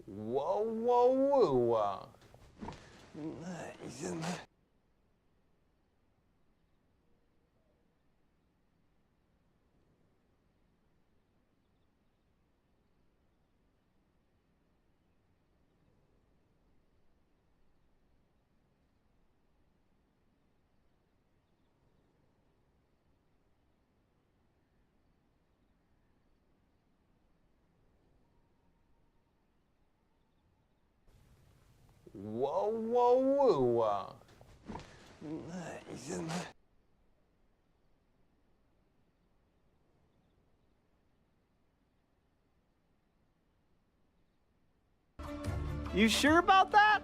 Whoa, whoa, whoa. Whoa, whoa, whoa. You sure about that?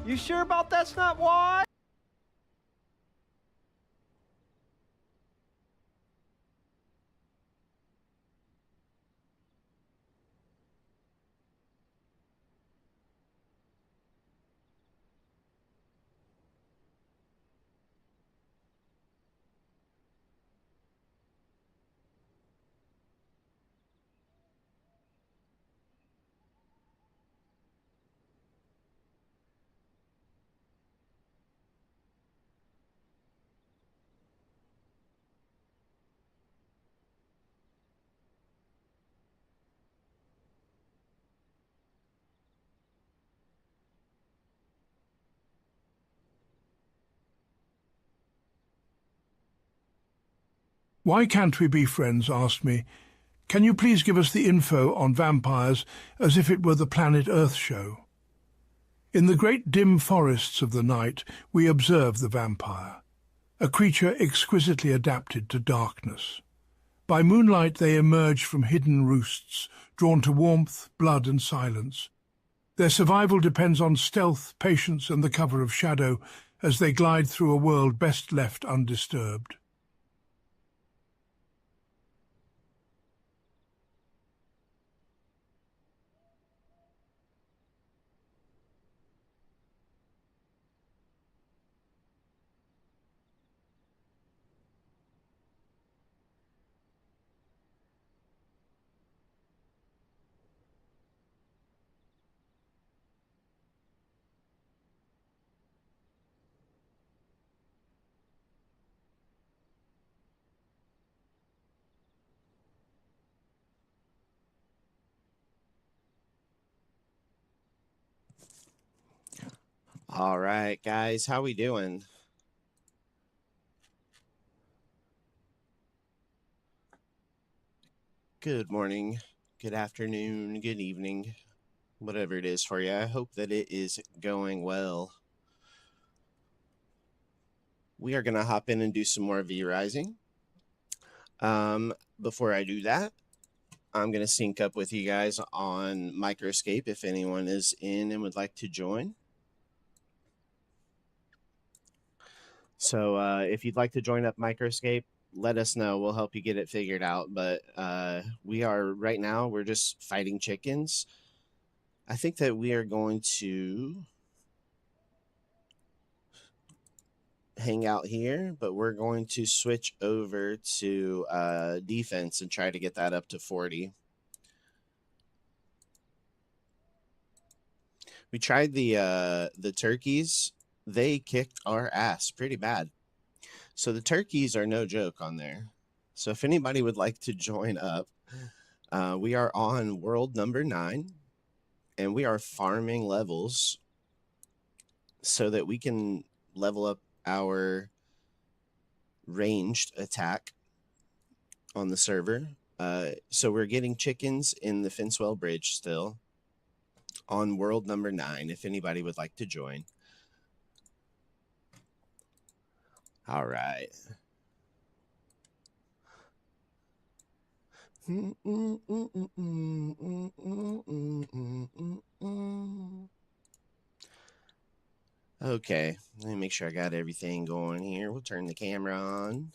You sure about that's not why? Why can't we be friends? Asked me. Can you please give us the info on vampires as if it were the Planet Earth show? In the great dim forests of the night we observe the vampire, a creature exquisitely adapted to darkness. By moonlight they emerge from hidden roosts, drawn to warmth, blood and silence. Their survival depends on stealth, patience and the cover of shadow as they glide through a world best left undisturbed. All right, guys, how we doing? Good morning, good afternoon, good evening, whatever it is for you. I hope that it is going well. We are going to hop in and do some more V-Rising. Before I do that, I'm going to sync up with you guys on Microscape if anyone is in and would like to join. So if you'd like to join up Microscape, let us know. We'll help you get it figured out. But we are right now, we're just fighting chickens. I think that we are going to hang out here, but we're going to switch over to defense and try to get that up to 40. We tried the turkeys. They kicked our ass pretty bad. So the turkeys are no joke on there. So if anybody would like to join up, we are on world number 9, and we are farming levels so that we can level up our ranged attack on the server. So we're getting chickens in the Finswell Bridge still on world number 9, if anybody would like to join. All right. Okay, let me make sure I got everything going here. We'll turn the camera on.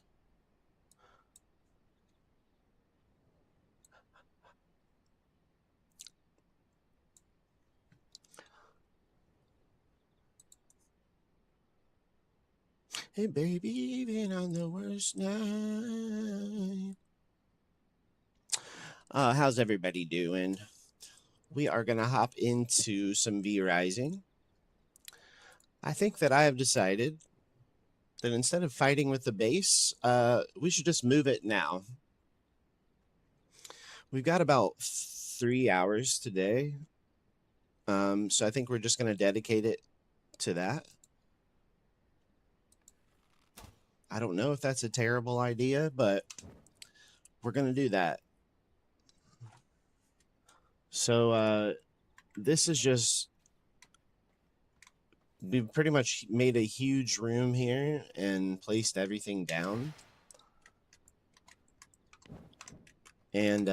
Hey, baby, even on the worst night. How's everybody doing? we are going to hop into some V Rising. I think that I have decided that instead of fighting with the base, we should just move it now. We've got about 3 hours today. So I think we're just going to dedicate it to that. I don't know if that's a terrible idea, but we're going to do that. So this is just, we've pretty much made a huge room here and placed everything down. And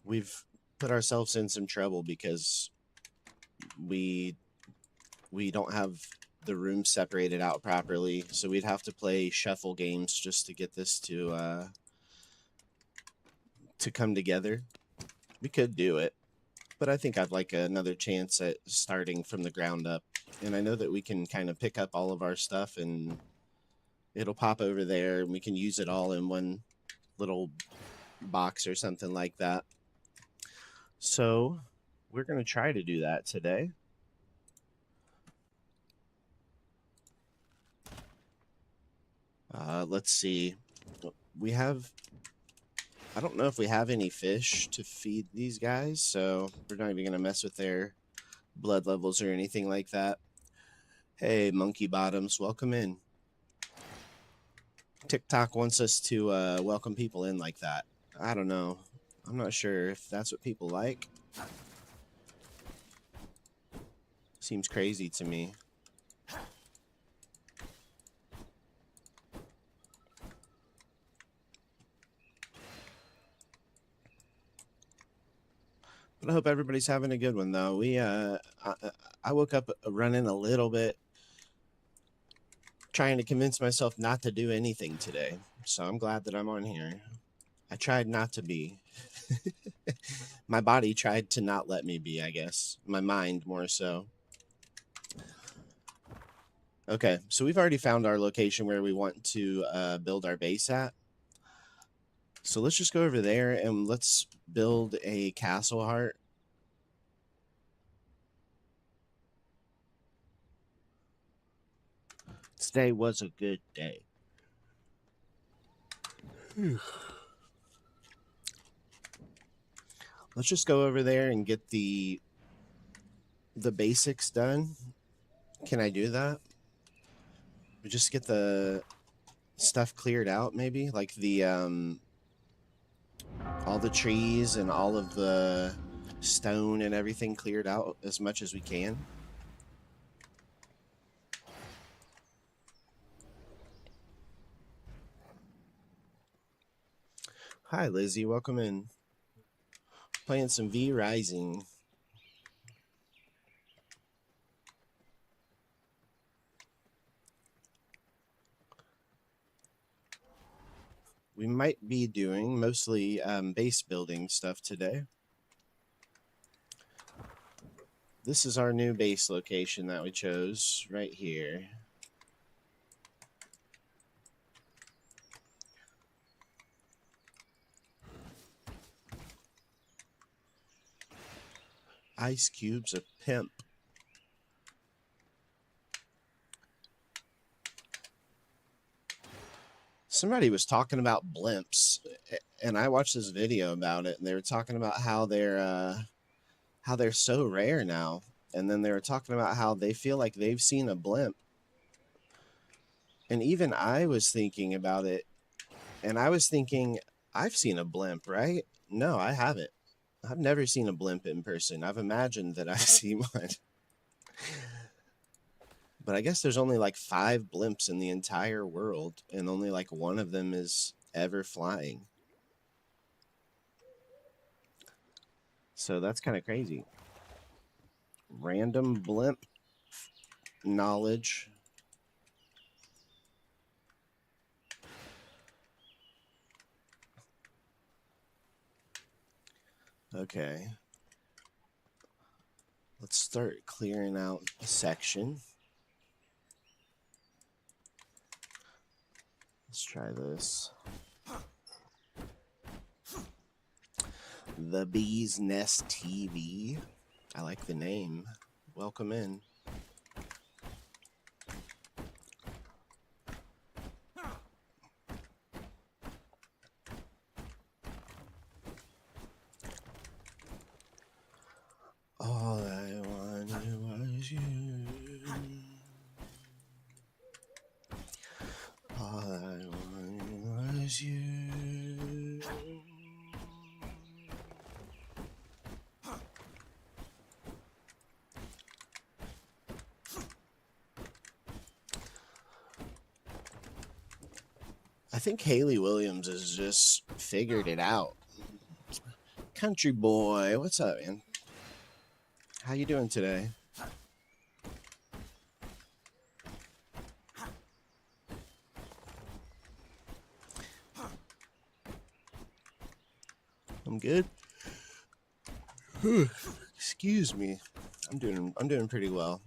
we've put ourselves in some trouble because we don't have the room separated out properly. So we'd have to play shuffle games just to get this to come together. We could do it, but I think I'd like another chance at starting from the ground up. And I know that we can kind of pick up all of our stuff and it'll pop over there and we can use it all in one little box or something like that. So we're going to try to do that today. Let's see. We have, I don't know if we have any fish to feed these guys, so we're not even going to mess with their blood levels or anything like that. Hey, Monkey Bottoms, welcome in. TikTok wants us to welcome people in like that. I don't know. I'm not sure if that's what people like. Seems crazy to me. But I hope everybody's having a good one, though. I woke up running a little bit, trying to convince myself not to do anything today. So I'm glad that I'm on here. I tried not to be. My body tried to not let me be, I guess. My mind more so. Okay, so we've already found our location where we want to build our base at. So let's just go over there and let's build a castle heart. Today was a good day. Let's just go over there and get the basics done. Can I do that? We just get the stuff cleared out, maybe? Like the all the trees and all of the stone and everything cleared out as much as we can. Hi, Lizzie. Welcome in. Playing some V Rising. We might be doing mostly base building stuff today. This is our new base location that we chose right here. Ice Cube's a pimp. Somebody was talking about blimps, and I watched this video about it, and they were talking about how they're so rare now. And then they were talking about how they feel like they've seen a blimp. And even I was thinking about it, and I was thinking, I've seen a blimp, right? No, I haven't. I've never seen a blimp in person. I've imagined that I've seen one. But I guess there's only like 5 blimps in the entire world, and only like one of them is ever flying. So that's kind of crazy. Random blimp knowledge. Okay. Let's start clearing out a section. Let's try this. The Bee's Nest TV. I like the name. Welcome in. All I wanted was you. All I wanted was you. I think Haley Williams has just figured it out. Country boy, what's up, man? How you doing today? I'm good. Excuse me. I'm doing pretty well.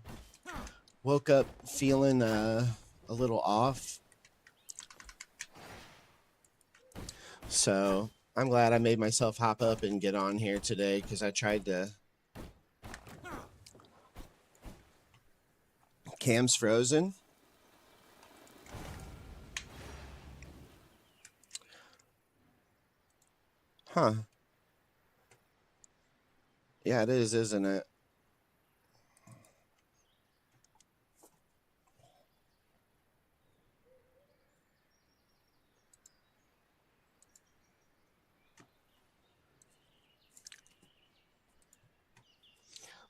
Woke up feeling a little off. So I'm glad I made myself hop up and get on here today because I tried to. Cam's frozen. Huh. Yeah, it is, isn't it?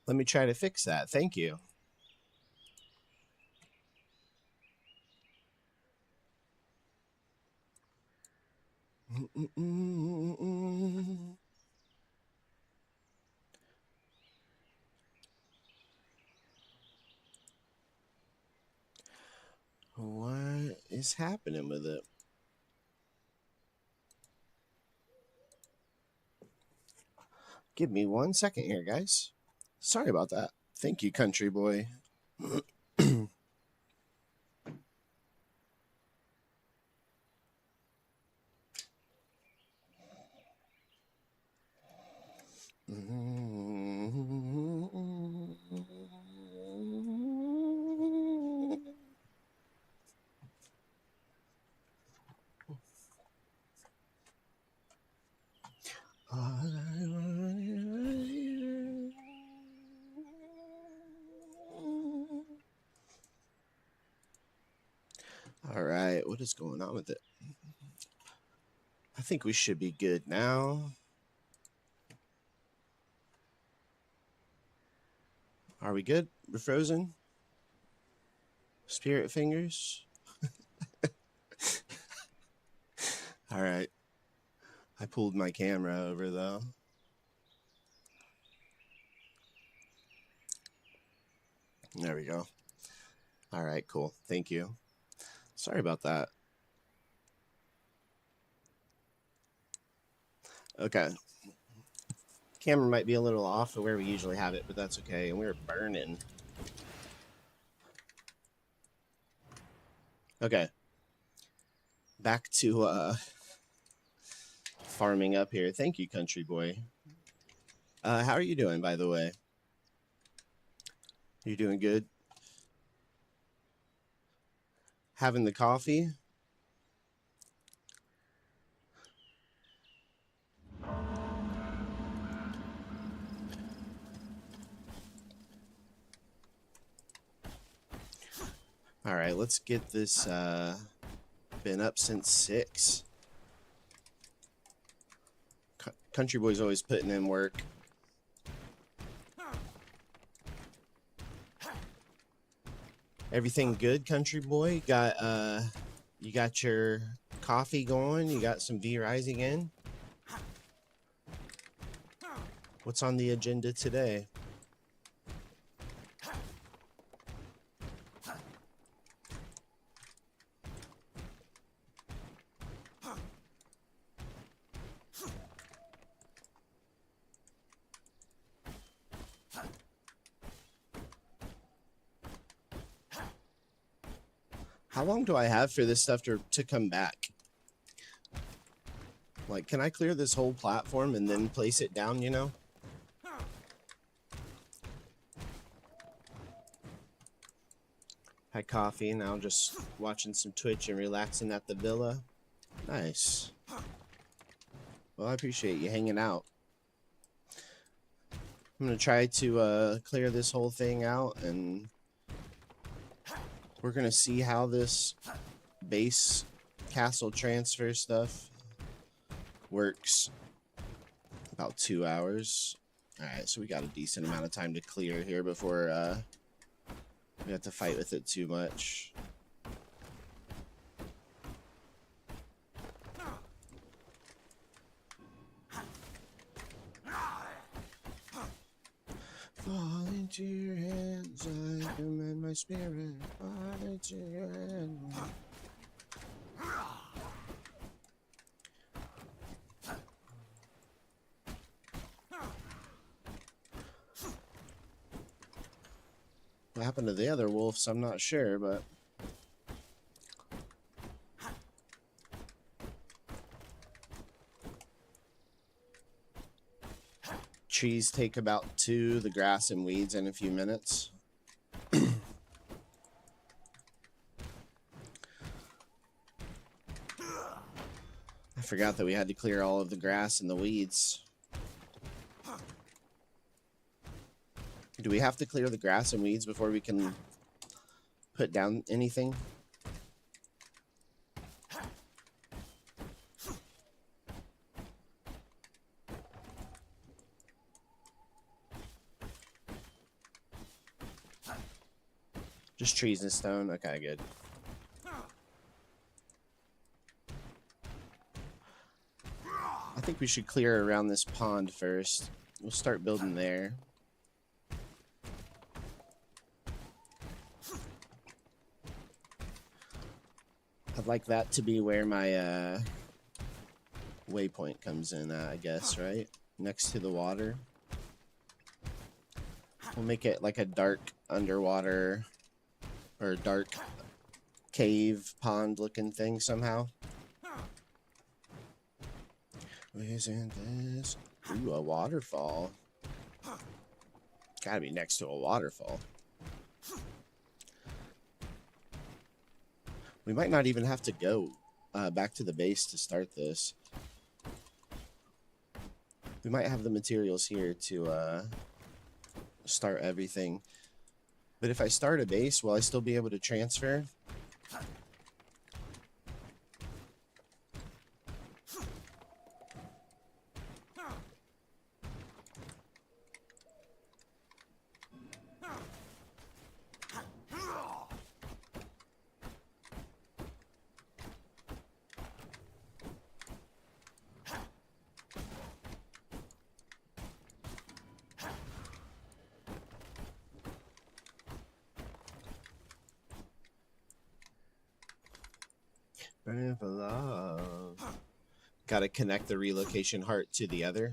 Let me try to fix that. Thank you. What is happening with it? Give me 1 second here, guys. Sorry about that. Thank you, country boy. All right, what is going on with it? I think we should be good now. Are we good? We're frozen? Spirit fingers? All right. I pulled my camera over though. There we go. All right, cool. Thank you. Sorry about that. Okay. Camera might be a little off of where we usually have it, but that's okay. And we're burning. Okay. Back to farming up here. Thank you, country boy. How are you doing, by the way? You doing good? Having the coffee? All right, let's get this been up since 6. Country boy's always putting in work. Everything good, country boy? You got your coffee going? You got some V-Rising in? What's on the agenda today? How long do I have for this stuff to come back? Like, can I clear this whole platform and then place it down, you know? Had coffee, now just watching some Twitch and relaxing at the villa. Nice. Well, I appreciate you hanging out. I'm gonna try to clear this whole thing out, and we're gonna see how this base castle transfer stuff works. About 2 hours. Alright, so we got a decent amount of time to clear here before we have to fight with it too much. Fall into your hands, I command my spirit. Fall into your hands. What happened to the other wolves, I'm not sure, but trees take about 2, the grass and weeds in a few minutes. I forgot that we had to clear all of the grass and the weeds. Do we have to clear the grass and weeds before we can put down anything? Just trees and stone? Okay, good. I think we should clear around this pond first. We'll start building there. I'd like that to be where my waypoint comes in, I guess, right? Next to the water. We'll make it like a dark underwater or dark cave pond looking thing somehow. Isn't this? Ooh, a waterfall. Gotta be next to a waterfall. We might not even have to go back to the base to start this. We might have the materials here to start everything. But if I start a base, will I still be able to transfer? Burning for love. Gotta connect the relocation heart to the other.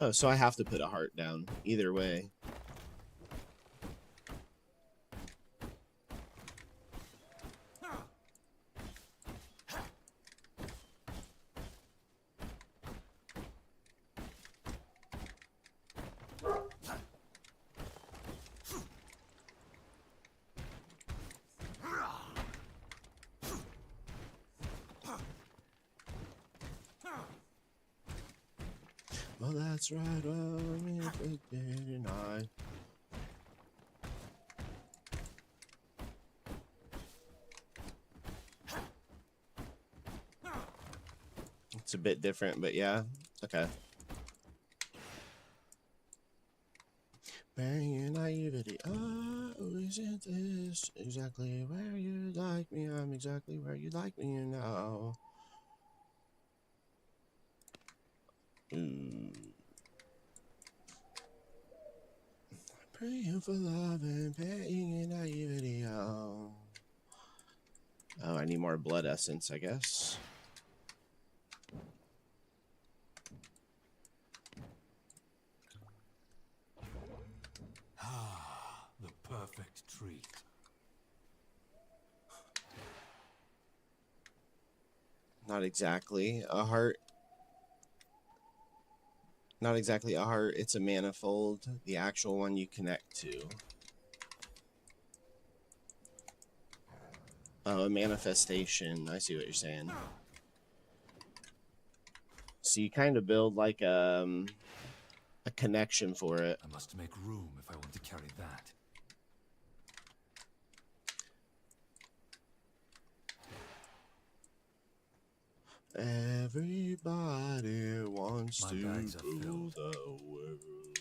Oh, so I have to put a heart down either way. Well, that's right. Well, I mean, if we did I. It's a bit different, but yeah. Okay. Banging naivety. Oh, isn't this exactly where you like me? I'm exactly where you like me now. Praying for love and paying in naivety. Oh, I need more blood essence, I guess. Ah, the perfect treat. Not exactly a heart. Not exactly a heart. It's a manifold. The actual one you connect to. Oh, a manifestation. I see what you're saying. So you kind of build like a connection for it. I must make room if I want to carry that. Everybody wants My to bags are rule filled. the world.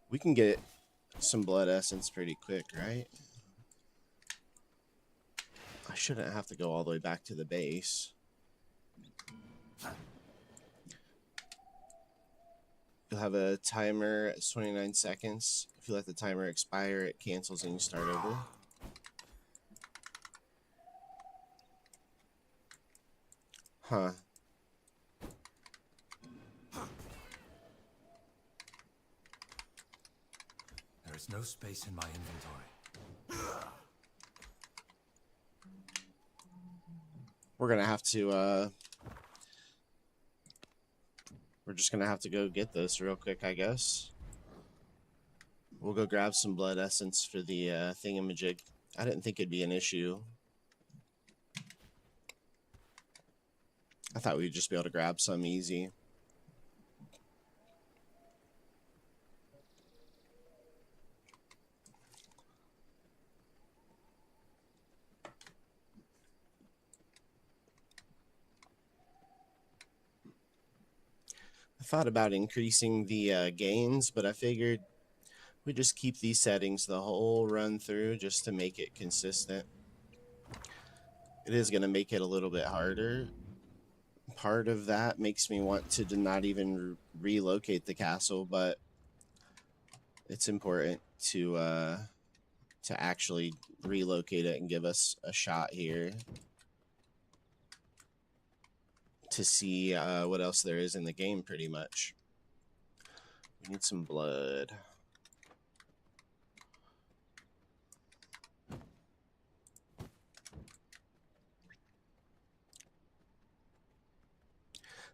We can get some blood essence pretty quick, right? I shouldn't have to go all the way back to the base. You'll have a timer. It's 29 seconds. If you let the timer expire, it cancels and you start over. Huh. There is no space in my inventory. We're gonna have to we're just gonna have to go get this real quick, I guess. We'll go grab some blood essence for the thingamajig. I didn't think it'd be an issue. I thought we'd just be able to grab some easy. I thought about increasing the gains, but I figured we just keep these settings the whole run through just to make it consistent. It is going to make it a little bit harder. Part of that makes me want to not even relocate the castle, but it's important to actually relocate it and give us a shot here to see what else there is in the game, pretty much. We need some blood.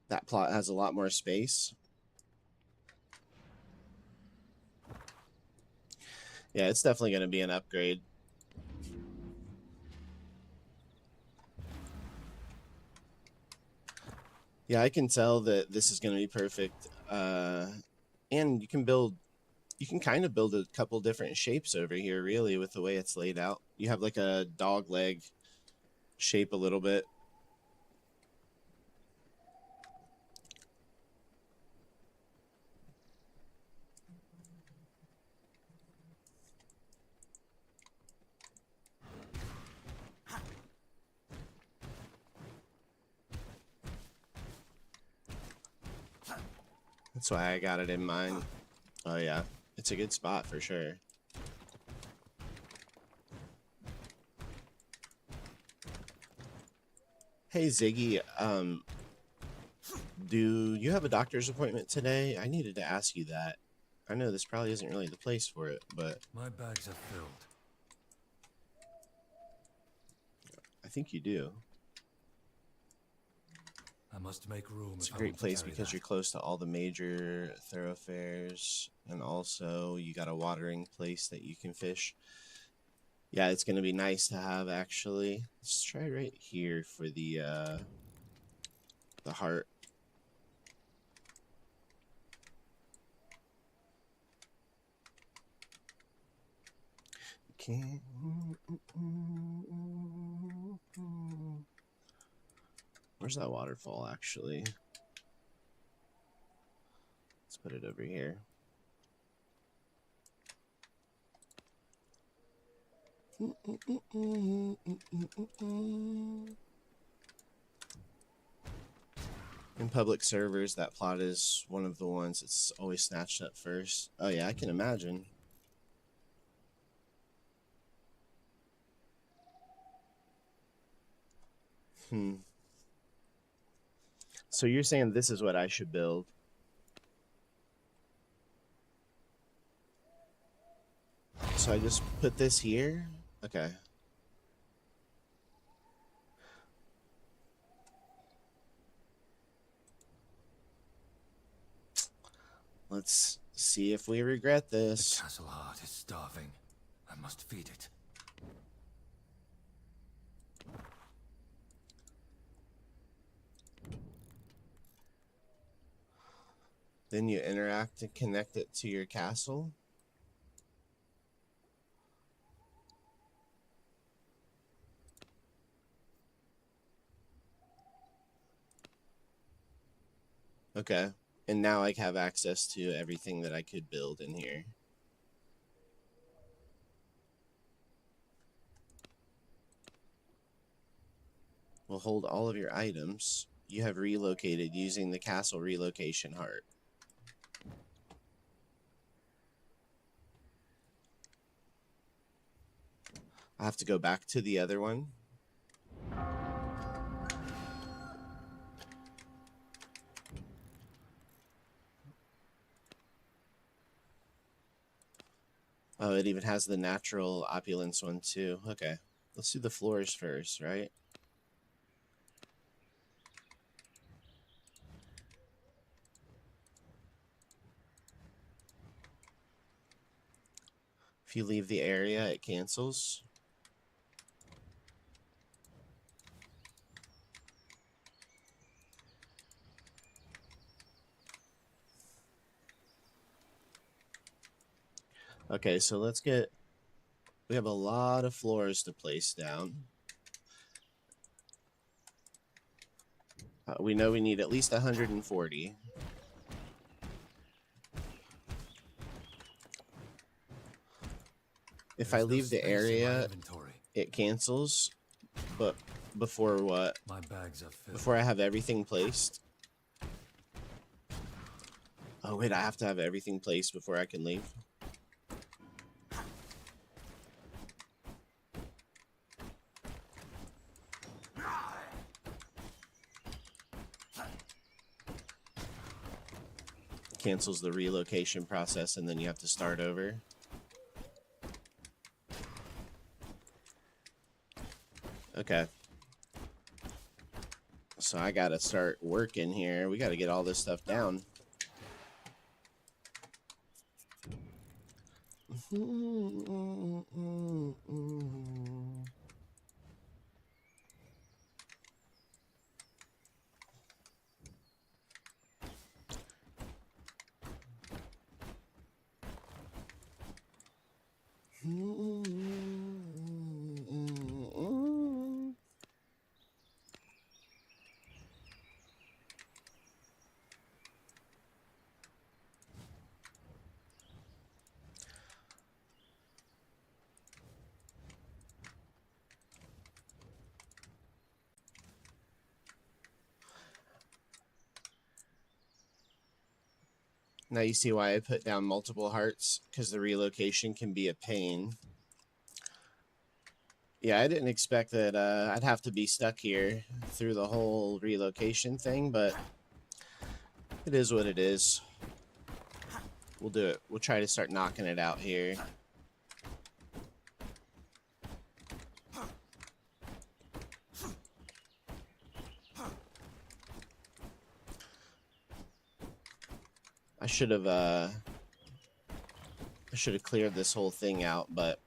That plot has a lot more space. Yeah, it's definitely going to be an upgrade. Yeah, I can tell that this is going to be perfect. And you can kind of build a couple different shapes over here, really, with the way it's laid out. You have like a dog leg shape a little bit. That's why I got it in mind. Oh yeah, it's a good spot for sure. Hey Ziggy, do you have a doctor's appointment today? I needed to ask you that. I know this probably isn't really the place for it, but My bags are filled. I think you do. I must make room. It's a if I great want to place carry because that. you're close to all the major thoroughfares, and also you got a watering place that you can fish. Yeah, it's gonna be nice to have actually. Let's try right here for the heart. Can't. Where's that waterfall actually? Let's put it over here. In public servers, that plot is one of the ones that's always snatched up first. Oh yeah, I can imagine. So you're saying this is what I should build? So I just put this here? Okay. Let's see if we regret The this. castle heart is starving. I must feed it. Then you interact and connect it to your castle. Okay. And now I have access to everything that I could build in here. Will hold all of your items you have relocated using the castle relocation heart. I have to go back to the other one. Oh, it even has the natural opulence one too. Okay. Let's do the floors first, right? If you leave the area, it cancels. Okay, so let's get... We have a lot of floors to place down. We know we need at least 140. If I leave the area, it cancels. But before what? My bags are filled. Before I have everything placed? Oh wait, I have to have everything placed before I can leave. Cancels the relocation process and then you have to start over. Okay. So I gotta start working here. We gotta get all this stuff down. Now you see why I put down multiple hearts, because the relocation can be a pain. Yeah, I didn't expect that I'd have to be stuck here through the whole relocation thing, but it is what it is. We'll do it. We'll try to start knocking it out here. I should have cleared this whole thing out, but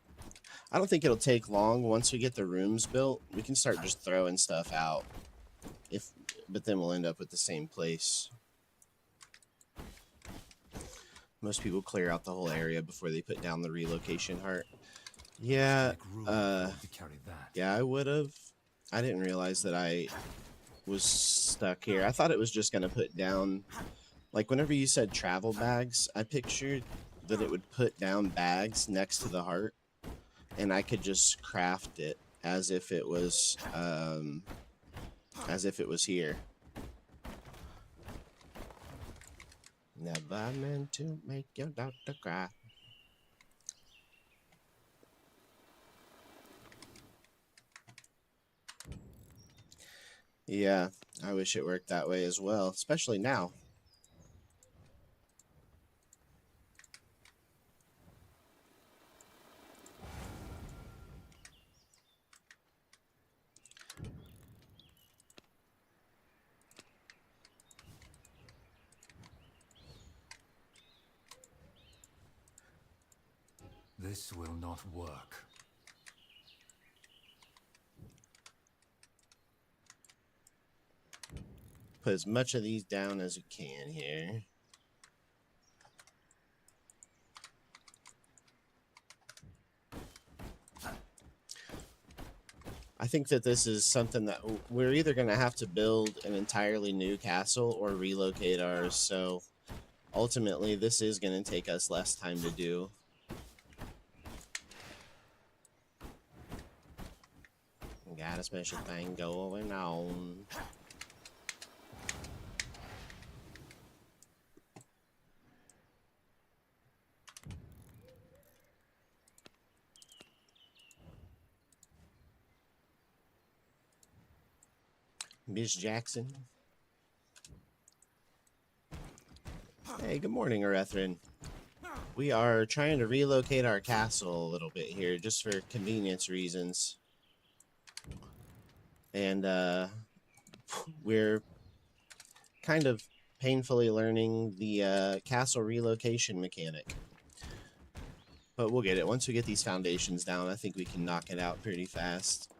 I don't think it'll take long. Once we get the rooms built, we can start just throwing stuff out. But then we'll end up with the same place. Most people clear out the whole area before they put down the relocation heart. Yeah, yeah, I would have. I didn't realize that I was stuck here. I thought it was just going to put down, like whenever you said travel bags, I pictured that it would put down bags next to the heart and I could just craft it as if it was here. Never meant to make your daughter cry. Yeah, I wish it worked that way as well, especially now. This will not work. Put as much of these down as we can here. I think that this is something that we're either going to have to build an entirely new castle or relocate ours. So ultimately, this is going to take us less time to do. Got a special thing going on. Miss Jackson. Hey, good morning, Arethrin. We are trying to relocate our castle a little bit here, just for convenience reasons. And we're kind of painfully learning the castle relocation mechanic. But we'll get it. Once we get these foundations down, I think we can knock it out pretty fast.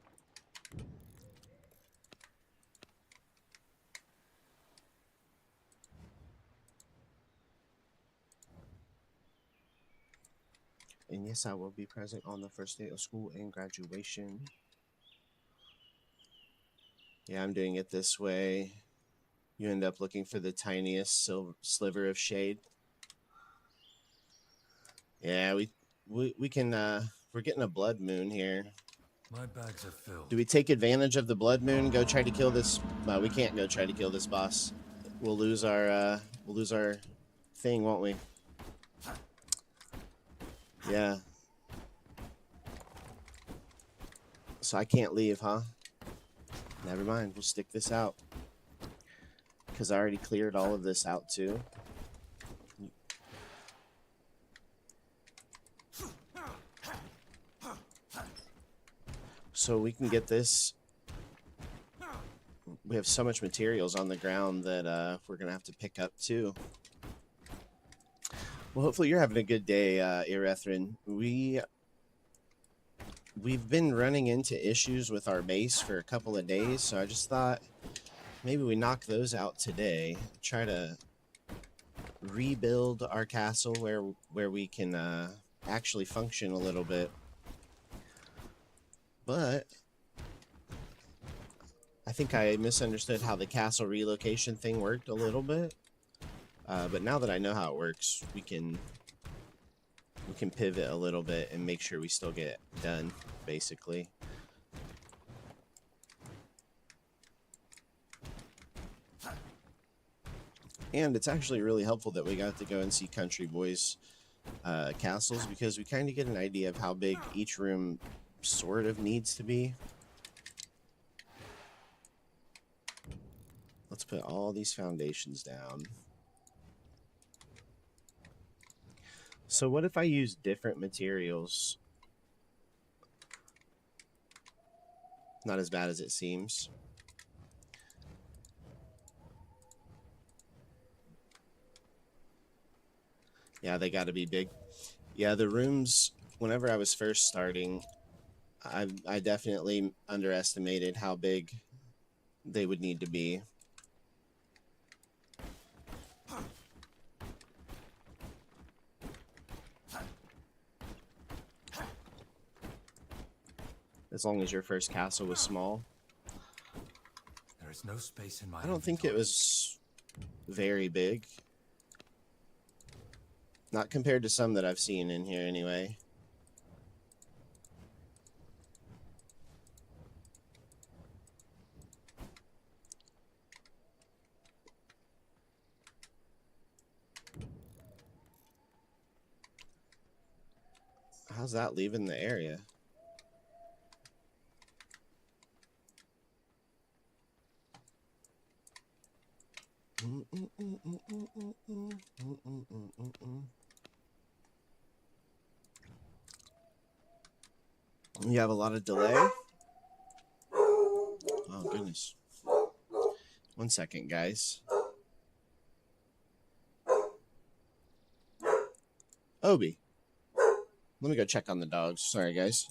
And yes, I will be present on the first day of school and graduation. Yeah, I'm doing it this way. You end up looking for the tiniest sliver of shade. Yeah, we can, we're getting a blood moon here. My bags are filled. Do we take advantage of the blood moon? Go try to kill this? We can't go try to kill this boss. We'll lose our thing, won't we? Yeah. So I can't leave, huh? Never mind. We'll stick this out. Because I already cleared all of this out, too. So we can get this. We have so much materials on the ground that we're going to have to pick up, too. Well, hopefully you're having a good day, Erethrin. We've been running into issues with our base for a couple of days, so I just thought maybe we knock those out today. Try to rebuild our castle where we can actually function a little bit. But I think I misunderstood how the castle relocation thing worked a little bit. But now that I know how it works, we can pivot a little bit and make sure we still get it done, basically. And it's actually really helpful that we got to go and see Country Boys' castles, because we kind of get an idea of how big each room sort of needs to be. Let's put all these foundations down. So what if I use different materials? Not as bad as it seems. Yeah, they got to be big. Yeah, the rooms, whenever I was first starting, I definitely underestimated how big they would need to be. As long as your first castle was small. There is no space in my I don't think it was very big. Not compared to some that I've seen in here anyway. How's that leaving the area? You have a lot of delay? Oh, goodness. 1 second, guys. Obi. Let me go check on the dogs. Sorry, guys.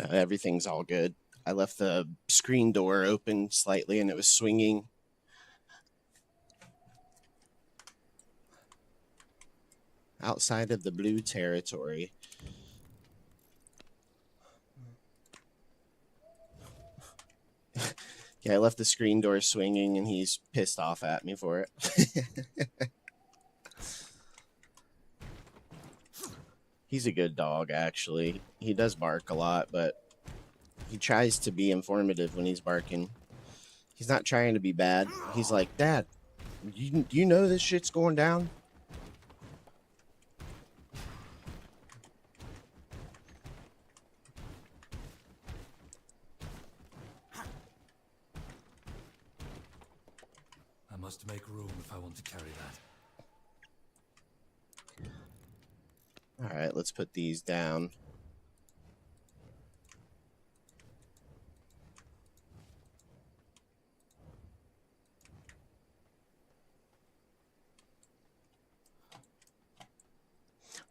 Everything's all good. I left the screen door open slightly and it was swinging. Outside of the blue territory. Yeah, I left the screen door swinging and he's pissed off at me for it. He's a good dog, actually. He does bark a lot, but he tries to be informative when he's barking. He's not trying to be bad. He's like, Dad, you know this shit's going down? I must make room if I want to carry that. All right, let's put these down.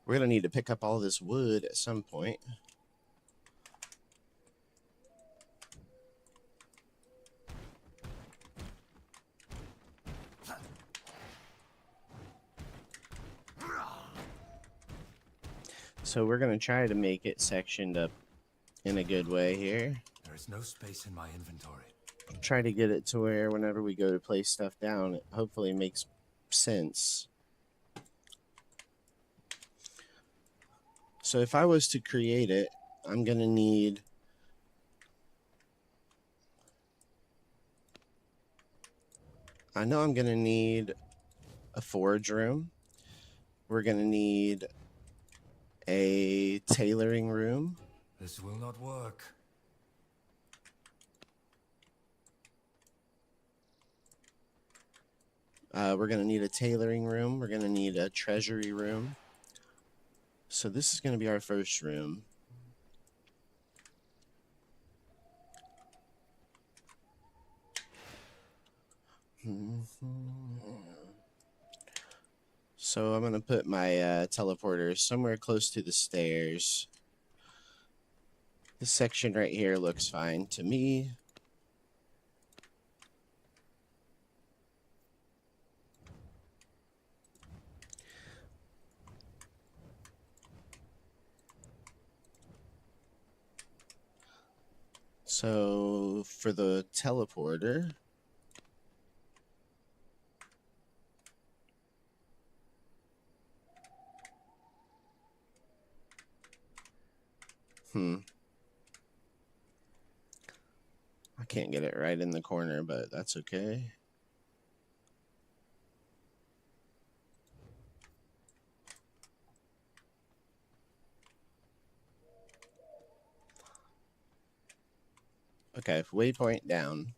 We're going to need to pick up all this wood at some point. So we're going to try to make it sectioned up in a good way here. There is no space in my inventory. Try to get it to where whenever we go to place stuff down, it hopefully makes sense. So if I was to create it, I'm going to need I know I'm going to need a forge room. We're going to need a tailoring room. This will not work. We're going to need a tailoring room. We're going to need a treasury room. So this is going to be our first room. So I'm going to put my teleporter somewhere close to the stairs. This section right here looks fine to me. So for the teleporter, I can't get it right in the corner, but that's okay. Okay, waypoint down.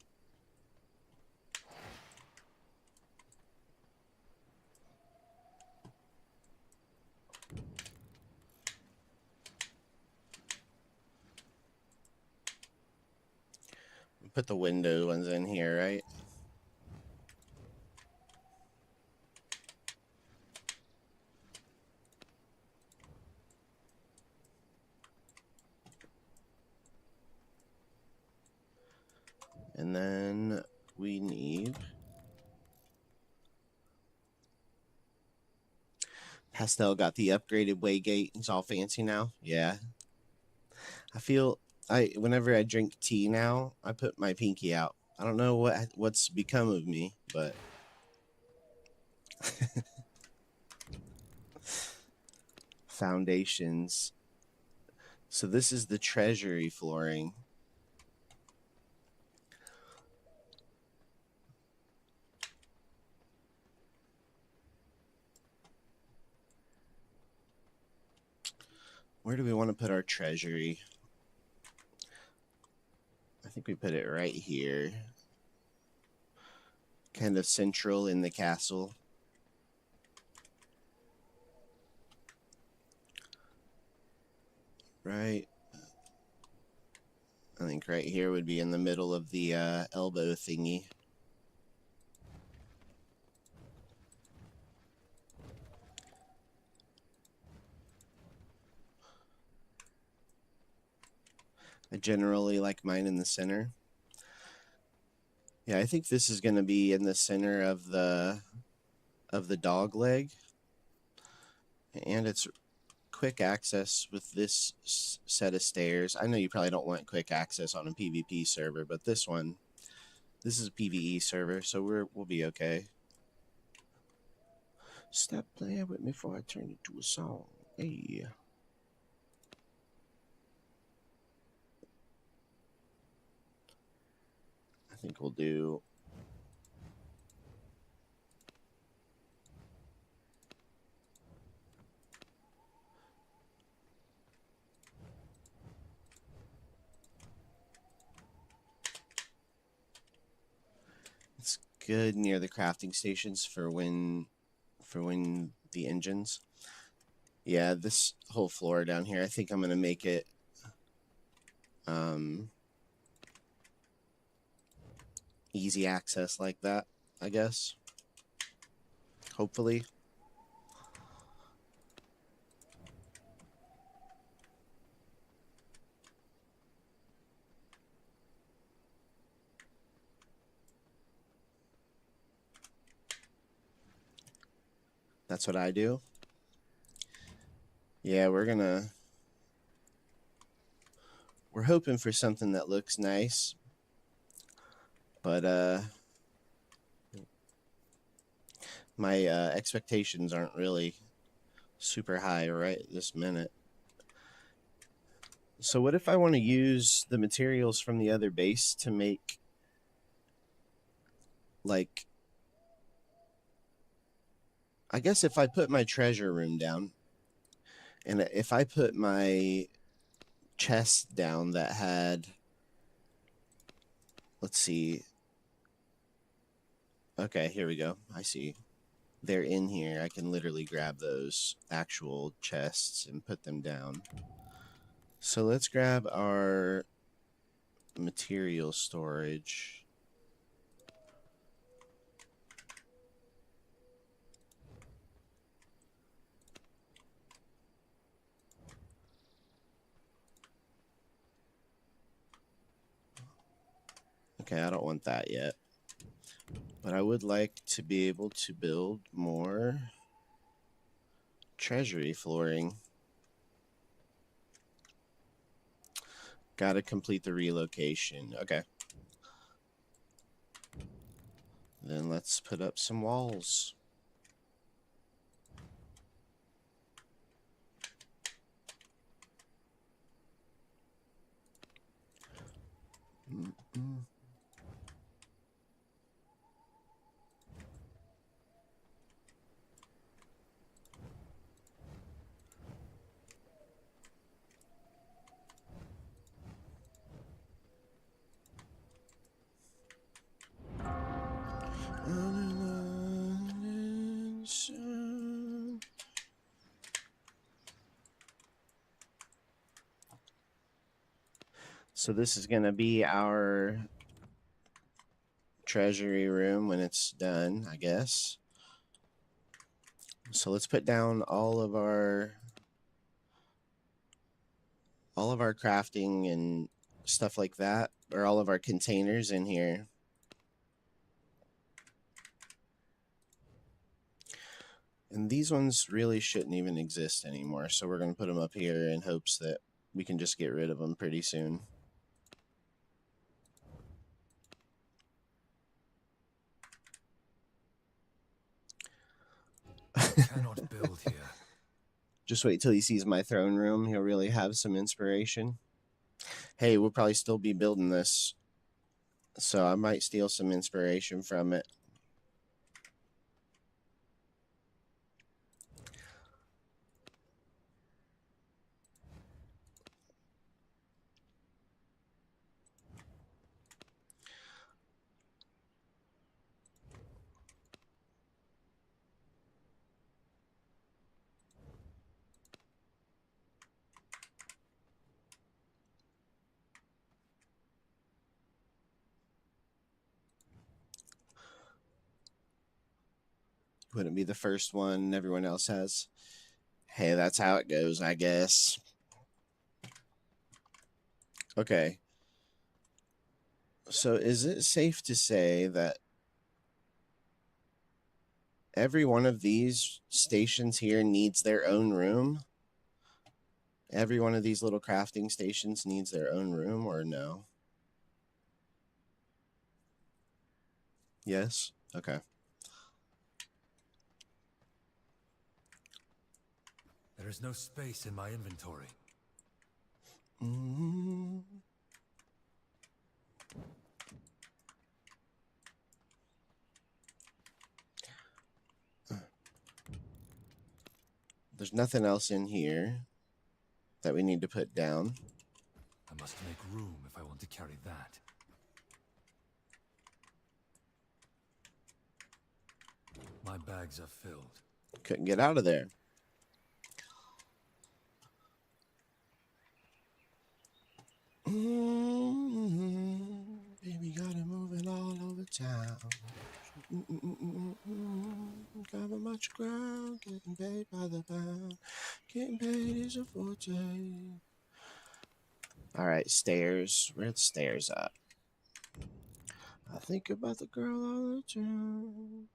Put the window ones in here, right? And then we need Pastel got the upgraded waygate. It's all fancy now. Yeah. I feel whenever I drink tea now, I put my pinky out. I don't know what's become of me, but foundations. So this is the treasury flooring. Where do we want to put our treasury? I think we put it right here. Kind of central in the castle. Right. I think right here would be in the middle of the elbow thingy. I generally like mine in the center. Yeah, I think this is going to be in the center of the dog leg. And it's quick access with this set of stairs. I know you probably don't want quick access on a PvP server, but this is a PvE server, so we'll be okay. Stop playing with me before I turn it to a song. Hey. I think we'll do... It's good near the crafting stations for when the engines. Yeah, this whole floor down here, I think I'm going to make it easy access like that, I guess. Hopefully. That's what I do. Yeah, we're hoping for something that looks nice. But my expectations aren't really super high right this minute. So what if I want to use the materials from the other base to make, like, I guess if I put my treasure room down, and if I put my chest down that had, let's see. Okay, here we go. I see. They're in here. I can literally grab those actual chests and put them down. So let's grab our material storage. Okay, I don't want that yet. But I would like to be able to build more treasury flooring. Gotta complete the relocation. Okay. Then let's put up some walls. Mm-mm. So this is going to be our treasury room when it's done, I guess. So let's put down all of our crafting and stuff like that, or all of our containers in here. And these ones really shouldn't even exist anymore, so we're going to put them up here in hopes that we can just get rid of them pretty soon. Cannot build here. Just wait till he sees my throne room. He'll really have some inspiration. Hey, we'll probably still be building this, so I might steal some inspiration from it. Wouldn't be the first one everyone else has. Hey, that's how it goes, I guess. Okay. So is it safe to say that every one of these stations here needs their own room? Every one of these little crafting stations needs their own room, or no? Yes? Okay. There is no space in my inventory. Mm-hmm. There's nothing else in here that we need to put down. I must make room if I want to carry that. My bags are filled. Couldn't get out of there. Baby got it moving all over town. Cover much ground, getting paid by the pound. Getting paid is a forte. All right, stairs. Where are the stairs at? I think about the girl all the time.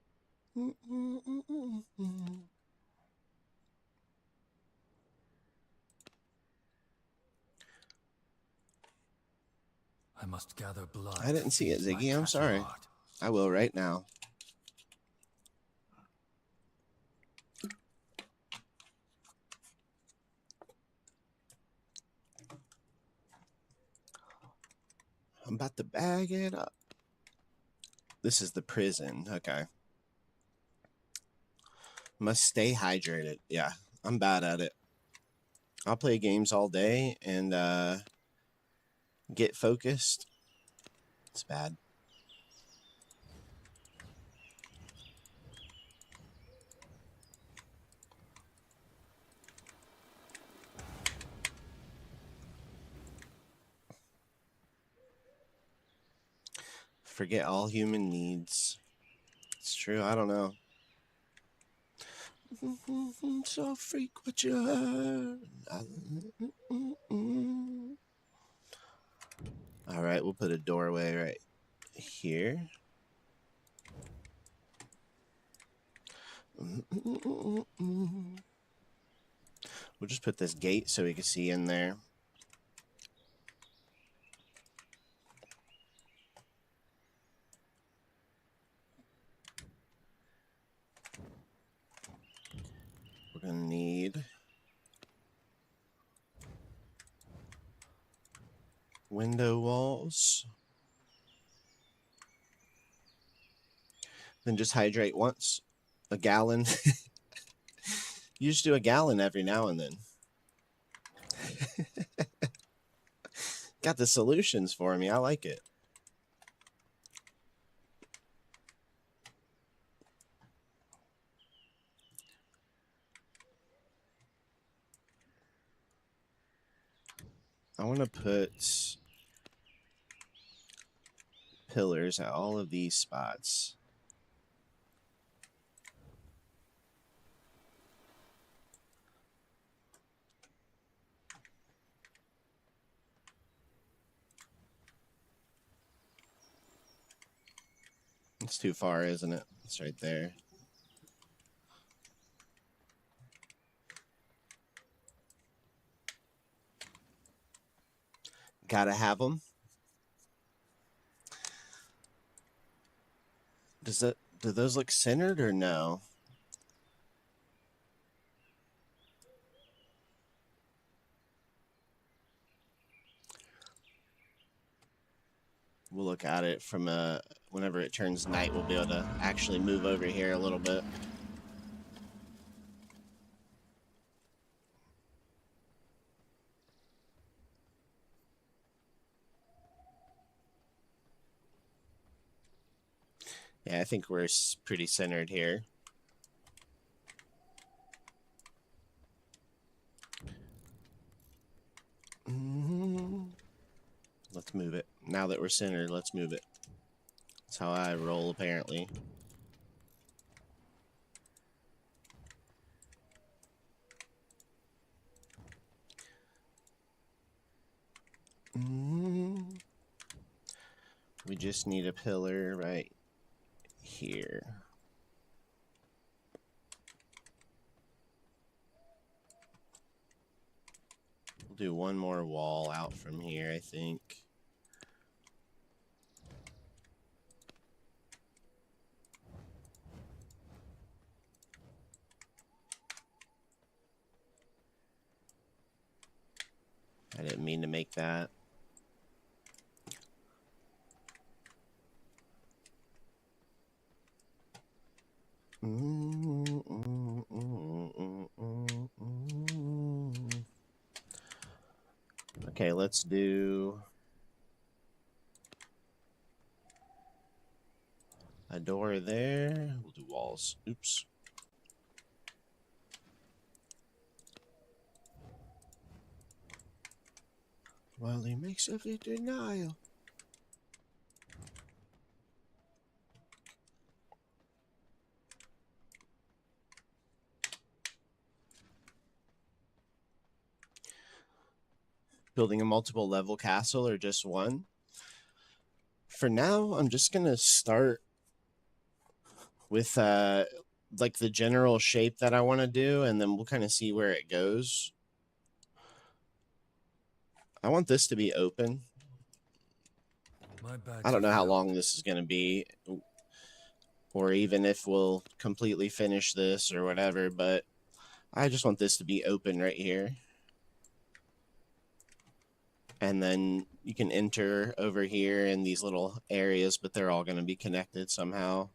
I must gather blood. I didn't see it, feed my Ziggy. I'm cattle sorry. heart. I will right now. I'm about to bag it up. This is the prison. Okay. Must stay hydrated. Yeah, I'm bad at it. I'll play games all day and get focused. It's bad. Forget all human needs. It's true. I don't know. So freak what you heard. All right, we'll put a doorway right here. We'll just put this gate so we can see in there. We're gonna need window walls. Then just hydrate once. A gallon. You just do a gallon every now and then. Got the solutions for me. I like it. I want to put pillars at all of these spots. It's too far, isn't it? It's right there. Gotta have them. Do those look centered or no? We'll look at it from whenever it turns night, we'll be able to actually move over here a little bit. Yeah, I think we're pretty centered here. Let's move it. Now that we're centered, let's move it. That's how I roll, apparently. We just need a pillar right here. We'll do one more wall out from here, I think. I didn't mean to make that. Okay, let's do a door there. We'll do walls. Oops. While he makes every denial. Building a multiple level castle or just one? For now, I'm just gonna start with like the general shape that I want to do, and then we'll kind of see where it goes. I want this to be open. I don't know how long this is going to be, or even if we'll completely finish this or whatever, but I just want this to be open right here. And then you can enter over here in these little areas, but they're all going to be connected somehow.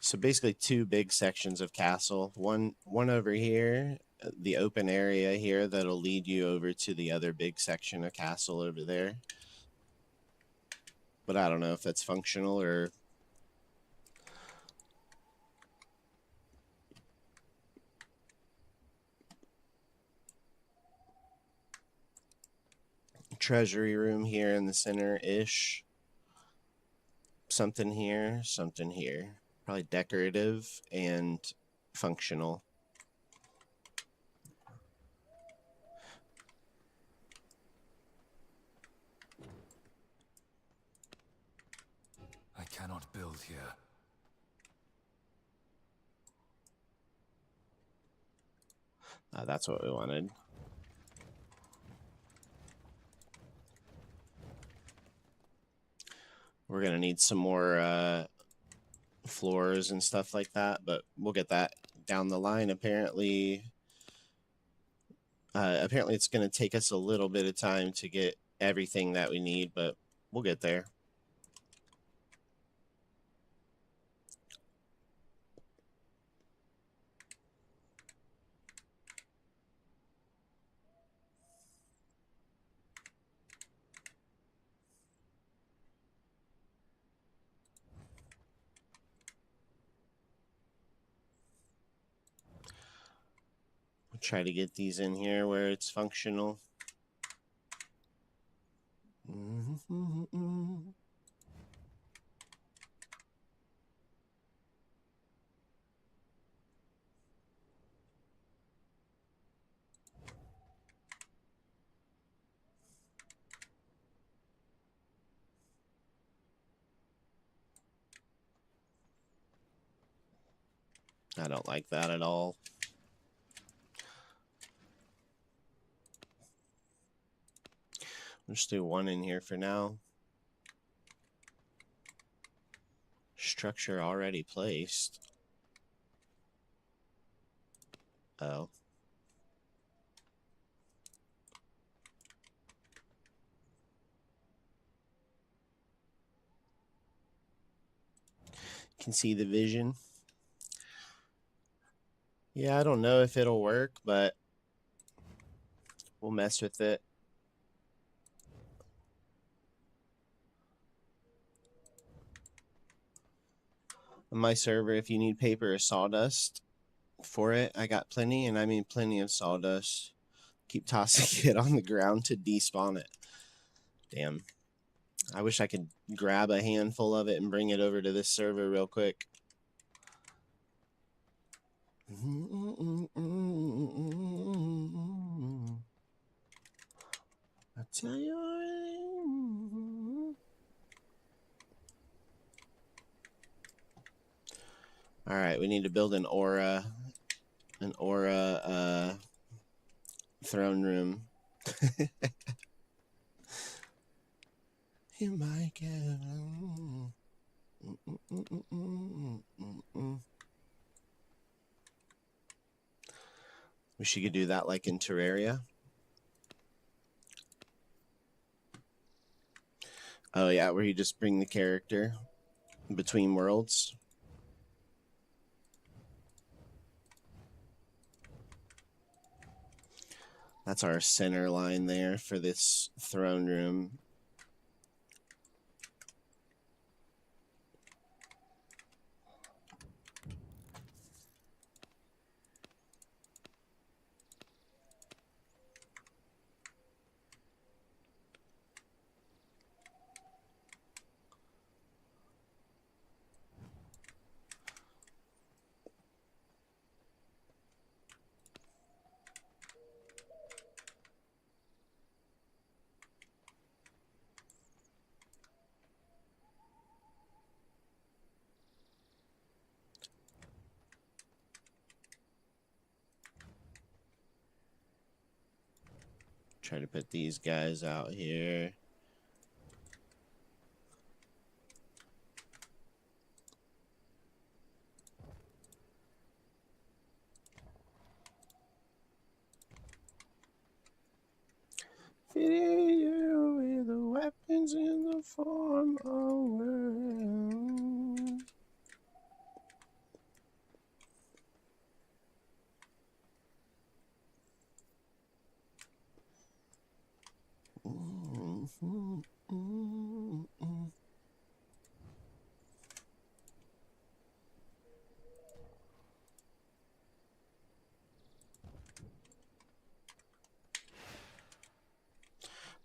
So basically 2 big sections of castle. One over here, the open area here that'll lead you over to the other big section of castle over there. But I don't know if that's functional or... Treasury room here in the center-ish. Something here, something here. Probably decorative and functional. I cannot build here. That's what we wanted. We're going to need some more floors and stuff like that, but we'll get that down the line. Apparently it's going to take us a little bit of time to get everything that we need, but we'll get there. We'll try to get these in here where it's functional. I don't like that at all. We'll just do one in here for now. Structure already placed. Oh. Can see the vision. Yeah, I don't know if it'll work, but we'll mess with it. On my server, if you need paper or sawdust for it, I got plenty, and I mean plenty of sawdust. Keep tossing it on the ground to despawn it. Damn. I wish I could grab a handful of it and bring it over to this server real quick. Tell you. All right, we need to build an aura throne room. You might get. Wish you could do that like in Terraria. Oh yeah, where you just bring the character between worlds. That's our center line there for this throne room. Try to put these guys out here. Feeding you with the weapons in the form of words.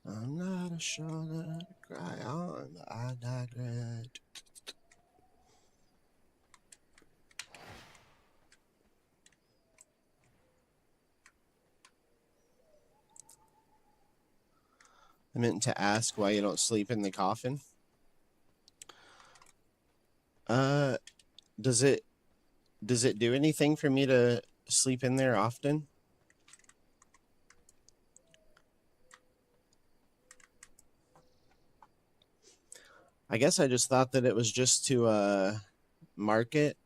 I'm not a shoulder to cry on, but I digress. I meant to ask why you don't sleep in the coffin. Does it do anything for me to sleep in there often? I guess I just thought that it was just to mark it,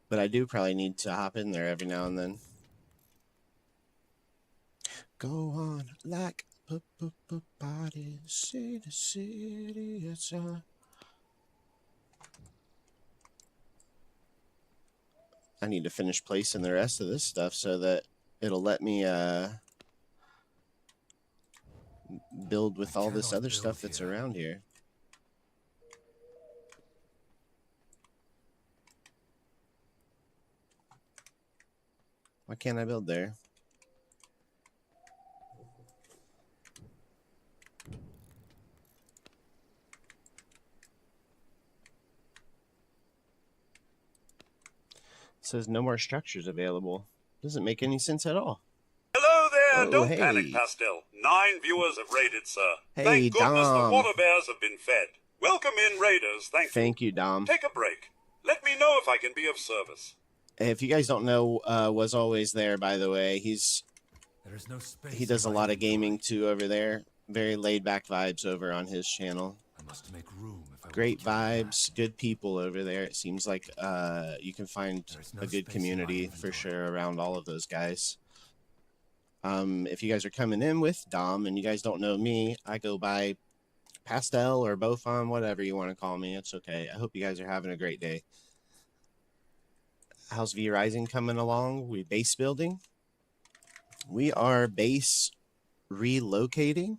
but I do probably need to hop in there every now and then. Go on like body, city to city, it's I need to finish placing the rest of this stuff so that it'll let me build with all this other stuff that's around here. Why can't I build there? It says no more structures available. Doesn't make any sense at all. Hello there, Oh, don't hey. panic, Pastel. 9 viewers have raided, sir. Hey, Thank goodness Dom. the water bears have been fed. Welcome in, raiders. Thank you, Dom. Take a break. Let me know if I can be of service. If you guys don't know, was always there, by the way. He does a lot of gaming too over there. Very laid back vibes over on his channel. I must make room if I Great vibes, good people over there. It seems like you can find a good community for sure around all of those guys. If you guys are coming in with Dom and you guys don't know me, I go by Pastel or Bofon, whatever you want to call me. It's okay. I hope you guys are having a great day. How's V Rising coming along? We base building. We are base relocating.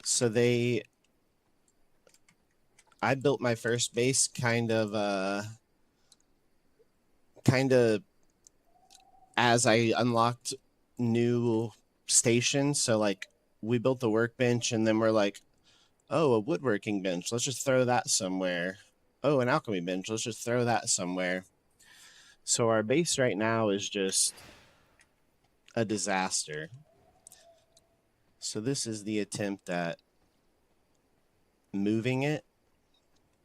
So I built my first base kind of as I unlocked new stations. So like we built the workbench and then we're like, oh, a woodworking bench. Let's just throw that somewhere. Oh, an alchemy bench. Let's just throw that somewhere. So our base right now is just a disaster. So this is the attempt at moving it.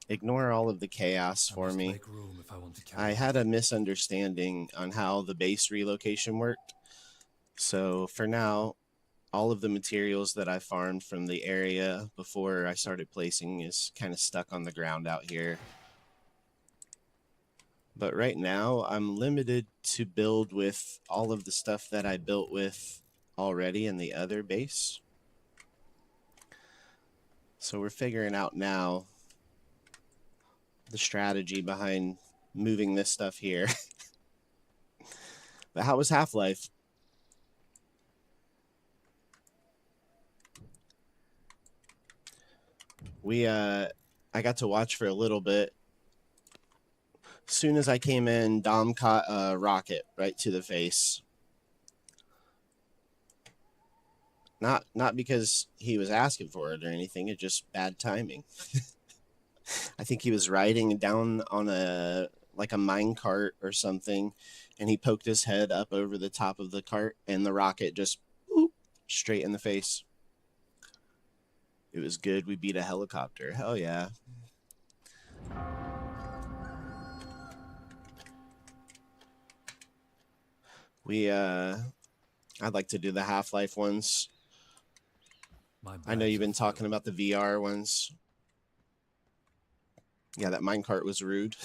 Ignore all of the chaos I for must me. make room if I want to carry I on. had a misunderstanding on how the base relocation worked. So for now, all of the materials that I farmed from the area before I started placing is kind of stuck on the ground out here. But right now, I'm limited to build with all of the stuff that I built with already in the other base. So we're figuring out now the strategy behind moving this stuff here. But how was Half-Life? I got to watch for a little bit. As soon as I came in, Dom caught a rocket right to the face. Not because he was asking for it or anything, it's just bad timing. I think he was riding down on a mine cart or something, and he poked his head up over the top of the cart, and the rocket just whoop, straight in the face. It was good. We beat a helicopter. Hell yeah. I'd like to do the Half-Life ones. My I know bags you've are been talking filled. about the VR ones. Yeah, that minecart was rude.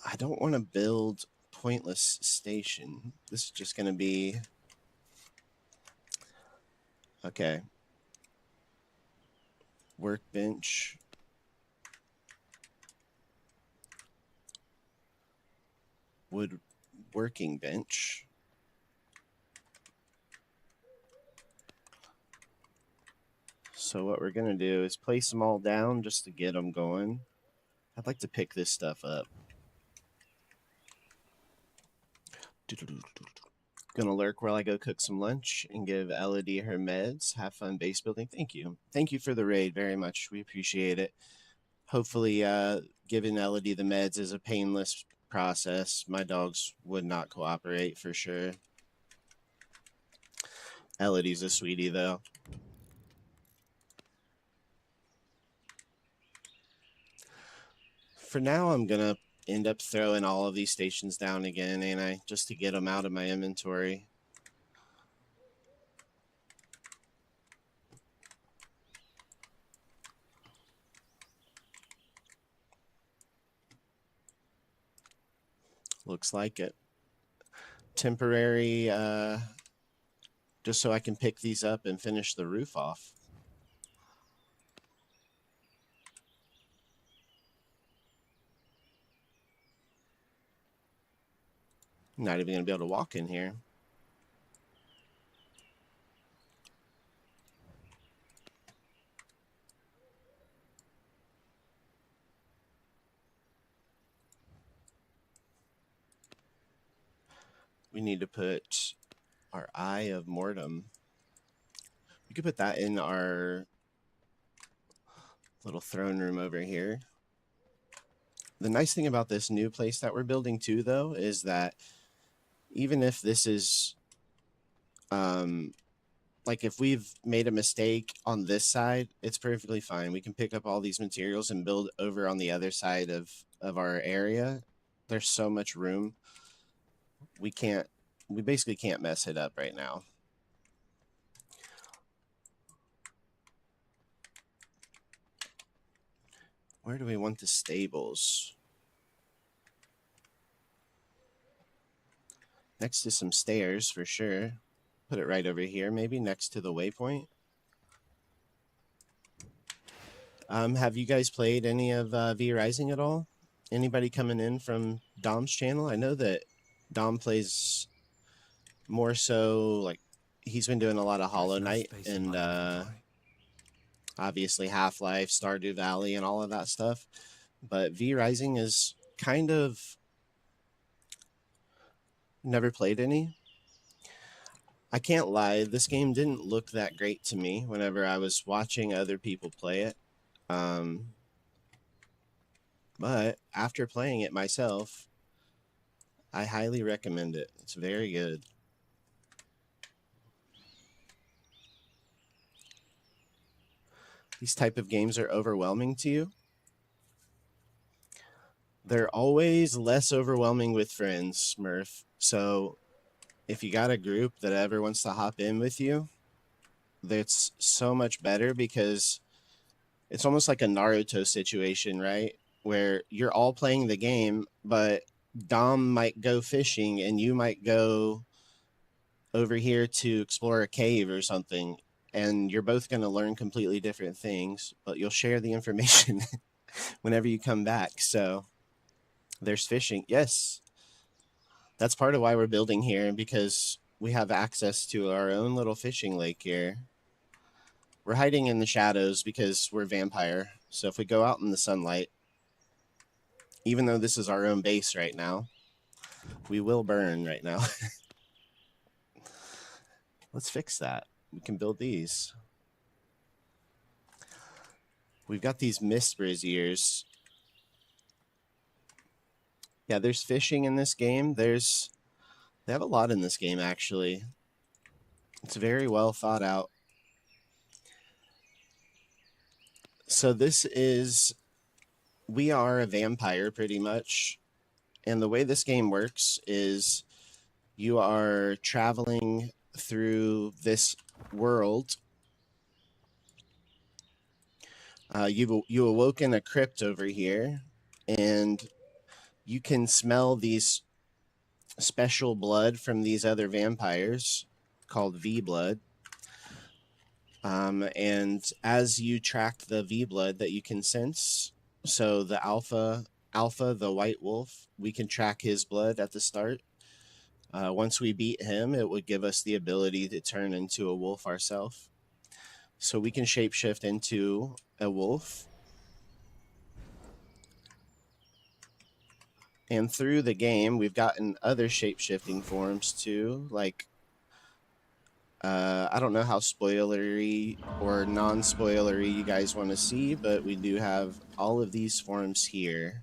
I don't want to build pointless station. This is just going to be... Okay. Workbench. Wood working bench. So what we're going to do is place them all down just to get them going. I'd like to pick this stuff up. Gonna lurk while I go cook some lunch and give Elodie her meds. Have fun base building. Thank you. Thank you for the raid very much. We appreciate it. Hopefully giving Elodie the meds is a painless process. My dogs would not cooperate for sure. Elodie's a sweetie though. For now, I'm gonna end up throwing all of these stations down again, ain't I? Just to get them out of my inventory. Looks like it. Temporary, just so I can pick these up and finish the roof off. I'm not even gonna be able to walk in here. We need to put our Eye of Mortem. We could put that in our little throne room over here. The nice thing about this new place that we're building too, though, is that even if this is, like if we've made a mistake on this side, it's perfectly fine. We can pick up all these materials and build over on the other side of our area. There's so much room. We basically can't mess it up right now. Where do we want the stables? Next to some stairs for sure. Put it right over here, maybe next to the waypoint. Have you guys played any of V Rising at all? Anybody coming in from Dom's channel? I know that Dom plays more so, like, he's been doing a lot of Hollow Knight and obviously Half-Life, Stardew Valley, and all of that stuff. But V Rising is kind of never played any. I can't lie, this game didn't look that great to me whenever I was watching other people play it. But after playing it myself, I highly recommend it. It's very good. These type of games are overwhelming to you. They're always less overwhelming with friends, Murph. So if you got a group that ever wants to hop in with you, that's so much better because it's almost like a Naruto situation, right? Where you're all playing the game, but Dom might go fishing and you might go over here to explore a cave or something. And you're both going to learn completely different things, but you'll share the information whenever you come back. So there's fishing. Yes, that's part of why we're building here, because we have access to our own little fishing lake here. We're hiding in the shadows because we're vampire. So if we go out in the sunlight, even though this is our own base right now, we will burn right now. Let's fix that. We can build these. We've got these mist braziers. Yeah, there's fishing in this game. They have a lot in this game, actually. It's very well thought out. So we are a vampire pretty much. And the way this game works is you are traveling through this world. You awoken a crypt over here, and you can smell these special blood from these other vampires called V blood. And as you track the V blood that you can sense, so the alpha, the white wolf, we can track his blood at the start. Once we beat him, it would give us the ability to turn into a wolf ourselves. So we can shapeshift into a wolf. And through the game, we've gotten other shapeshifting forms too, like I don't know how spoilery or non-spoilery you guys want to see, but we do have all of these forms here.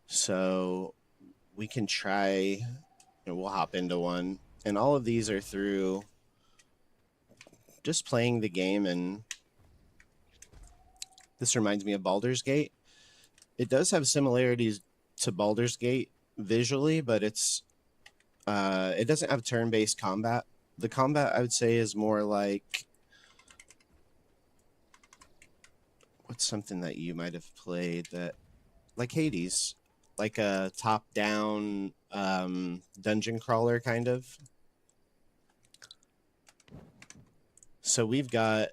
So we can try, we'll hop into one. And all of these are through just playing the game. And this reminds me of Baldur's Gate. It does have similarities to Baldur's Gate visually, but it doesn't have turn-based combat. The combat, I would say, is more like, what's something that you might have played that, like Hades, like a top-down dungeon crawler kind of. So we've got,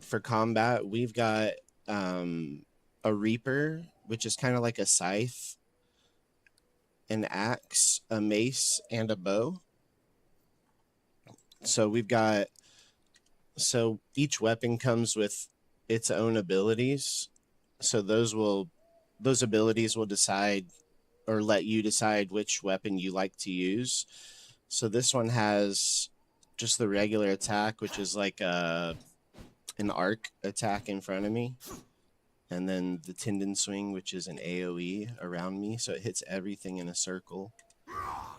for combat, we've got a Reaper, which is kind of like a scythe, an axe, a mace, and a bow. So we've got, so each weapon comes with its own abilities. So those abilities will decide or let you decide which weapon you like to use. So this one has just the regular attack, which is like an arc attack in front of me. And then the tendon swing, which is an AoE around me. So it hits everything in a circle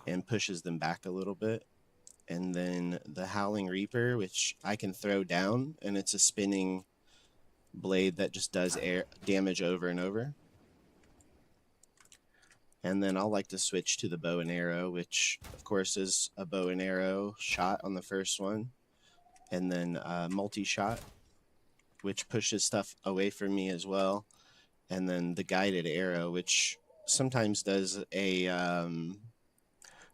and pushes them back a little bit. And then the Howling Reaper, which I can throw down, and it's a spinning blade that just does air damage over and over. And then I'll like to switch to the bow and arrow, which of course is a bow and arrow shot on the first one. And then multi-shot, which pushes stuff away from me as well. And then the guided arrow, which sometimes does a,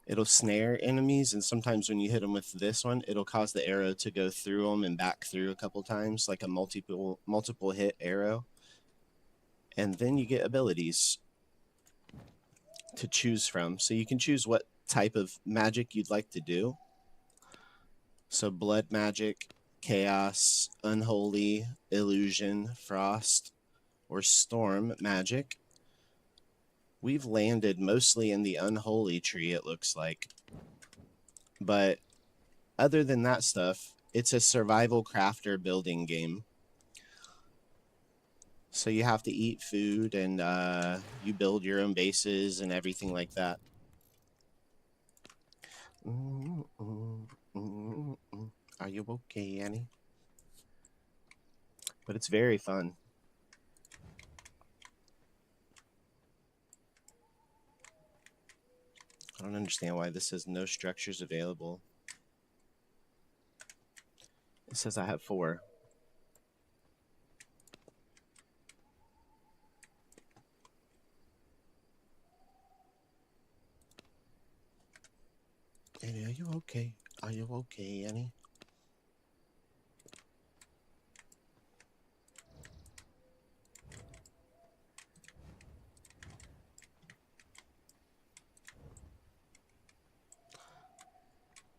it'll snare enemies. And sometimes when you hit them with this one, it'll cause the arrow to go through them and back through a couple times, like a multiple hit arrow. And then you get abilities to choose from. So you can choose what type of magic you'd like to do. So blood magic, chaos, unholy, illusion, frost, or storm magic. We've landed mostly in the unholy tree, it looks like. But other than that stuff, it's a survival crafter building game. So you have to eat food, and you build your own bases and everything like that. Are you okay, Annie? But it's very fun. I don't understand why this says no structures available. It says I have 4. Annie, are you okay? Are you okay, Annie?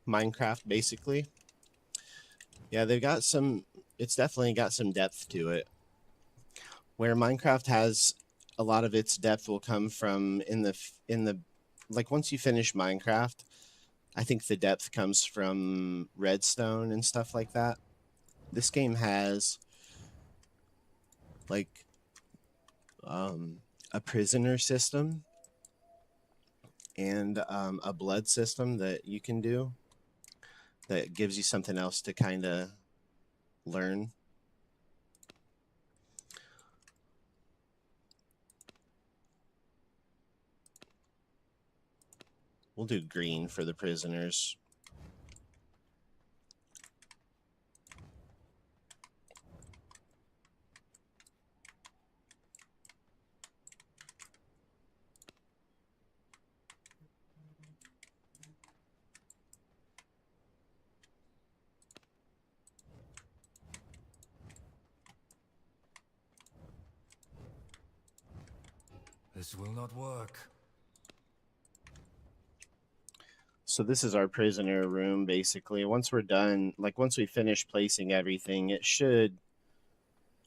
Minecraft, basically. Yeah, they've got some. It's definitely got some depth to it. Where Minecraft has a lot of its depth will come from in the like once you finish Minecraft, I think the depth comes from redstone and stuff like that. This game has like a prisoner system and a blood system that you can do that gives you something else to kind of learn. We'll do green for the prisoners. This will not work. So this is our prisoner room, basically. Once we're done, like once we finish placing everything,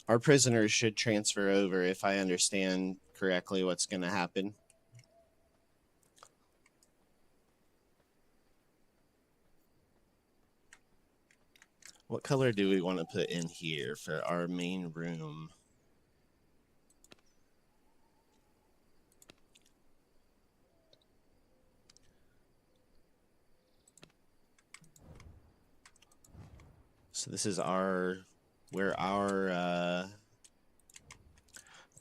our prisoners should transfer over if I understand correctly what's going to happen. What color do we want to put in here for our main room? So this is where our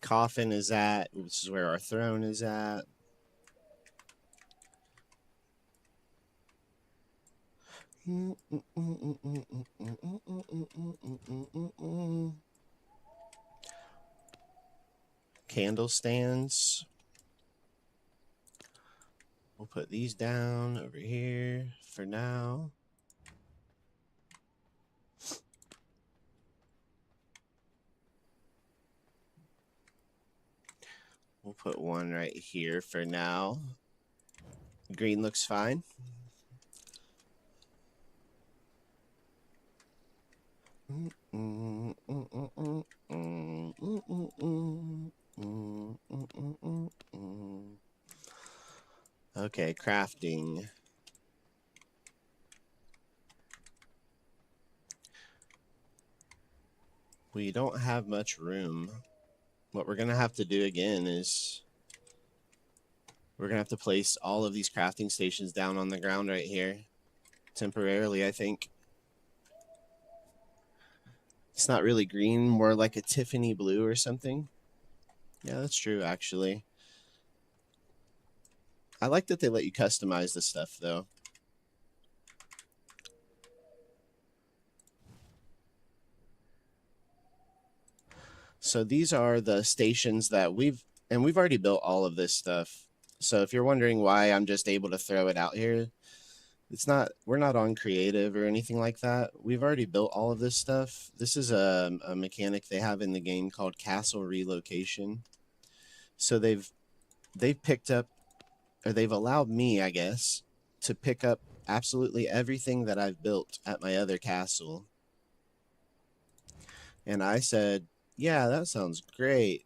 coffin is at. This is where our throne is at. Candle stands. We'll put these down over here for now. We'll put one right here for now. Green looks fine. Okay, crafting. We don't have much room. What we're going to have to do again is we're going to have to place all of these crafting stations down on the ground right here. Temporarily, I think. It's not really green, more like a Tiffany blue or something. Yeah, that's true, actually. I like that they let you customize the stuff, though. So these are the stations that we've already built all of this stuff. So if you're wondering why I'm just able to throw it out here, we're not on creative or anything like that. We've already built all of this stuff. This is a mechanic they have in the game called castle relocation. So they've picked up, or they've allowed me, I guess, to pick up absolutely everything that I've built at my other castle. And I said, yeah, that sounds great.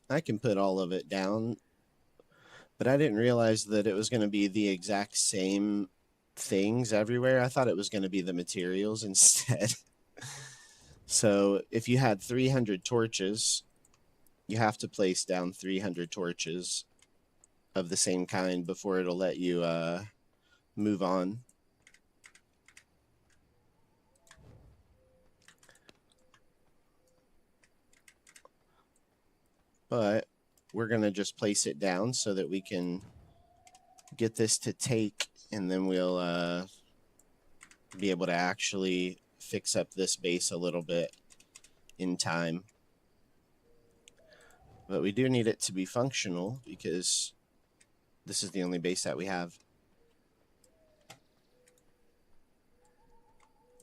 I can put all of it down. But I didn't realize that it was going to be the exact same things everywhere. I thought it was going to be the materials instead. So if you had 300 torches, you have to place down 300 torches of the same kind before it'll let you move on. But we're going to just place it down so that we can get this to take, and then we'll be able to actually fix up this base a little bit in time. But we do need it to be functional because this is the only base that we have.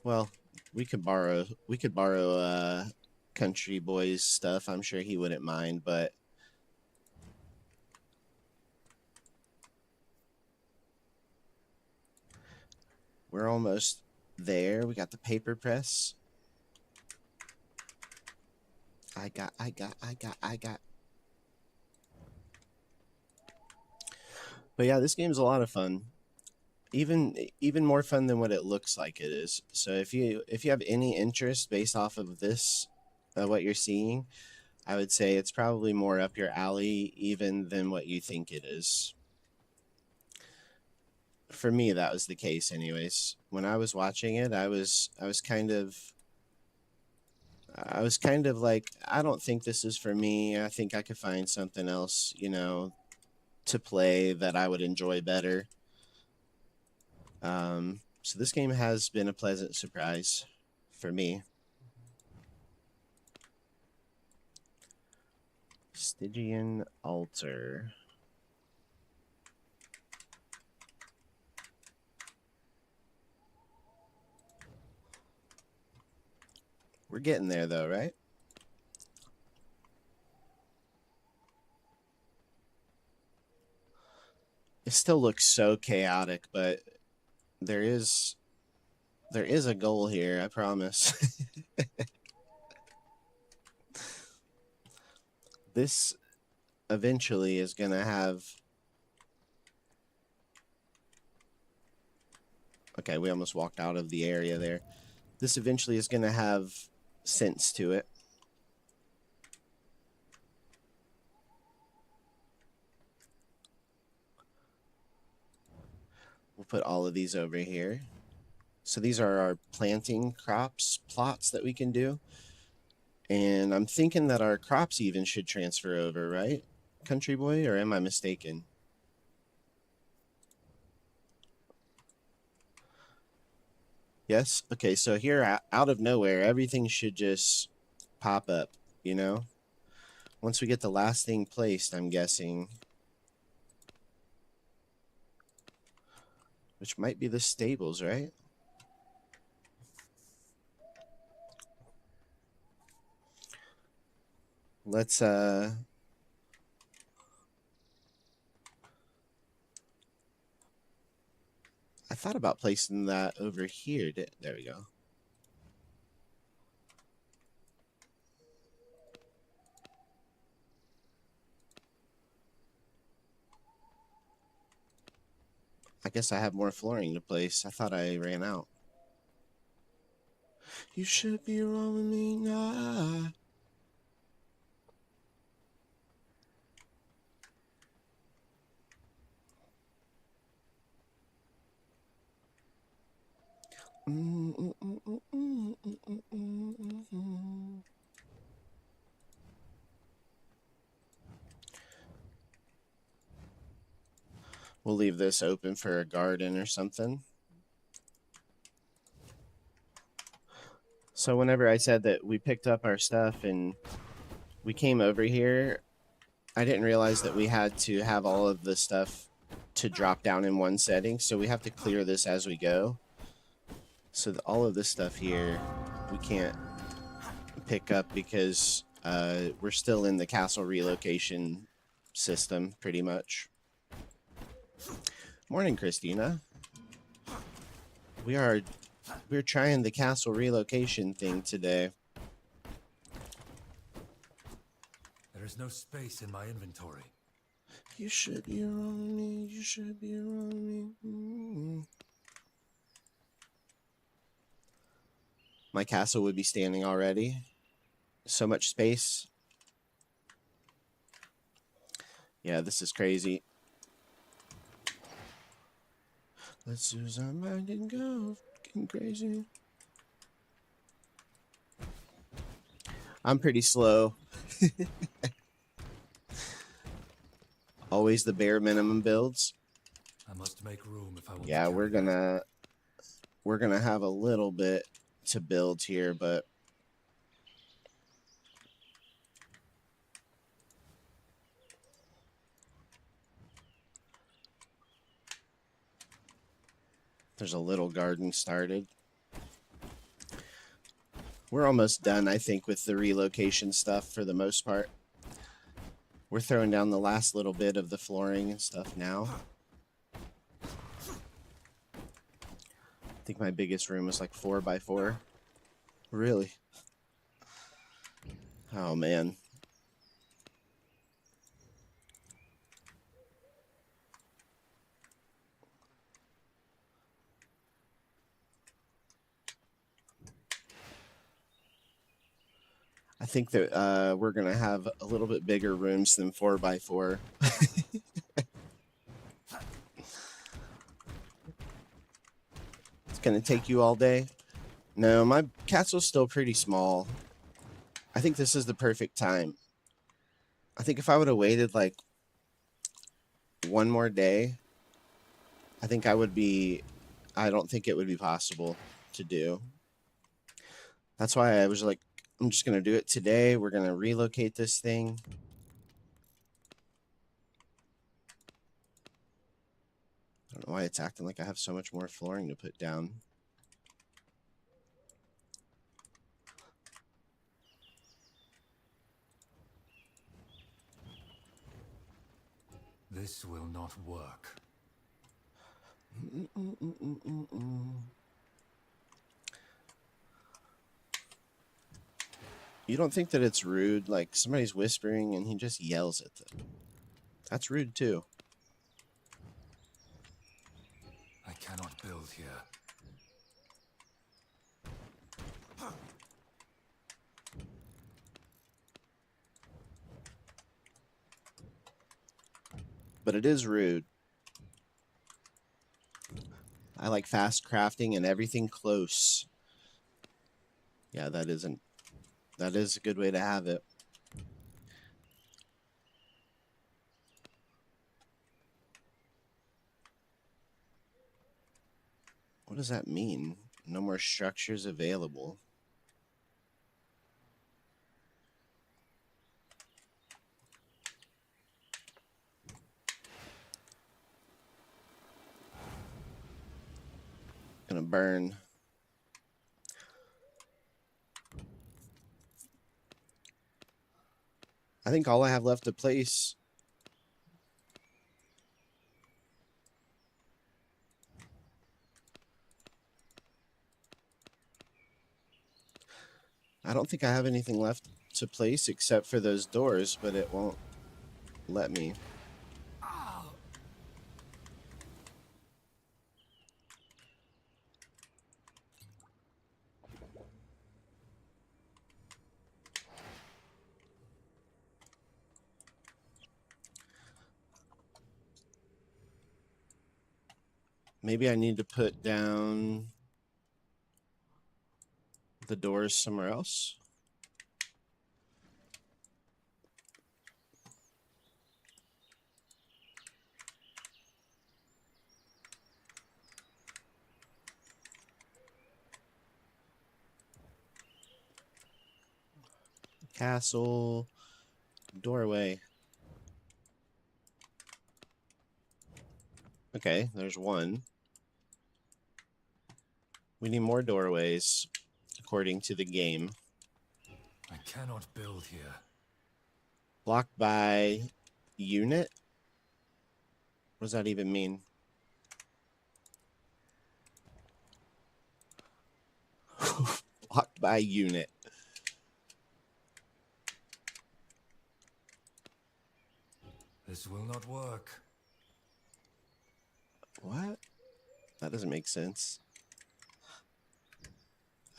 Well, we could borrow Country Boy's stuff. I'm sure he wouldn't mind, but we're almost there. We got the paper press. I got. But yeah, this game's a lot of fun. Even more fun than what it looks like it is. So if you have any interest based off of this, what you're seeing, I would say it's probably more up your alley even than what you think it is. For me, that was the case anyways. When I was watching it, I was kind of like, I don't think this is for me. I think I could find something else, you know, to play that I would enjoy better. So this game has been a pleasant surprise for me. Stygian altar. We're getting there though, right? It still looks so chaotic, but there is a goal here, I promise. This eventually is going to have... Okay, we almost walked out of the area there. This eventually is going to have sense to it. We'll put all of these over here. So these are our planting plots that we can do. And I'm thinking that our crops even should transfer over, right, Country Boy? Or am I mistaken? Yes? Okay, so here, out of nowhere, everything should just pop up, you know? Once we get the last thing placed, I'm guessing. Which might be the stables, right? Let's, I thought about placing that over here. There we go. I guess I have more flooring to place. I thought I ran out. You should be wrong with me now. We'll leave this open for a garden or something. So whenever I said that we picked up our stuff and we came over here, I didn't realize that we had to have all of the stuff to drop down in one setting. So we have to clear this as we go. So all of this stuff here, we can't pick up because we're still in the castle relocation system, pretty much. Morning, Christina. We're trying the castle relocation thing today. There is no space in my inventory. You should be wrong me. You should be wrong me. My castle would be standing already. So much space. Yeah, this is crazy. Let's lose our mind and go fucking crazy. I'm pretty slow. Always the bare minimum builds. I must make room if I want Yeah, to we're carry that. gonna have a little bit to build here, but there's a little garden started. We're almost done, I think, with the relocation stuff for the most part. We're throwing down the last little bit of the flooring and stuff now. I think my biggest room was like 4x4. Really? Oh, man. I think that we're going to have a little bit bigger rooms than 4x4. It's going to take you all day. No, my castle's still pretty small. I think this is the perfect time. I think if I would have waited like one more day, I think I don't think it would be possible to do. That's why I was like, I'm just going to do it today. We're going to relocate this thing. I don't know why it's acting like I have so much more flooring to put down. This will not work. You don't think that it's rude? Like somebody's whispering and he just yells at them. That's rude too. I cannot build here. But it is rude. I like fast crafting and everything close. Yeah, that is a good way to have it. What does that mean? No more structures available. Gonna burn. I think all I have left to place I don't think I have anything left to place except for those doors, but it won't let me. Maybe I need to put down the doors somewhere else. Castle, doorway. Okay, there's one. We need more doorways, according to the game. I cannot build here. Blocked by unit? What does that even mean? Blocked by unit. This will not work. What? That doesn't make sense.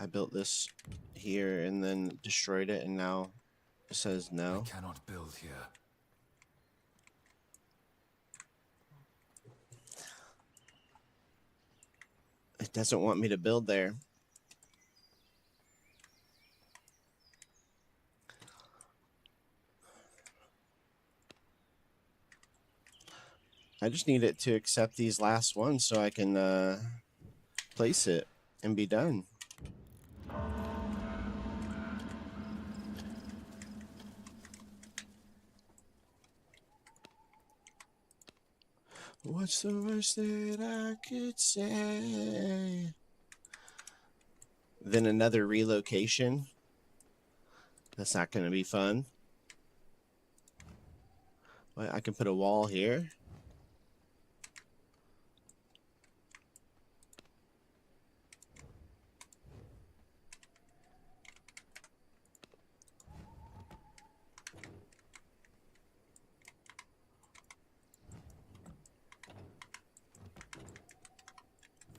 I built this here and then destroyed it, and now it says no. I cannot build here. It doesn't want me to build there. I just need it to accept these last ones so I can place it and be done. What's the worst that I could say? Then another relocation. That's not going to be fun. Well, I can put a wall here.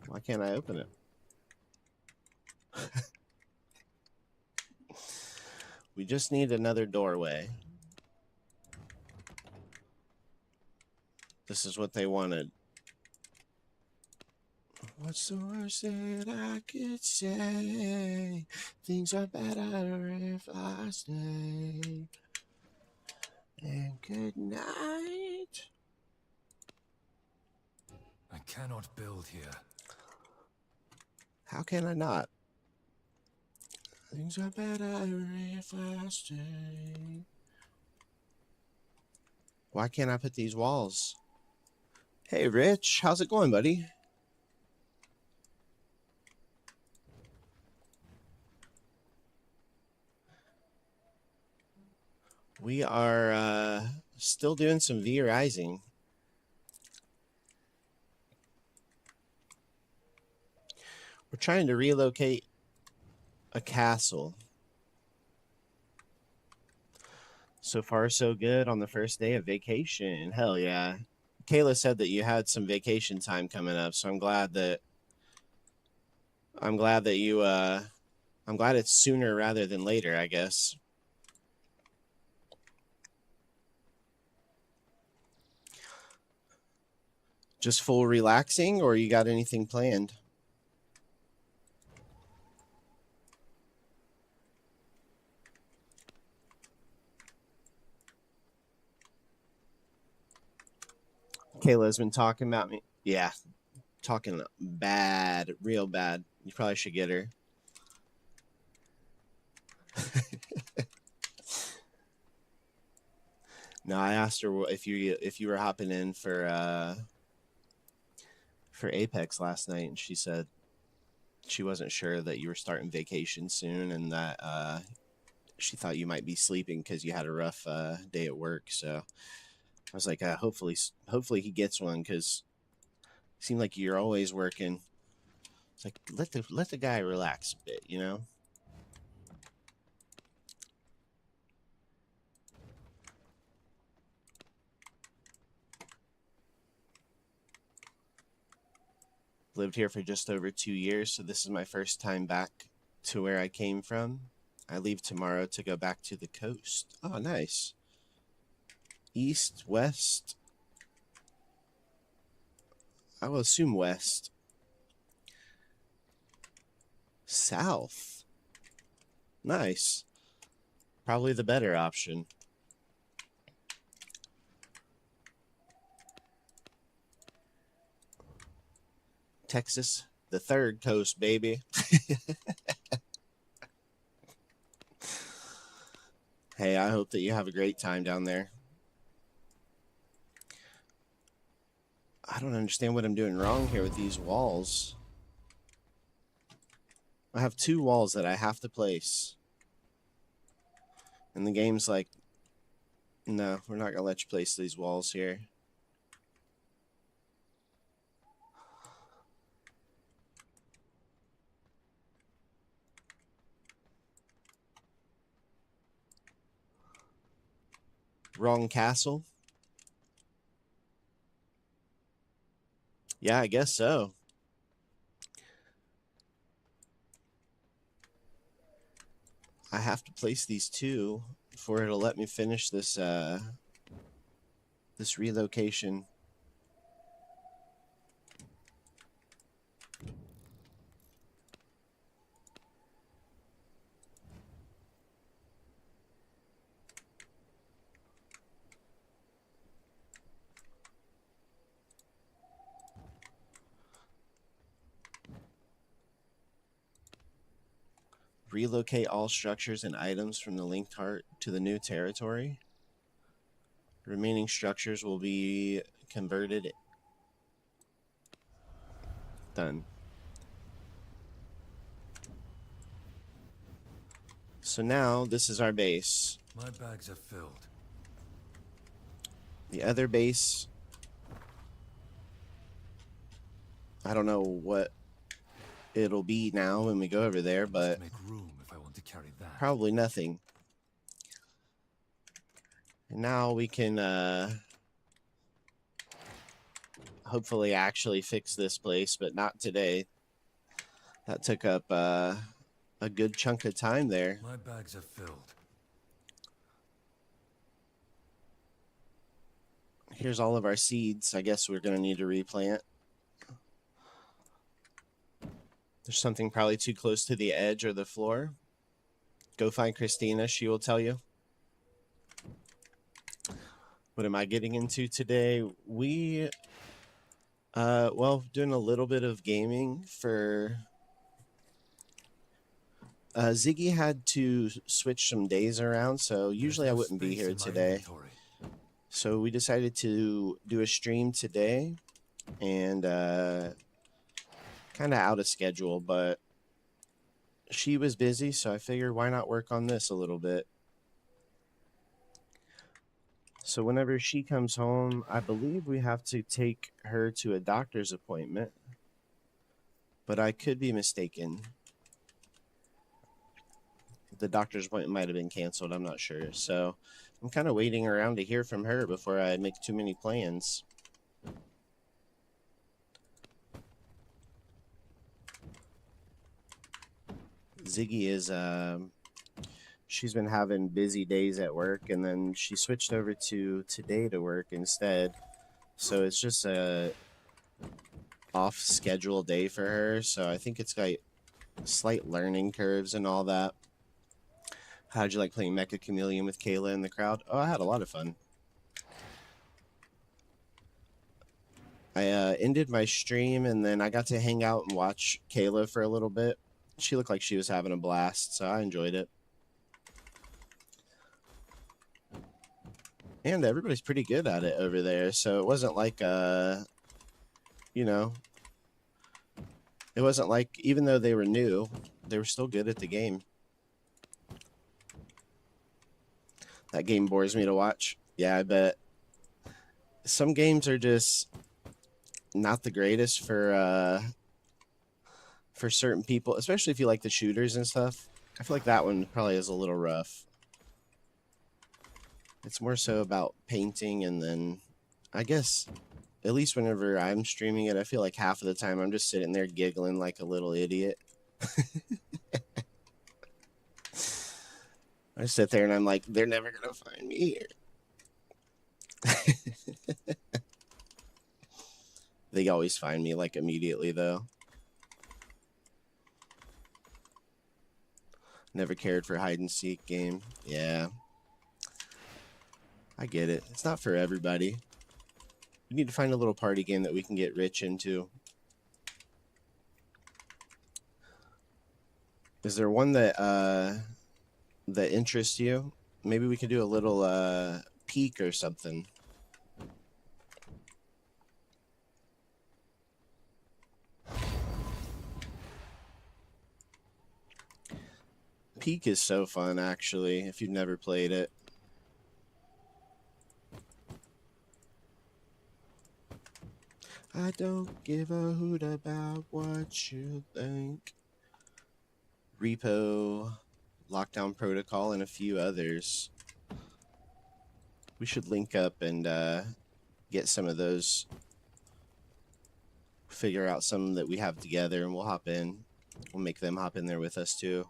Why can't I open it? We just need another doorway. This is what they wanted. What's the worst that I could say? Things are better if I stay. And good night. I cannot build here. How can I not? Things are better if I stay. Why can't I put these walls? Hey, Rich, how's it going, buddy? We are still doing some V-Rising. We're trying to relocate a castle. So far, so good on the first day of vacation. Hell yeah. Kayla said that you had some vacation time coming up, so I'm glad that you I'm glad it's sooner rather than later, I guess. Just full relaxing, or you got anything planned? Kayla's been talking about me. Yeah, talking bad, real bad. You probably should get her. No, I asked her if you were hopping in for Apex last night, and she said she wasn't sure that you were starting vacation soon, and that she thought you might be sleeping because you had a rough day at work. So I was like, hopefully he gets one, because it seemed like you're always working. It's like, let the guy relax a bit, you know. Lived here for just over 2 years, so this is my first time back to where I came from. I leave tomorrow to go back to the coast. Oh, nice. East, west. I will assume west. South. Nice. Probably the better option. Texas, the third coast, baby. Hey, I hope that you have a great time down there. I don't understand what I'm doing wrong here with these walls. I have 2 walls that I have to place. And the game's like, no, we're not going to let you place these walls here. Wrong castle? Yeah, I guess so. I have to place these 2 before it'll let me finish this this relocation. Relocate all structures and items from the linked heart to the new territory. Remaining structures will be converted. Done. So now this is our base. My bags are filled. The other base, I don't know what it'll be now when we go over there, but Make room if I want to carry that. probably nothing. And now we can hopefully actually fix this place, but not today. That took up a good chunk of time there. My bags are filled. Here's all of our seeds. I guess we're going to need to replant. There's something probably too close to the edge or the floor. Go find Christina. She will tell you. What am I getting into today? We, well, doing a little bit of gaming for... Ziggy had to switch some days around, so usually I wouldn't be here today. So we decided to do a stream today, and kind of out of schedule, but she was busy, so I figured why not work on this a little bit. So whenever she comes home, I believe we have to take her to a doctor's appointment, but I could be mistaken. The doctor's appointment might have been canceled, I'm not sure. So I'm kind of waiting around to hear from her before I make too many plans. Ziggy is, she's been having busy days at work, and then she switched over to today to work instead. So it's just a off-schedule day for her. So I think it's got slight learning curves and all that. How'd you like playing Mecha Chameleon with Kayla in the crowd? Oh, I had a lot of fun. I ended my stream, and then I got to hang out and watch Kayla for a little bit. She looked like she was having a blast, so I enjoyed it. And everybody's pretty good at it over there, so it wasn't like, you know, it wasn't like, even though they were new, they were still good at the game. That game bores me to watch. Yeah, I bet. Some games are just not the greatest for certain people, especially if you like the shooters and stuff. I feel like that one probably is a little rough. It's more so about painting, and then I guess at least whenever I'm streaming it, I feel like half of the time I'm just sitting there giggling like a little idiot. I sit there and I'm like, they're never gonna find me here. They always find me like immediately though. Never cared for hide and seek game. Yeah. I get it. It's not for everybody. We need to find a little party game that we can get rich into. Is there one that that interests you? Maybe we could do a little peek or something. Peek is so fun, actually, if you've never played it. I don't give a hoot about what you think. Repo, Lockdown Protocol, and a few others. We should link up and get some of those. Figure out some that we have together, and we'll hop in. We'll make them hop in there with us too.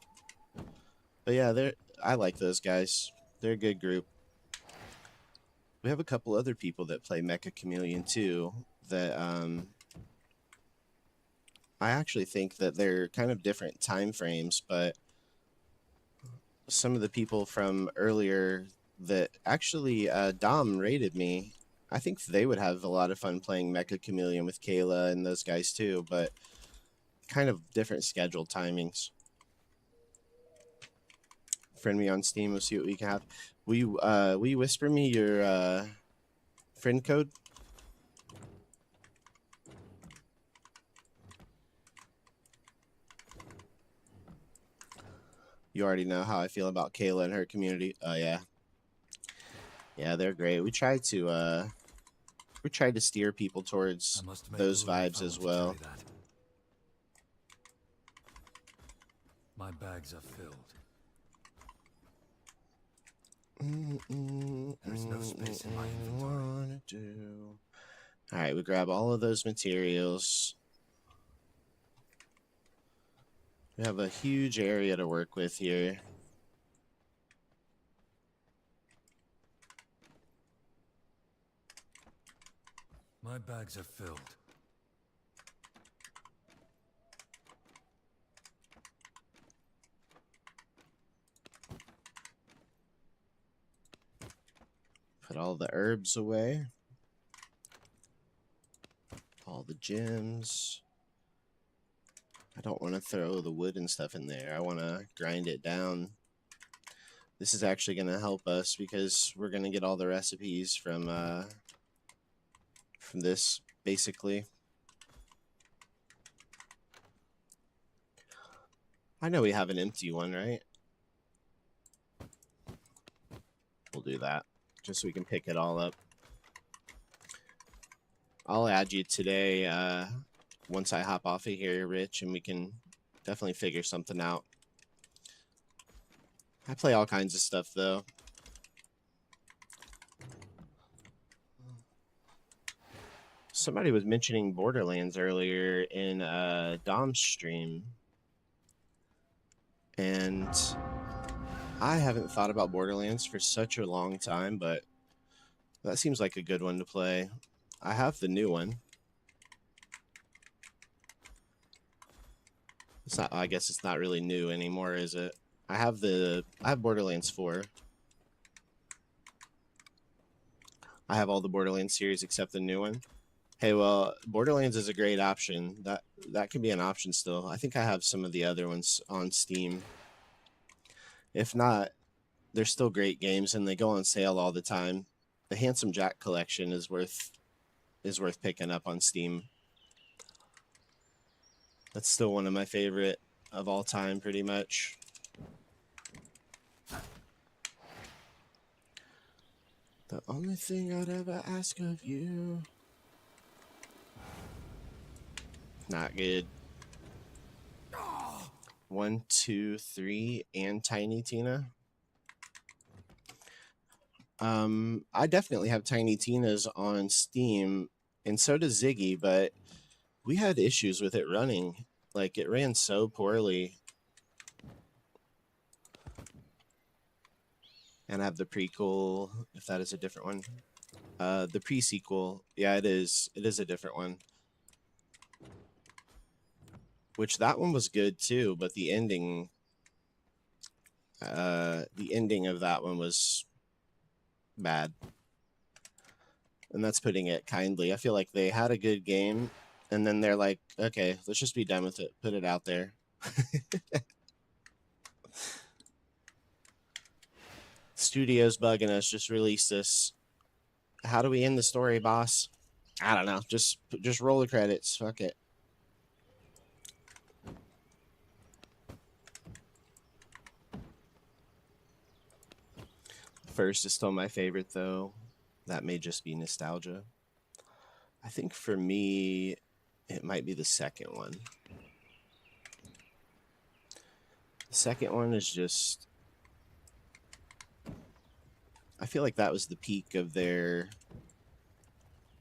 But yeah, I like those guys. They're a good group. We have a couple other people that play Mecha Chameleon too. That I actually think that they're kind of different time frames, but some of the people from earlier that actually Dom rated me, I think they would have a lot of fun playing Mecha Chameleon with Kayla and those guys too, but kind of different schedule timings. Friend me on Steam. We'll see what we can have. Will you whisper me your friend code? You already know how I feel about Kayla and her community. Oh yeah. Yeah, they're great. We try to steer people towards I must make those room if vibes I as want to well. carry that. My bags are filled. There is no space in my inventory. All right, we grab all of those materials. We have a huge area to work with here. My bags are filled. Put all the herbs away. All the gems. I don't want to throw the wood and stuff in there. I want to grind it down. This is actually going to help us because we're going to get all the recipes from this, basically. I know we have an empty one, right? We'll do that, just so we can pick it all up. I'll add you today once I hop off of here, Rich, and we can definitely figure something out. I play all kinds of stuff, though. Somebody was mentioning Borderlands earlier in Dom's stream. And I haven't thought about Borderlands for such a long time, but that seems like a good one to play. I have the new one. It's not, I guess it's not really new anymore, is it? I have Borderlands 4. I have all the Borderlands series except the new one. Hey, well, Borderlands is a great option. That could be an option still. I think I have some of the other ones on Steam. If not, they're still great games and they go on sale all the time. The Handsome Jack collection is worth picking up on Steam. That's still one of my favorite of all time, pretty much. The only thing I'd ever ask of you. Not good. 1, 2, 3, and Tiny Tina. I definitely have Tiny Tina's on Steam, and so does Ziggy, but we had issues with it running. Like, it ran so poorly. And I have the prequel, if that is a different one. The pre-sequel, yeah, it is. It is a different one. Which that one was good too, but the ending of that one was bad. And that's putting it kindly. I feel like they had a good game, and then they're like, okay, let's just be done with it. Put it out there. Studio's bugging us. Just release this. How do we end the story, boss? I don't know. Just roll the credits. Fuck it. First is still my favorite, though. That may just be nostalgia. I think for me, it might be the second one. The second one is just... I feel like that was the peak of their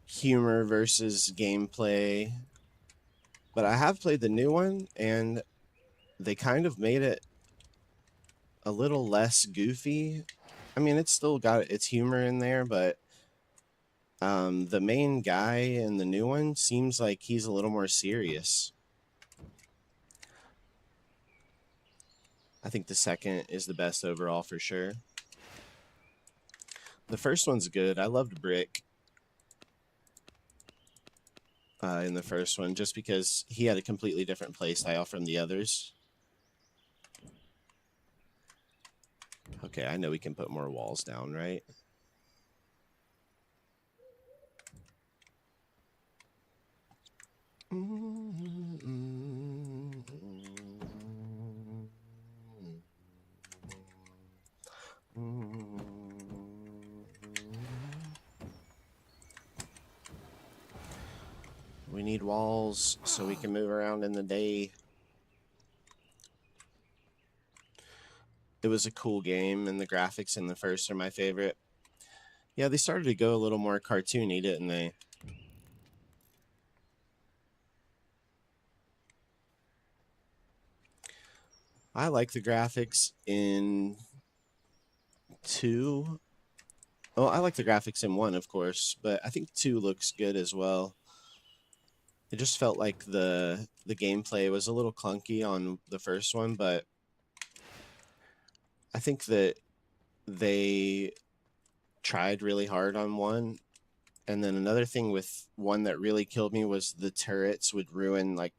humor versus gameplay. But I have played the new one, and they kind of made it a little less goofy. I mean, it's still got its humor in there, but the main guy in the new one seems like he's a little more serious. I think the second is the best overall for sure. The first one's good. I loved Brick in the first one just because he had a completely different play style from the others. Okay, I know we can put more walls down, right? We need walls so we can move around in the day. It was a cool game, and the graphics in the first are my favorite. Yeah, they started to go a little more cartoony, didn't they? I like the graphics in 2. Oh, I like the graphics in 1, of course, but I think 2 looks good as well. It just felt like the gameplay was a little clunky on the first one, but I think that they tried really hard on 1. And then another thing with 1 that really killed me was the turrets would ruin like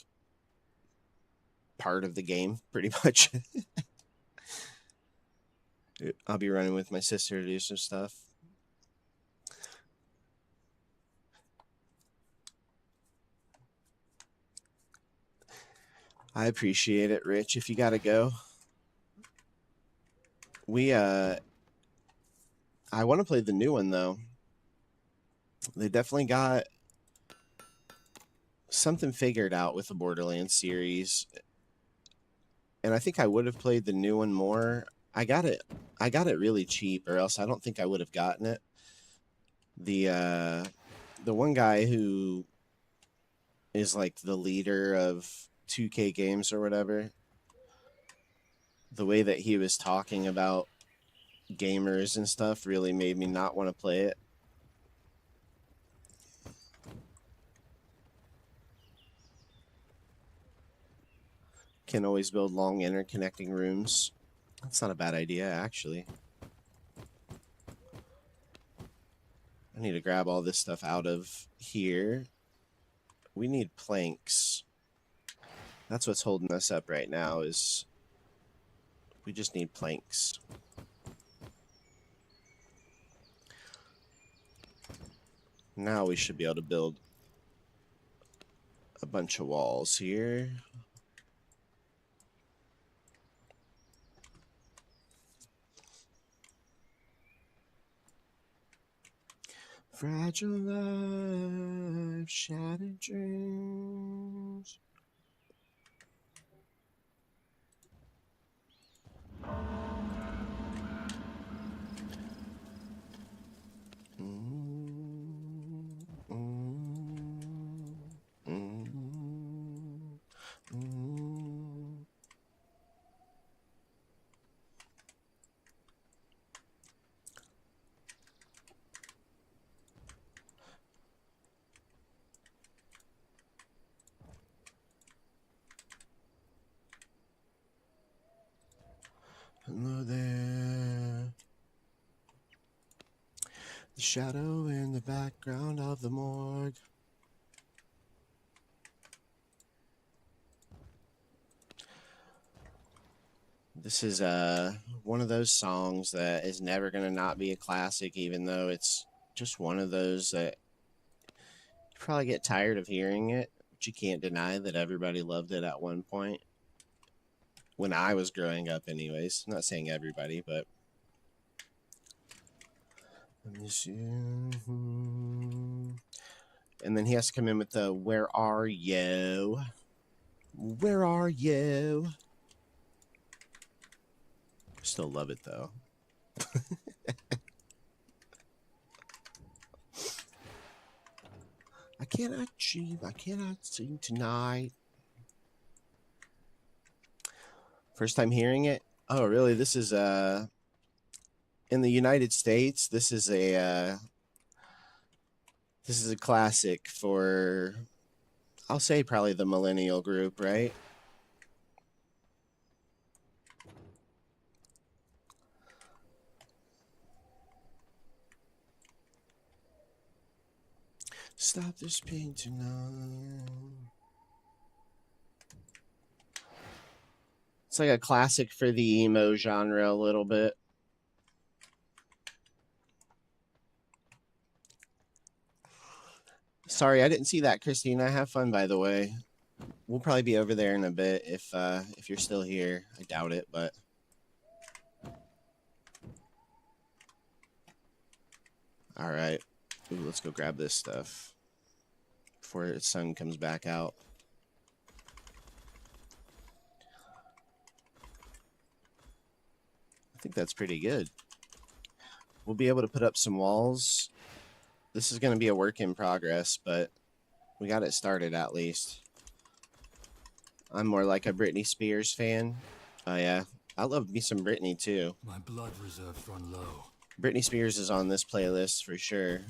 part of the game pretty much. I'll be running with my sister to do some stuff. I appreciate it, Rich. If you gotta go, I want to play the new one though. They definitely got something figured out with the Borderlands series, and I think I would have played the new one more. I got it really cheap, or else I don't think I would have gotten it. The one guy who is like the leader of 2K Games or whatever, the way that he was talking about gamers and stuff really made me not want to play it. Can always build long interconnecting rooms. That's not a bad idea, actually. I need to grab all this stuff out of here. We need planks. That's what's holding us up right now, is we just need planks. Now we should be able to build a bunch of walls here. Fragile life, shattered dreams. Hello there. The shadow in the background of the morgue. This is one of those songs that is never going to not be a classic, even though it's just one of those that you probably get tired of hearing it, but you can't deny that everybody loved it at one point. When I was growing up, anyways. I'm not saying everybody, but... Let me see. And then he has to come in with the, "Where are you? Where are you?" Still love it, though. I cannot sing tonight. First time hearing it? Oh, really? This is in the United States. This is a classic for, I'll say, probably the millennial group, right? Stop this pain tonight. It's like a classic for the emo genre a little bit. Sorry, I didn't see that, Christina. Have fun, by the way. We'll probably be over there in a bit if you're still here. I doubt it, but all right. Ooh, let's go grab this stuff before the sun comes back out. I think that's pretty good. We'll be able to put up some walls. This is going to be a work in progress, but we got it started at least. I'm more like a Britney Spears fan. Oh yeah, I love me some Britney too. My blood reserves run low. Britney Spears is on this playlist for sure.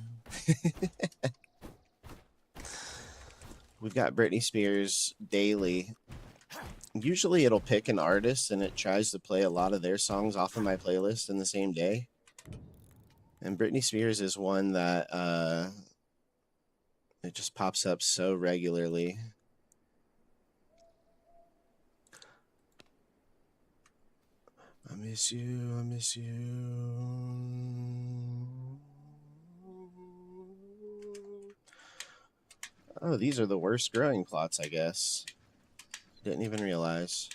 We've got Britney Spears daily. Usually it'll pick an artist and it tries to play a lot of their songs off of my playlist in the same day. And Britney Spears is one that it just pops up so regularly. I miss you, I miss you. Oh, these are the worst growing plots, I guess. Didn't even realize.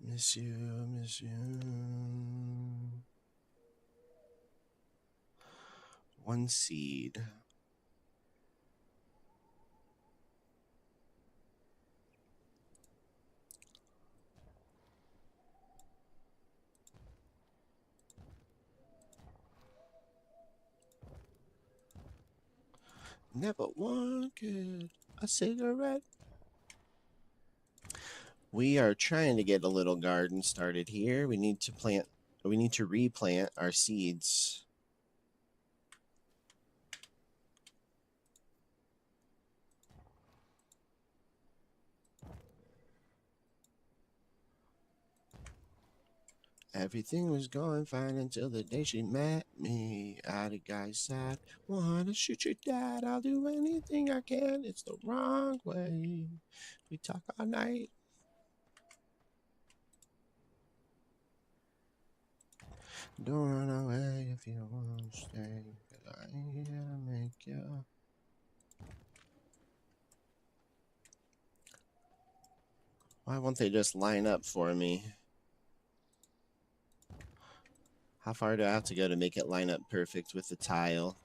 Miss you, I miss you. One seed. Never wanted a cigarette. We are trying to get a little garden started here. We need to replant our seeds. Everything was going fine until the day she met me at a guy's side. Wanna shoot your dad, I'll do anything I can. It's the wrong way. We talk all night. Don't run away if you want to stay, 'cause I ain't here to make you. Why won't they just line up for me? How far do I have to go to make it line up perfect with the tile?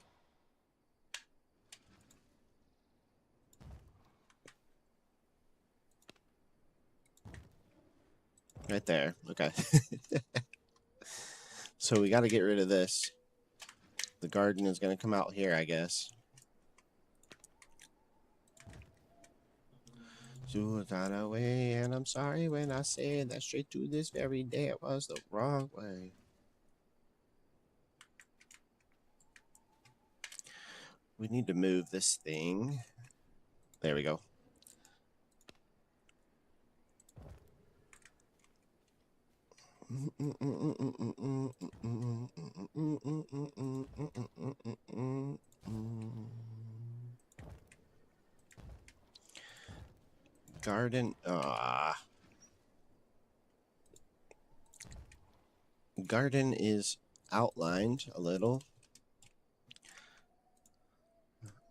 Right there. Okay. So we got to get rid of this. The garden is going to come out here, I guess. So that away, and I'm sorry when I say that straight to this very day it was the wrong way. We need to move this thing. There we go. Garden. Garden is outlined a little.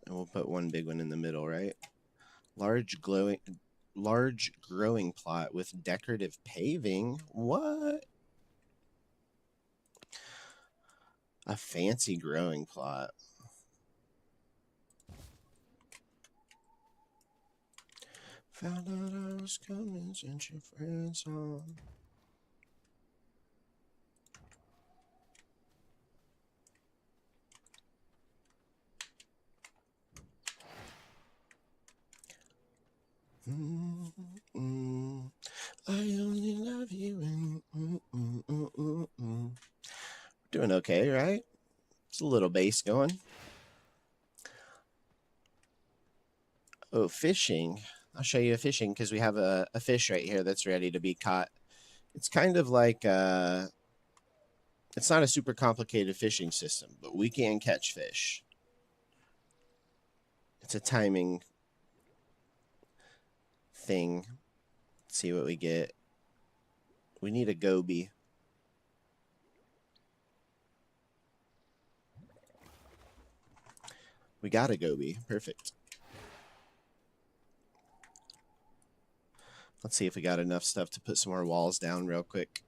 And we'll put one big one in the middle, right? Large growing plot with decorative paving. What? A fancy growing plot. Found out I was coming since your friends on. I only love you and doing okay, right? It's a little bass going. Oh, fishing. I'll show you a fishing because we have a fish right here that's ready to be caught. It's kind of like it's not a super complicated fishing system, but we can catch fish. It's a timing thing. Let's see what we get. We need a goby. We got a goby. Perfect. Let's see if we got enough stuff to put some more walls down real quick.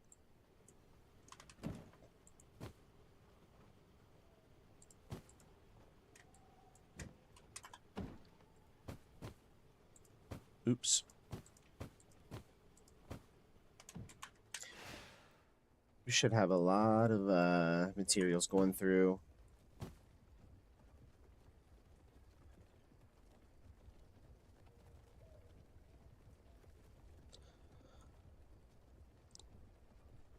Oops. We should have a lot of materials going through.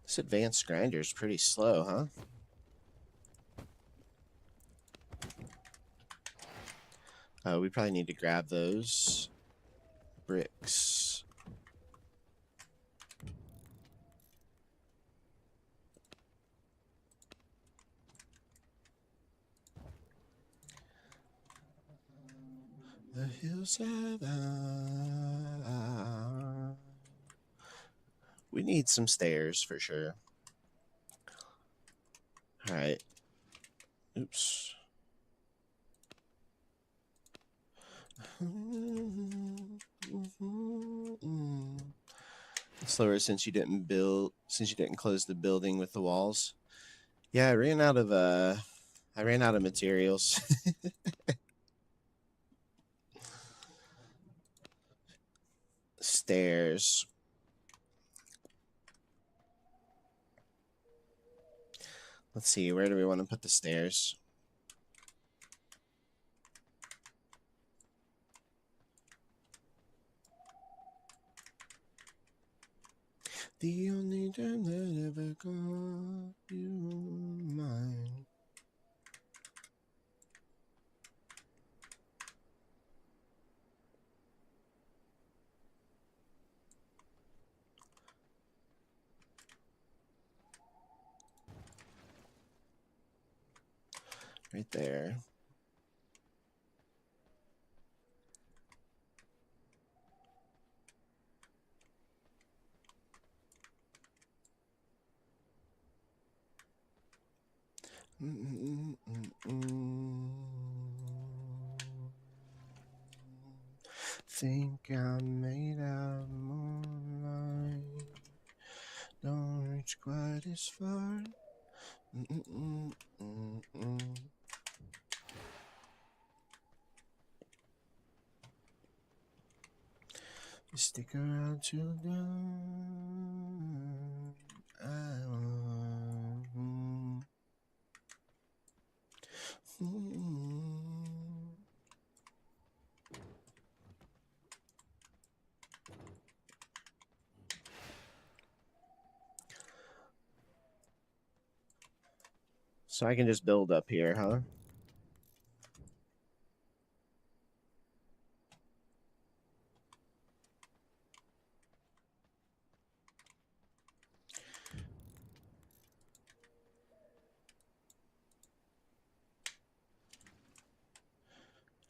This advanced grinder is pretty slow, huh? We probably need to grab those bricks. The hills have eyes. We need some stairs for sure. All right. Oops. Slower since you didn't close the building with the walls. Yeah, I ran out of materials. Stairs. Let's see, where do we want to put the stairs? The only time that ever called you mine. Right there. Think I'm made out of moonlight. Don't reach quite as far. Stick around till dawn. I want. So I can just build up here, huh?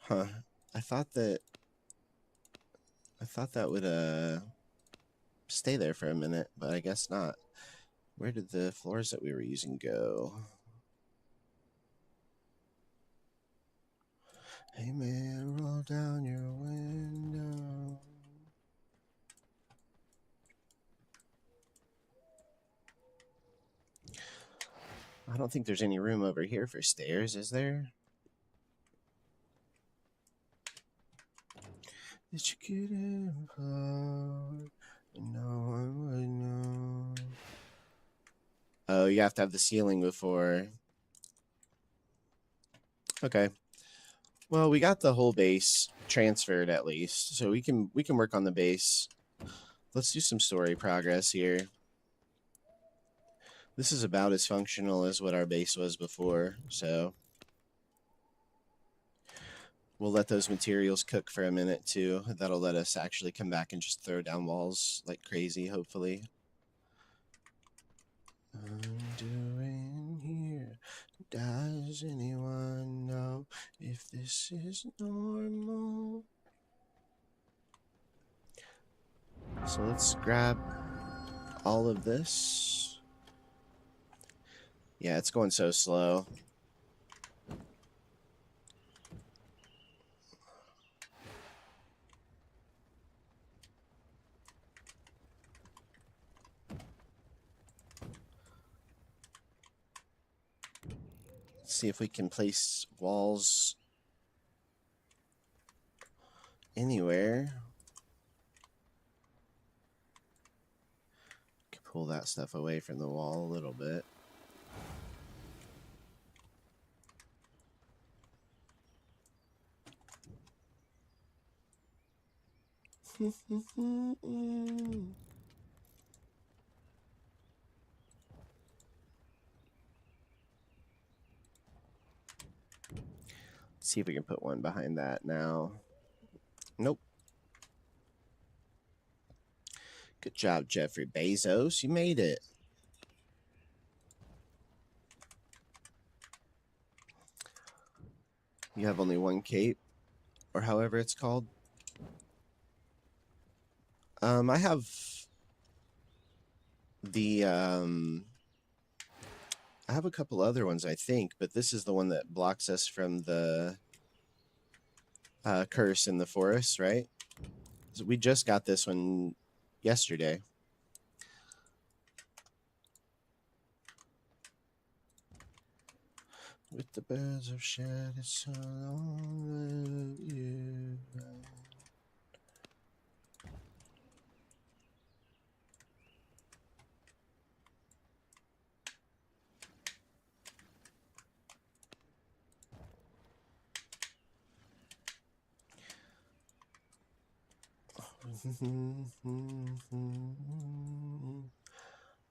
Huh. I thought that would stay there for a minute, but I guess not. Where did the floors that we were using go? Hey man, roll down your window. I don't think there's any room over here for stairs, is there? Did you get involved? No one would know. Oh, you have to have the ceiling before. Okay. Well, we got the whole base transferred at least, so we can work on the base. Let's do some story progress here. This is about as functional as what our base was before, so we'll let those materials cook for a minute too. That'll let us actually come back and just throw down walls like crazy, hopefully. I'm doing here. Does anyone know if this is normal? So let's grab all of this. Yeah, it's going so slow. See if we can place walls anywhere. Can pull that stuff away from the wall a little bit. See if we can put one behind that now. Nope. Good job, Jeffrey Bezos. You made it. You have only one cape, or however it's called. I have the I have a couple other ones, I think, but this is the one that blocks us from the curse in the forest, right? So we just got this one yesterday. With the birds of shed, it's so long that you.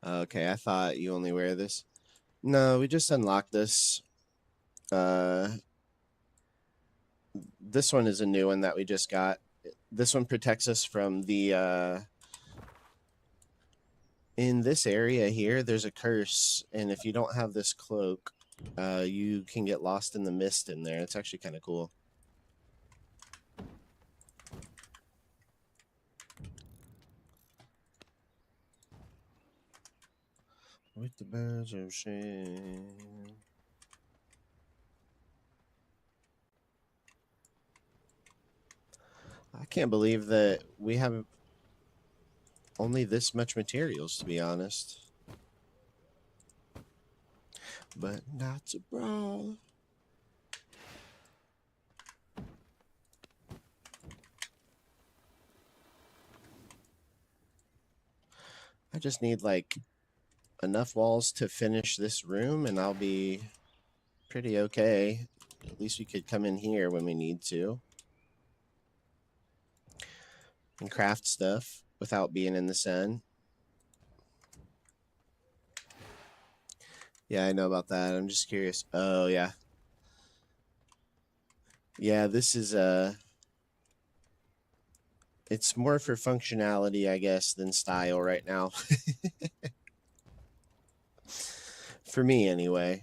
Okay, I thought you only wear this. No, we just unlocked this. This one is a new one that we just got. This one protects us from the in this area here, there's a curse, and if you don't have this cloak, you can get lost in the mist in there. It's actually kind of cool. With the birds of shame. I can't believe that we have only this much materials, to be honest. But not to brawl. I just need like enough walls to finish this room and I'll be pretty okay. At least we could come in here when we need to and craft stuff without being in the sun. Yeah, I know about that. I'm just curious. Oh, yeah. Yeah, this is it's more for functionality, I guess, than style right now. For me, anyway.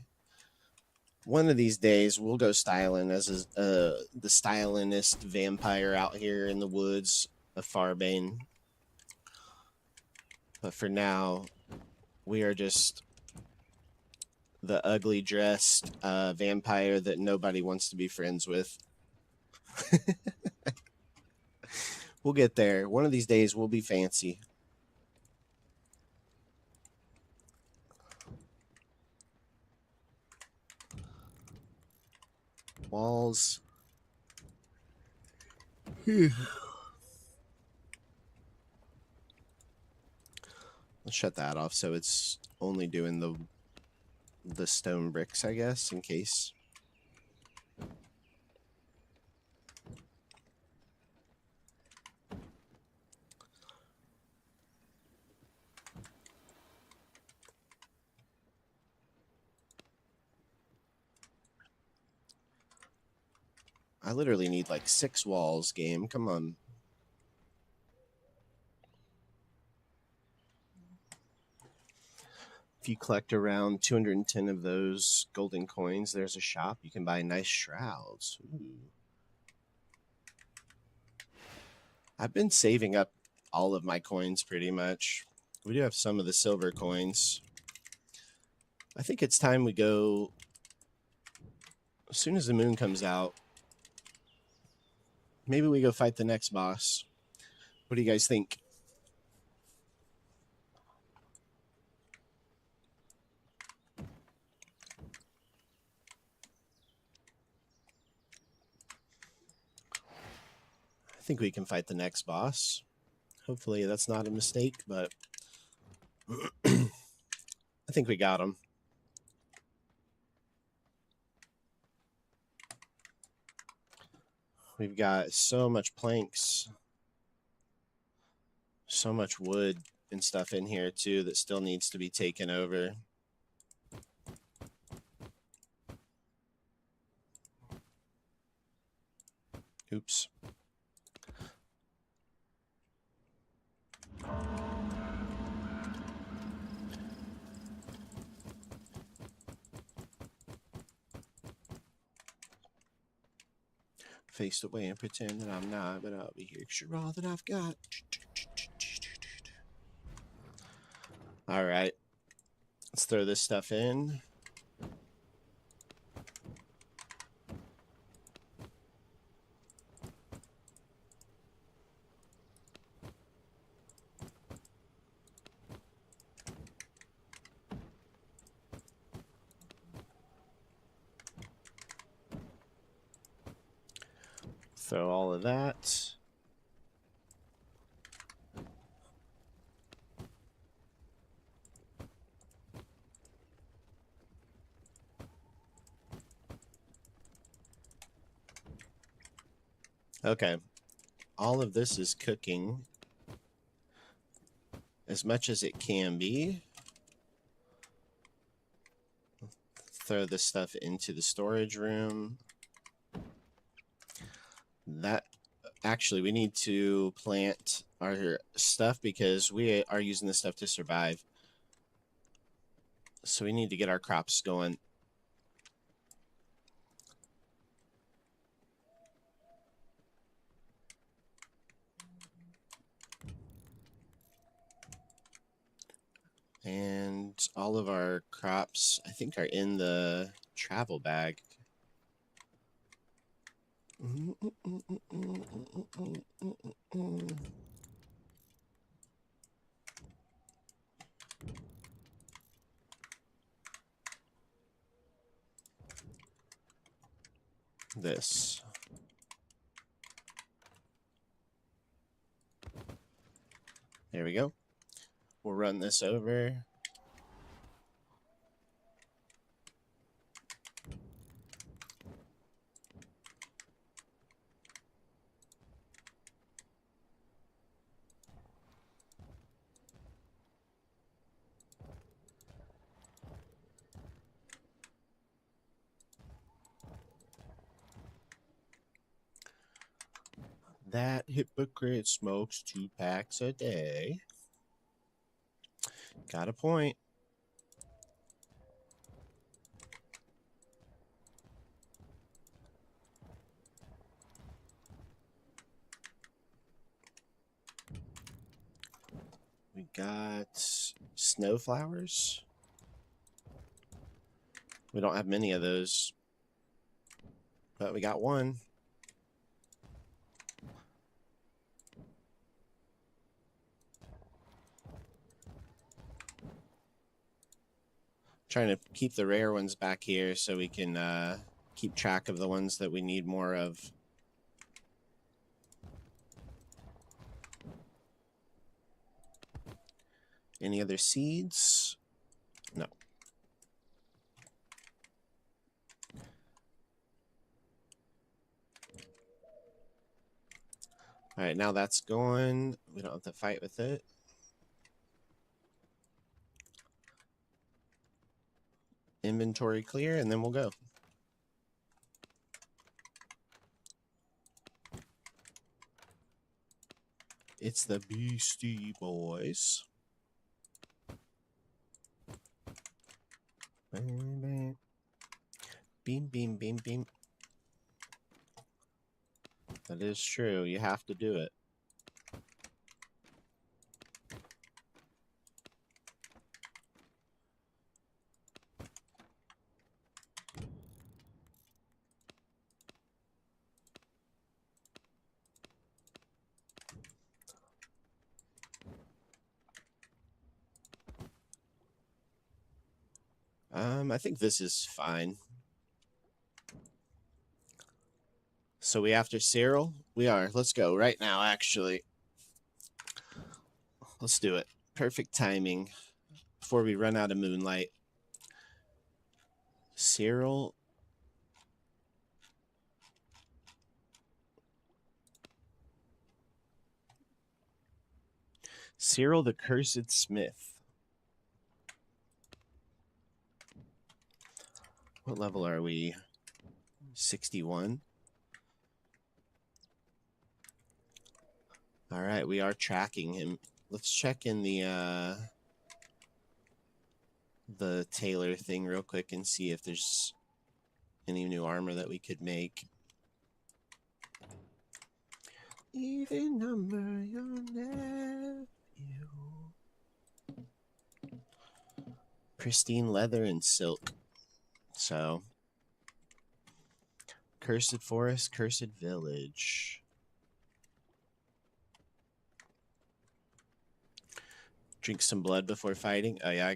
One of these days, we'll go styling as the stylingest vampire out here in the woods of Farbane. But for now, we are just the ugly dressed vampire that nobody wants to be friends with. We'll get there. One of these days, we'll be fancy. Walls. Let's shut that off so it's only doing the stone bricks, I guess, in case. I literally need like 6 walls, game. Come on. If you collect around 210 of those golden coins, there's a shop. You can buy nice shrouds. Ooh. I've been saving up all of my coins pretty much. We do have some of the silver coins. I think it's time we go as soon as the moon comes out. Maybe we go fight the next boss. What do you guys think? think we can fight the next boss. Hopefully that's not a mistake, but I think we got him. We've got so much planks, so much wood and stuff in here too that still needs to be taken over. Oops. Face away and pretend that I'm not, but I'll be here because you're all that I've got. All right. Let's throw this stuff in. Throw all of that. Okay. All of this is cooking as much as it can be. Throw this stuff into the storage room. That actually, we need to plant our stuff because we are using this stuff to survive. So we need to get our crops going. And all of our crops, I think, are in the travel bag. This. There we go. We'll run this over. That hypocrite smokes 2 packs a day. Got a point. We got snow flowers. We don't have many of those, but we got one. Trying to keep the rare ones back here so we can keep track of the ones that we need more of. Any other seeds? No. All right, now that's going. We don't have to fight with it. Inventory clear, and then we'll go. It's the Beastie Boys. Beam, beam, beam, beam. That is true. You have to do it. I think this is fine. So we after Cyril? We are. Let's go right now, actually. Let's do it. Perfect timing before we run out of moonlight. Cyril. Cyril the Cursed Smith. What level are we? 61. All right, we are tracking him. Let's check in the tailor thing real quick and see if there's any new armor that we could make. Even number your nephew. Pristine leather and silk. So, cursed forest, cursed village. Drink some blood before fighting. Oh yeah,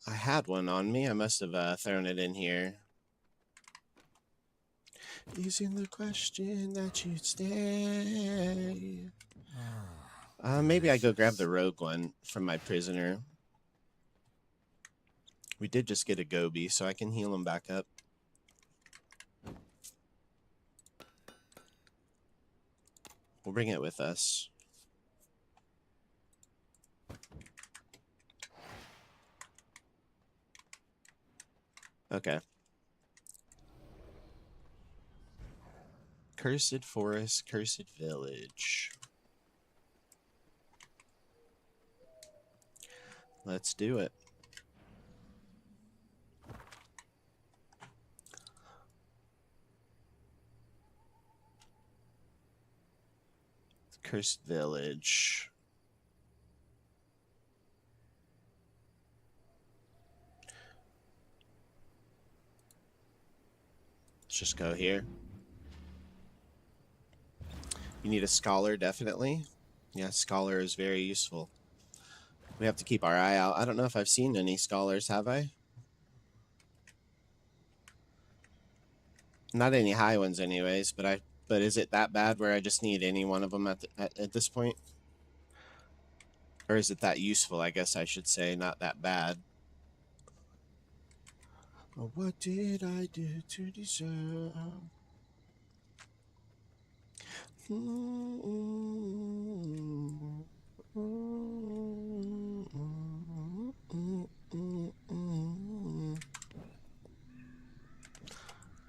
I had one on me. I must have thrown it in here. Using the question that you'd stay. Maybe I go grab the rogue one from my prisoner. We did just get a Gobi, so I can heal him back up. We'll bring it with us. Okay. Cursed forest, cursed village. Let's do it. Cursed village. Let's just go here. You need a scholar, definitely. Yeah, scholar is very useful. We have to keep our eye out. I don't know if I've seen any scholars, have I? Not any high ones anyways, but is it that bad where I just need any one of them at this point? Or is it that useful, I guess I should say, not that bad. Oh, what did I do to deserve?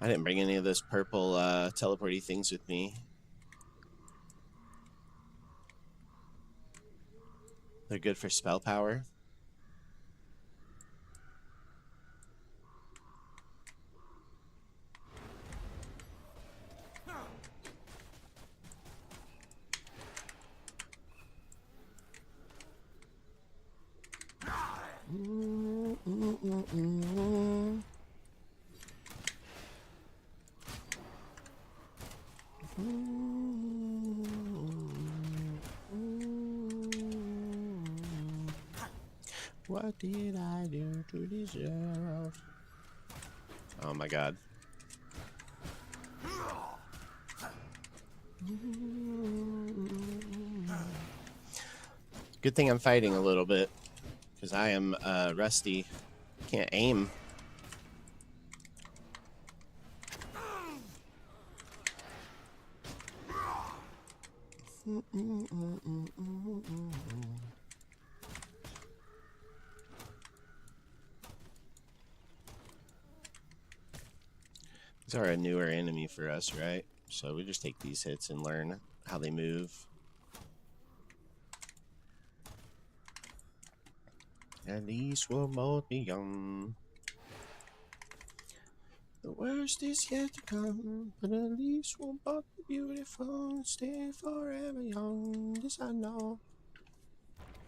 I didn't bring any of those purple teleporty things with me. They're good for spell power. What did I do to deserve? Oh my god. Good thing I'm fighting a little bit, because I am rusty. Can't aim. These are a newer enemy for us, right? So we just take these hits and learn how they move. At least we'll both be young. The worst is yet to come, but at least we'll both be beautiful and stay forever young. This I know.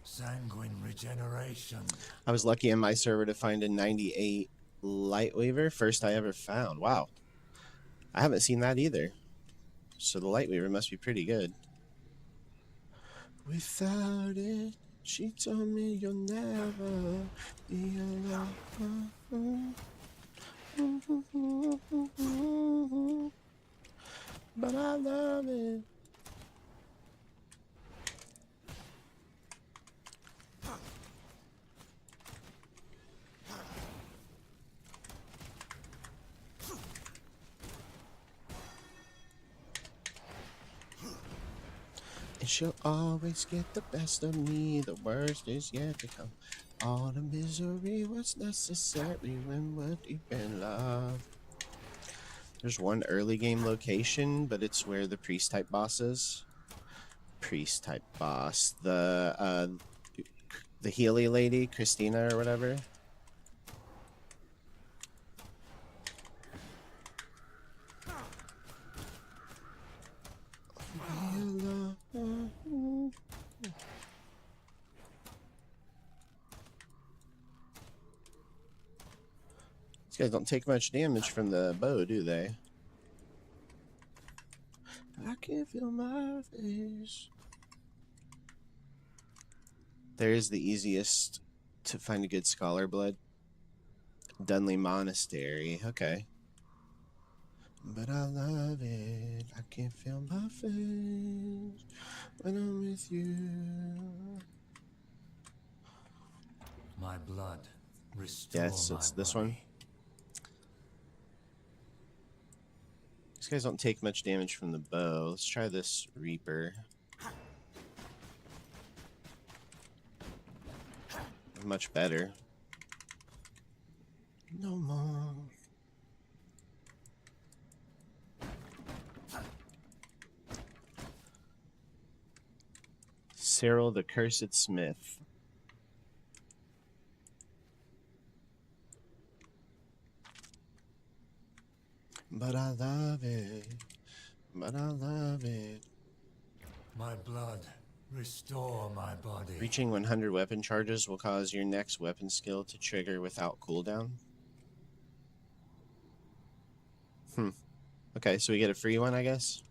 Sanguine regeneration. I was lucky in my server to find a 98 Lightweaver, first I ever found. Wow. I haven't seen that either. So the Lightweaver must be pretty good. Without it, she told me you'll never be alone. But I love it. And she'll always get the best of me. The worst is yet to come. All the misery was necessary when we're deep in love. There's one early game location, but it's where the priest type boss is. Priest type boss. The Healy lady, Christina or whatever. These guys don't take much damage from the bow, do they? I can feel my face. There's the easiest to find a good scholar blood. Dunley Monastery. Okay. But I love it. I can feel my face when I'm with you. My blood, restore Yes, my it's this body. one. These guys don't take much damage from the bow. Let's try this Reaper. Much better. No more. Cyril the Cursed Smith. But I love it. But I love it. My blood, restore my body. Reaching 100 weapon charges will cause your next weapon skill to trigger without cooldown. Okay, so we get a free one, I guess.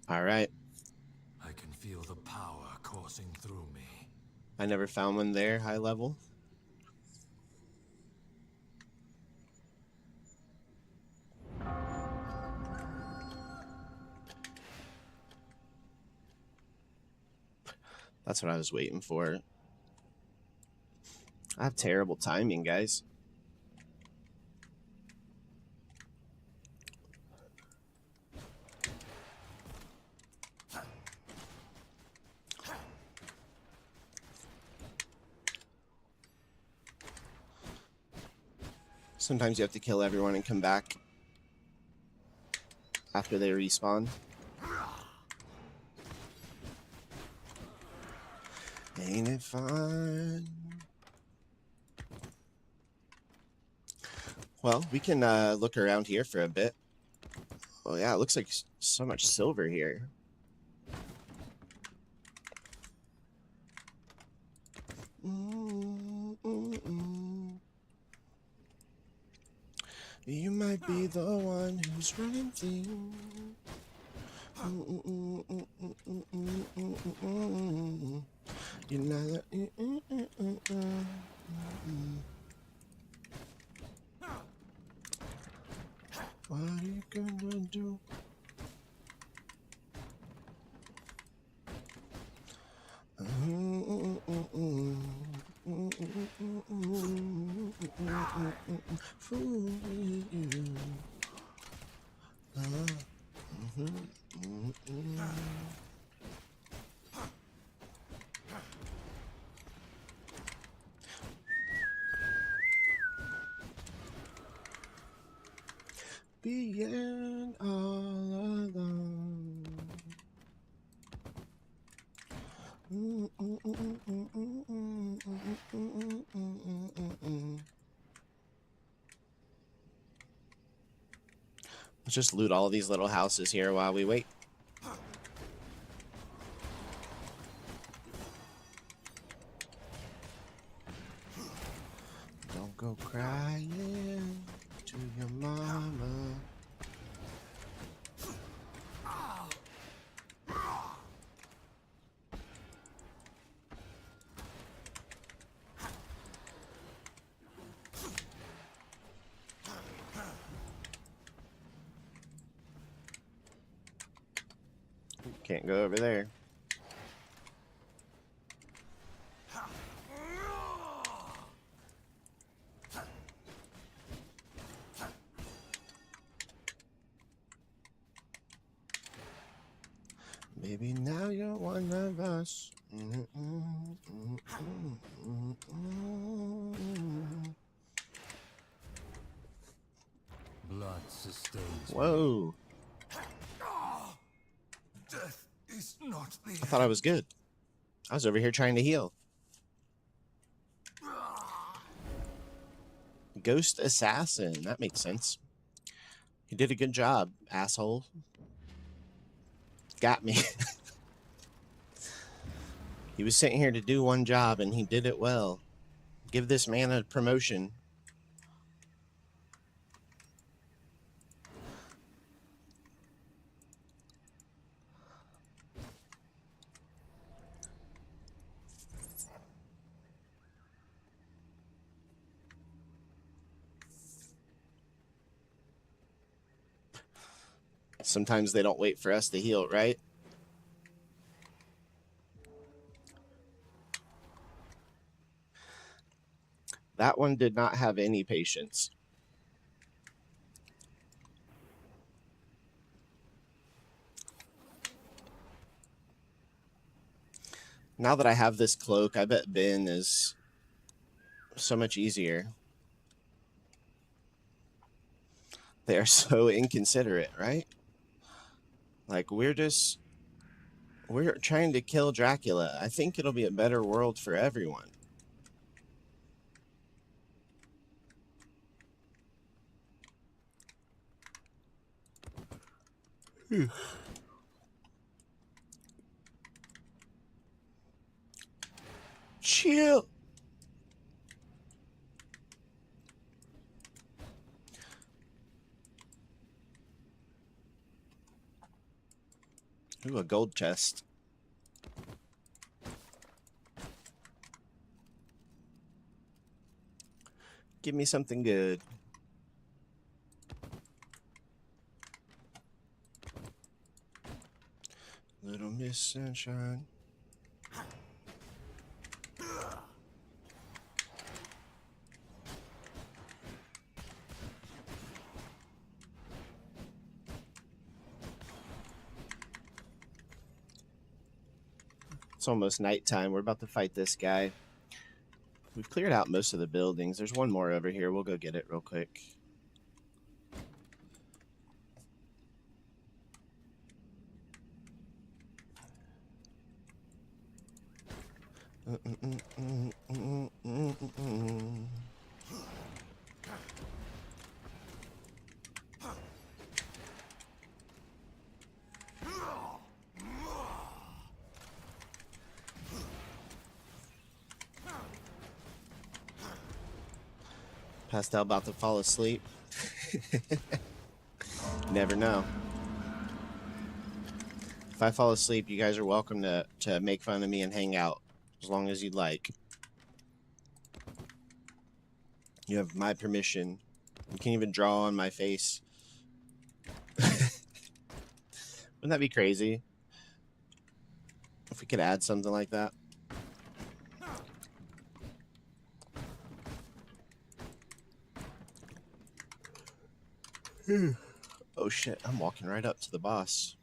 All right. I can feel the power coursing through me. I never found one there, high level. That's what I was waiting for. I have terrible timing, guys. Sometimes you have to kill everyone and come back after they respawn. Ain't it fun? Well, we can look around here for a bit. Oh yeah, it looks like so much silver here. You might be the one who's running things. You're not. What are you gonna do? Being all alone. Let's just loot all of these little houses here while we wait. Don't go crying to your mama. Can't go over there. Maybe now you're one of us. Blood sustains. Whoa. Death is not the I thought I was good. I was over here trying to heal. Ghost assassin. That makes sense. You did a good job, asshole. Got me. He was sitting here to do one job, and he did it well. Give this man a promotion. Sometimes they don't wait for us to heal, right? That one did not have any patience. Now that I have this cloak, I bet Ben is so much easier. They are so inconsiderate, right? Like, we're trying to kill Dracula. I think it'll be a better world for everyone. Chill. Ooh, a gold chest. Give me something good. Little Miss Sunshine. It's almost nighttime. We're about to fight this guy. We've cleared out most of the buildings. There's one more over here. We'll go get it real quick. Pastel about to fall asleep. Never know. If I fall asleep, you guys are welcome to make fun of me and hang out as long as you'd like. You have my permission. You can even draw on my face. Wouldn't that be crazy? If we could add something like that. Oh shit, I'm walking right up to the boss.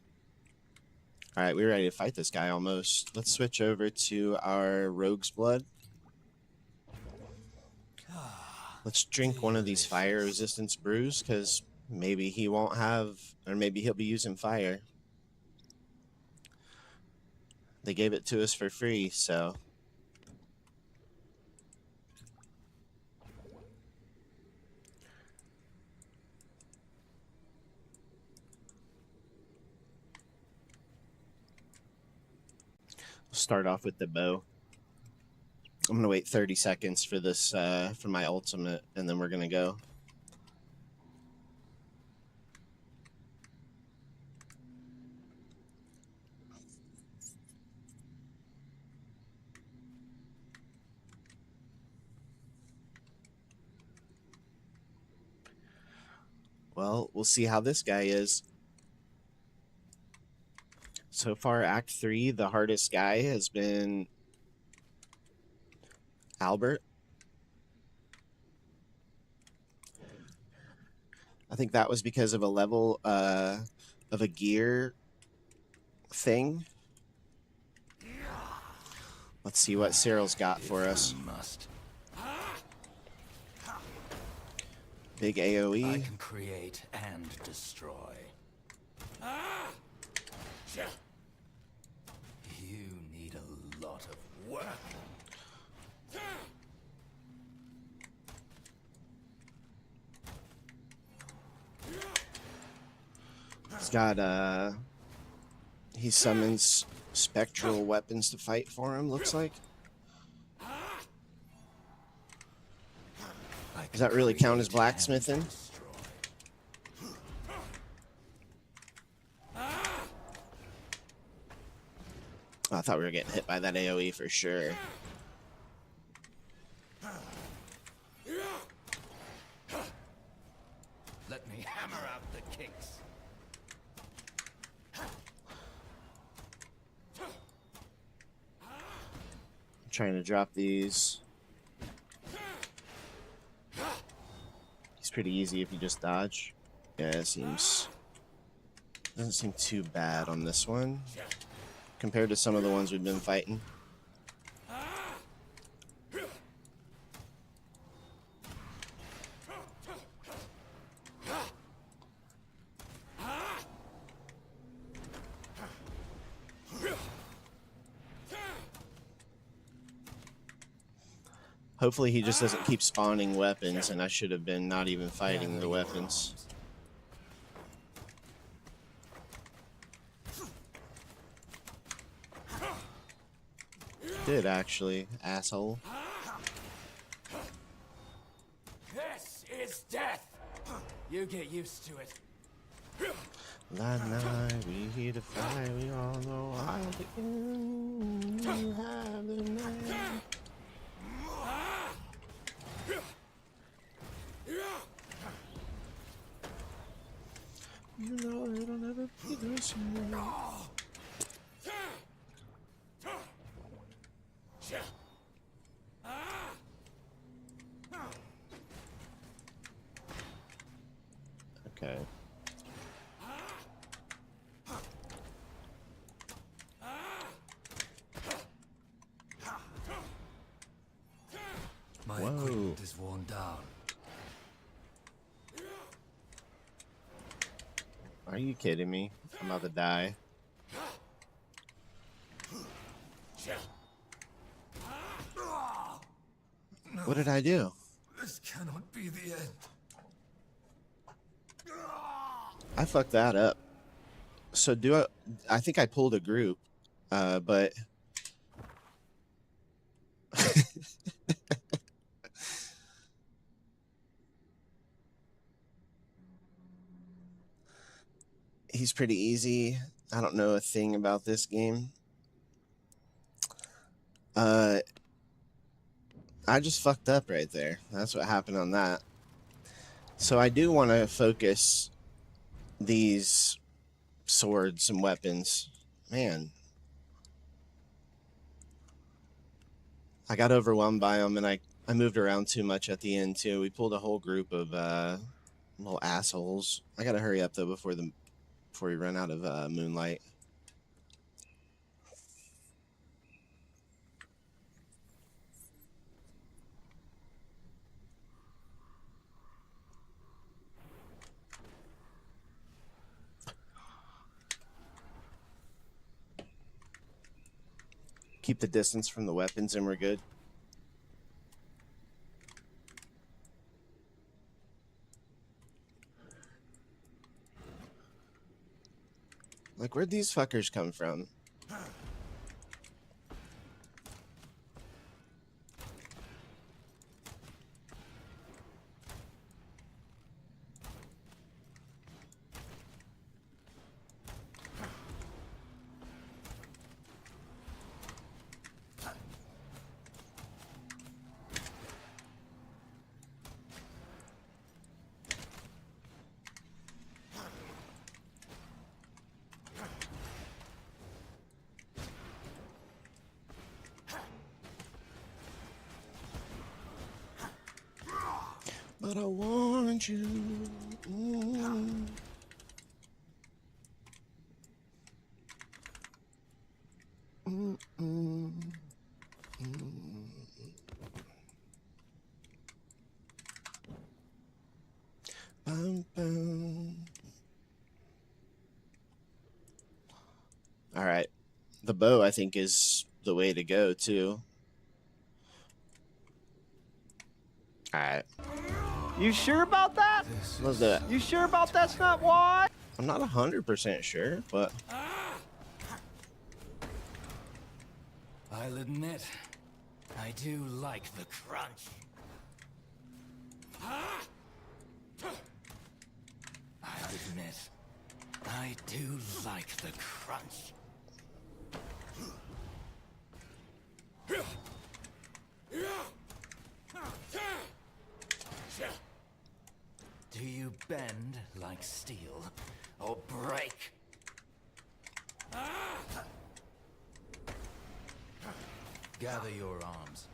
Alright, we're ready to fight this guy almost. Let's switch over to our Rogue's Blood. Let's drink one of these fire resistance brews, because maybe he won't have, or maybe he'll be using fire. They gave it to us for free, so. We'll start off with the bow. I'm gonna wait 30 seconds for this, for my ultimate, and then we're gonna go. Well, we'll see how this guy is. So far, Act 3, the hardest guy has been Albert. I think that was because of a level of a gear thing. Let's see what Cyril's got for us. Must. Big I AoE. can create and destroy. You need a lot of work. He's got he summons spectral weapons to fight for him, looks like. Does that really count as blacksmithing? Oh, I thought we were getting hit by that AoE for sure. Let me hammer out the kinks. I'm trying to drop these. It's pretty easy if you just dodge. Yeah, it doesn't seem too bad on this one compared to some of the ones we've been fighting. Hopefully he just doesn't keep spawning weapons, and I should have been not even fighting the weapons. Did actually, asshole. This is death. You get used to it. That night we hear the fire, we all know how to end. You have the night. You know it'll never be the same. Okay. My Whoa. equipment is worn down. Are you kidding me? I'm about to die. What did I do? This cannot be the end. I fucked that up. So I think I pulled a group, but he's pretty easy. I don't know a thing about this game. I just fucked up right there. That's what happened on that. So I do want to focus these swords and weapons. Man. I got overwhelmed by them, and I moved around too much at the end, too. We pulled a whole group of little assholes. I gotta hurry up, though, before we run out of moonlight. Keep the distance from the weapons and we're good. Like, where'd these fuckers come from? But I want you. Mm. Mm, mm, mm. Bum, bum. All right. The bow, I think, is the way to go, too. All right. You sure about that? Let's do it. You sure about that's not why? I'm not 100% sure, but I'll admit, I do like the crunch. I'll admit, I do like the crunch. Do you bend like steel, or break? Gather your arms.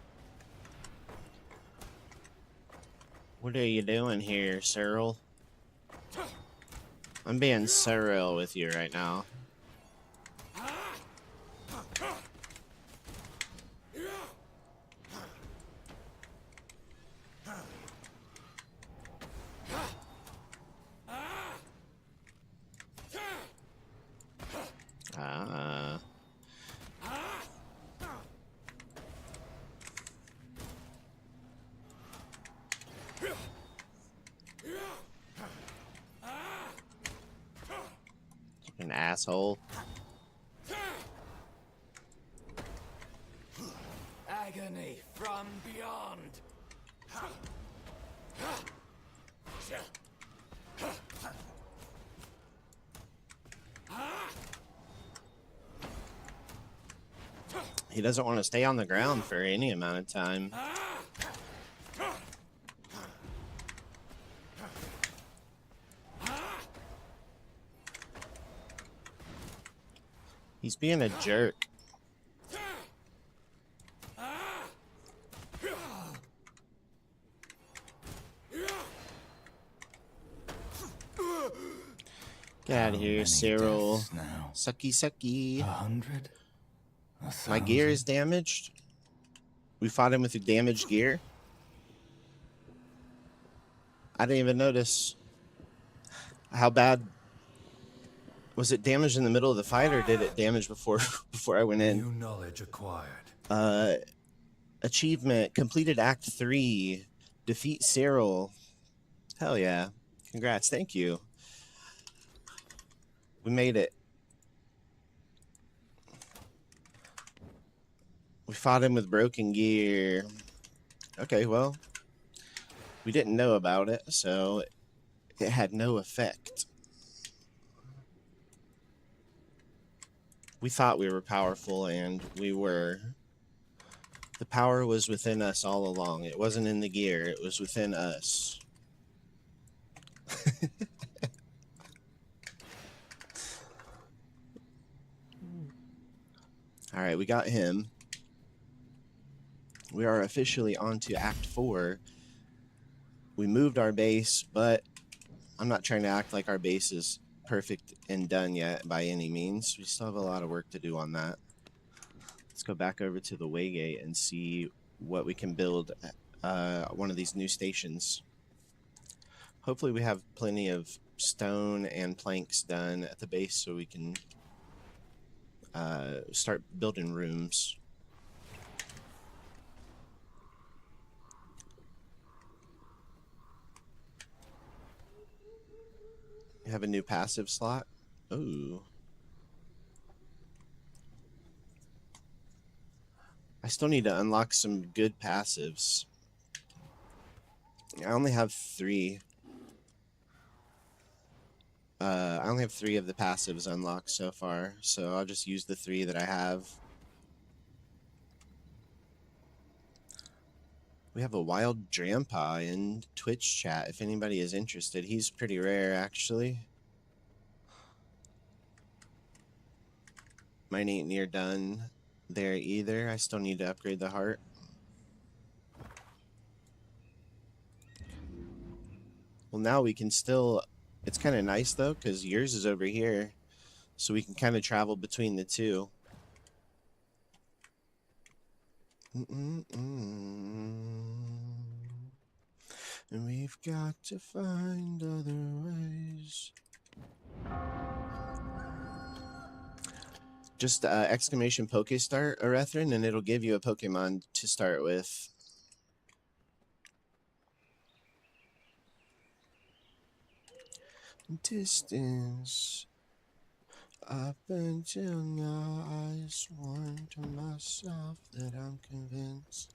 what are you doing here, Cyril? I'm being Cyril with you right now. Uh, an asshole. Agony from beyond. He doesn't want to stay on the ground for any amount of time. He's being a jerk. Get out of here, Cyril. Now, Sucky, sucky. 100. My gear is damaged. We fought him with a damaged gear. I didn't even notice. How bad was it? Damaged in the middle of the fight, or did it damage before I went in? New knowledge acquired. Achievement completed Act 3. Defeat Cyril. Hell yeah! Congrats. Thank you. We made it. We fought him with broken gear. Okay, well, we didn't know about it, so it had no effect. We thought we were powerful, and we were. The power was within us all along. It wasn't in the gear, it was within us. All right, we got him. We are officially on to Act 4. We moved our base, but I'm not trying to act like our base is perfect and done yet by any means. We still have a lot of work to do on that. Let's go back over to the Waygate and see what we can build one of these new stations. Hopefully we have plenty of stone and planks done at the base so we can start building rooms. You have a new passive slot? Ooh. I still need to unlock some good passives. I only have 3. I only have 3 of the passives unlocked so far, so I'll just use the 3 that I have. We have a wild Drampa in Twitch chat if anybody is interested. He's pretty rare, actually. Mine ain't near done there either. I still need to upgrade the heart. Well, now we can still... It's kind of nice, though, because yours is over here. So we can kind of travel between the two. And we've got to find other ways. Just exclamation Poke Start, Arethrin, and it'll give you a Pokemon to start with. Distance. Up until now, I sworn to myself that I'm convinced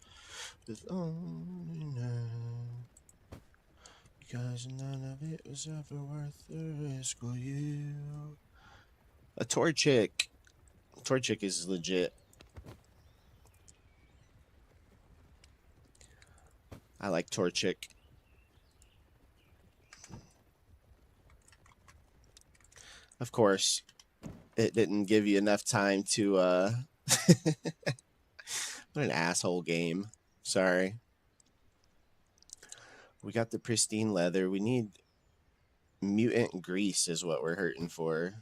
with loneliness, because none of it was ever worth the risk. Will you? A Torchic. Torchic is legit. I like Torchic. Of course, it didn't give you enough time to what an asshole game. Sorry. We got the pristine leather. We need mutant grease is what we're hurting for.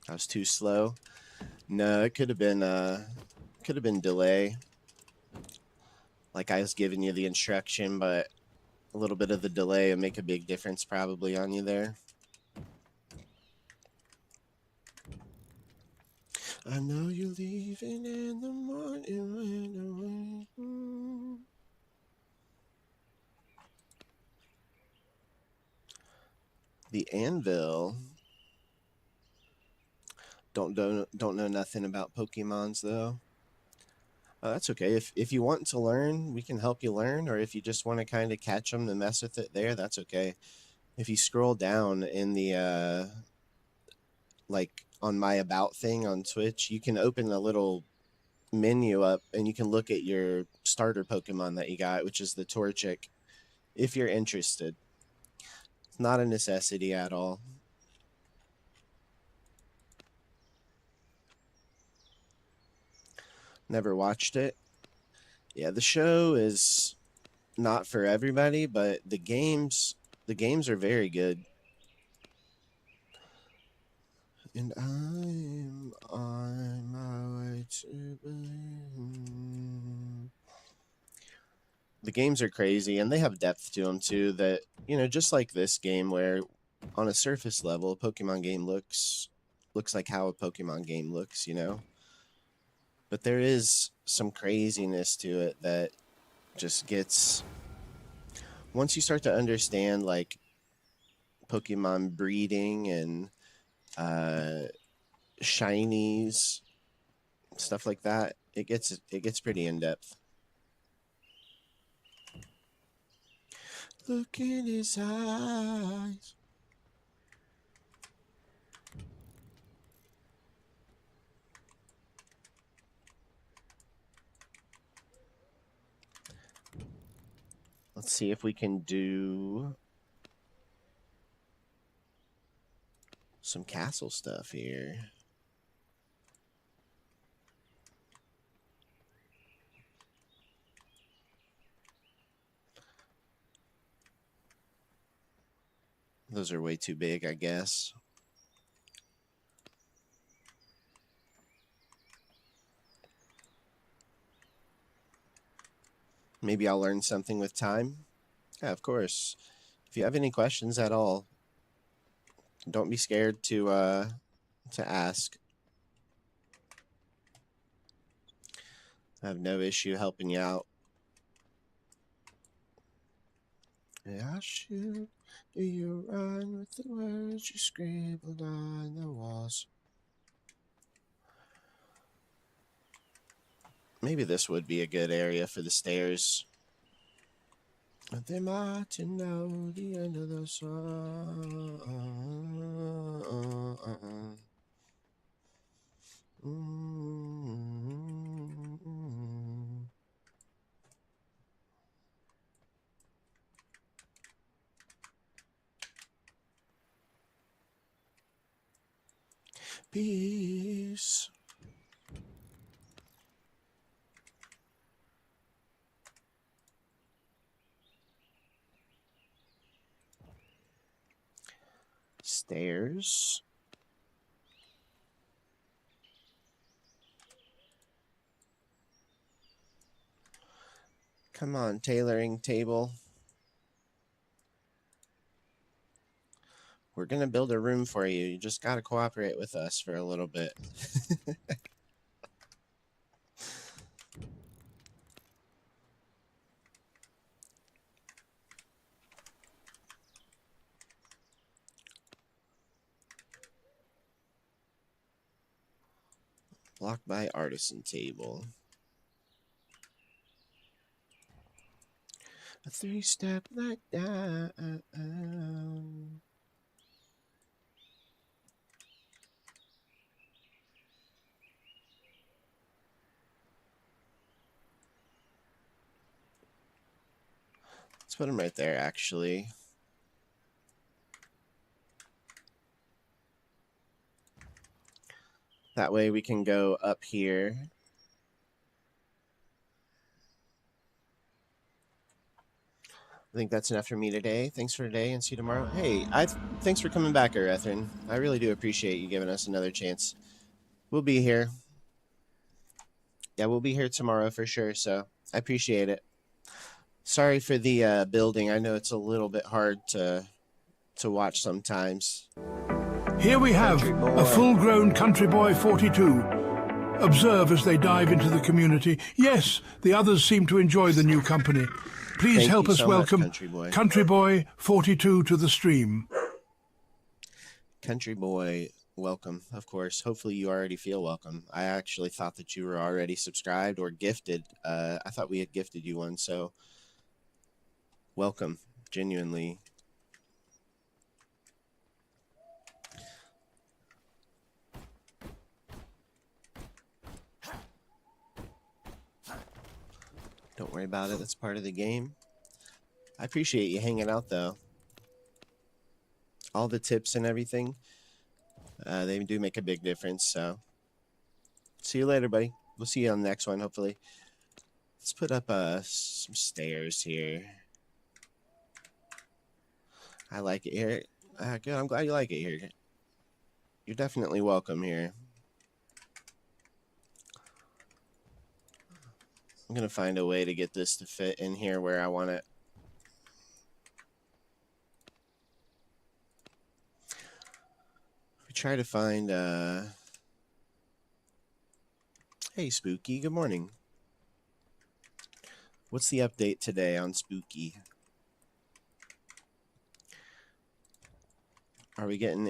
I was too slow. No, it could have been delay. Like I was giving you the instruction, but a little bit of the delay will make a big difference probably on you there. I know you're leaving in the morning when the anvil. Don't know nothing about Pokemons though. That's okay. If you want to learn, we can help you learn, or if you just want to kind of catch them and mess with it there, that's okay. If you scroll down in the like on my about thing on Twitch, you can open a little menu up and you can look at your starter Pokemon that you got, which is the Torchic, if you're interested. It's not a necessity at all. Never watched it. Yeah, the show is not for everybody, but the games are very good. And I'm on my way to believe. The games are crazy, and they have depth to them too. That, you know, just like this game, where on a surface level, a Pokemon game looks like how a Pokemon game looks, you know. But there is some craziness to it that just gets, once you start to understand like Pokemon breeding and shinies, stuff like that, it gets pretty in depth. Look in his eyes. Let's see if we can do some castle stuff here. Those are way too big, I guess. Maybe I'll learn something with time. Yeah, of course. If you have any questions at all, don't be scared to ask. I have no issue helping you out. Yeah, shoot. Do you run with the words you scribbled on the walls? Maybe this would be a good area for the stairs. They might know the end of the song. Peace. stairs. Come on, tailoring table. We're going to build a room for you. You just got to cooperate with us for a little bit. Blocked by artisan table. A 3-step like that. Let's put them right there, actually. That way we can go up here. I think that's enough for me today. Thanks for today and see you tomorrow. Hey, thanks for coming back, Erethrin. I really do appreciate you giving us another chance. We'll be here. Yeah, we'll be here tomorrow for sure, so I appreciate it. Sorry for the building. I know it's a little bit hard to watch sometimes. Here we have a full-grown country boy 42. Observe as they dive into the community. Yes, the others seem to enjoy the new company. Please help us welcome Country Boy 42 to the stream. Country Boy, welcome, of course. Hopefully you already feel welcome. I actually thought that you were already subscribed or gifted. I thought we had gifted you one, so welcome, genuinely. Don't worry about it. That's part of the game. I appreciate you hanging out, though. All the tips and everything, they do make a big difference. So, see you later, buddy. We'll see you on the next one, hopefully. Let's put up some stairs here. I like it here. Good. I'm glad you like it here. You're definitely welcome here. I'm going to find a way to get this to fit in here where I want it. We try to find, hey, Spooky, good morning. What's the update today on Spooky? Are we getting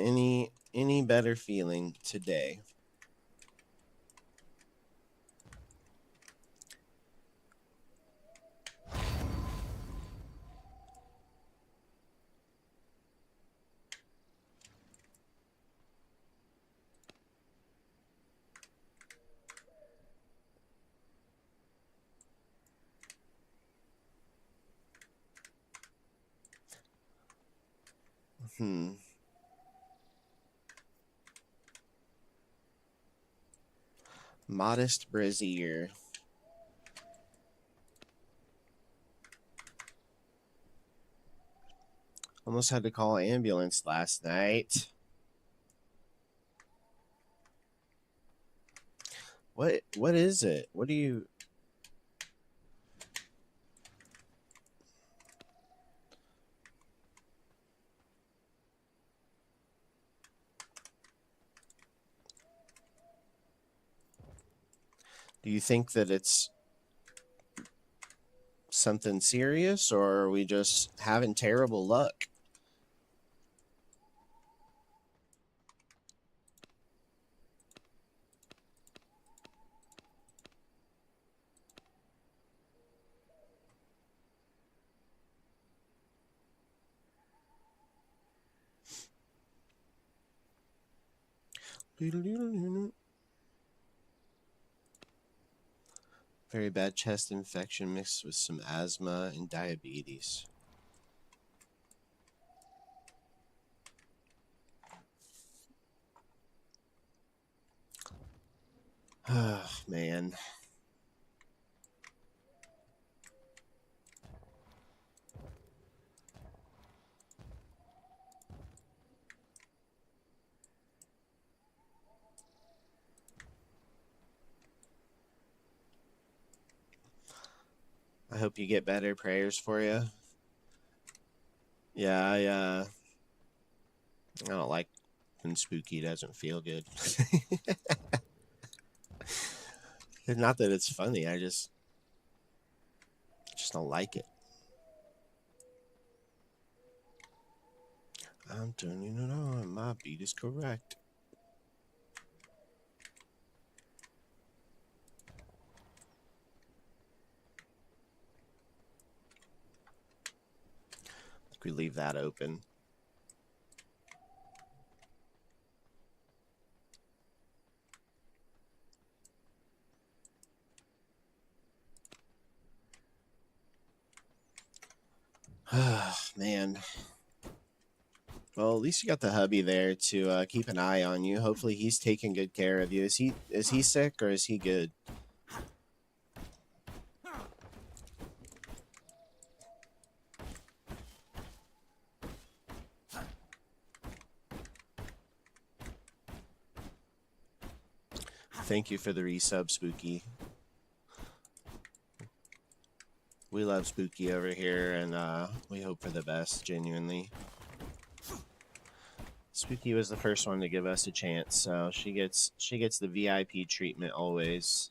any better feeling today? Modest brazier. Almost had to call an ambulance last night. What is it? What do you... Do you think that it's something serious, or are we just having terrible luck? Very bad chest infection mixed with some asthma and diabetes. Oh, man. I hope you get better. Prayers for you. Yeah, I don't like when spooky doesn't feel good. Not that it's funny, I just don't like it. I'm turning it on. My beat is correct. We leave that open. Man. Well, at least you got the hubby there to keep an eye on you. Hopefully he's taking good care of you. Is he sick or is he good? Thank you for the resub, Spooky. We love Spooky over here, and we hope for the best, genuinely. Spooky was the first one to give us a chance, so she gets the VIP treatment always.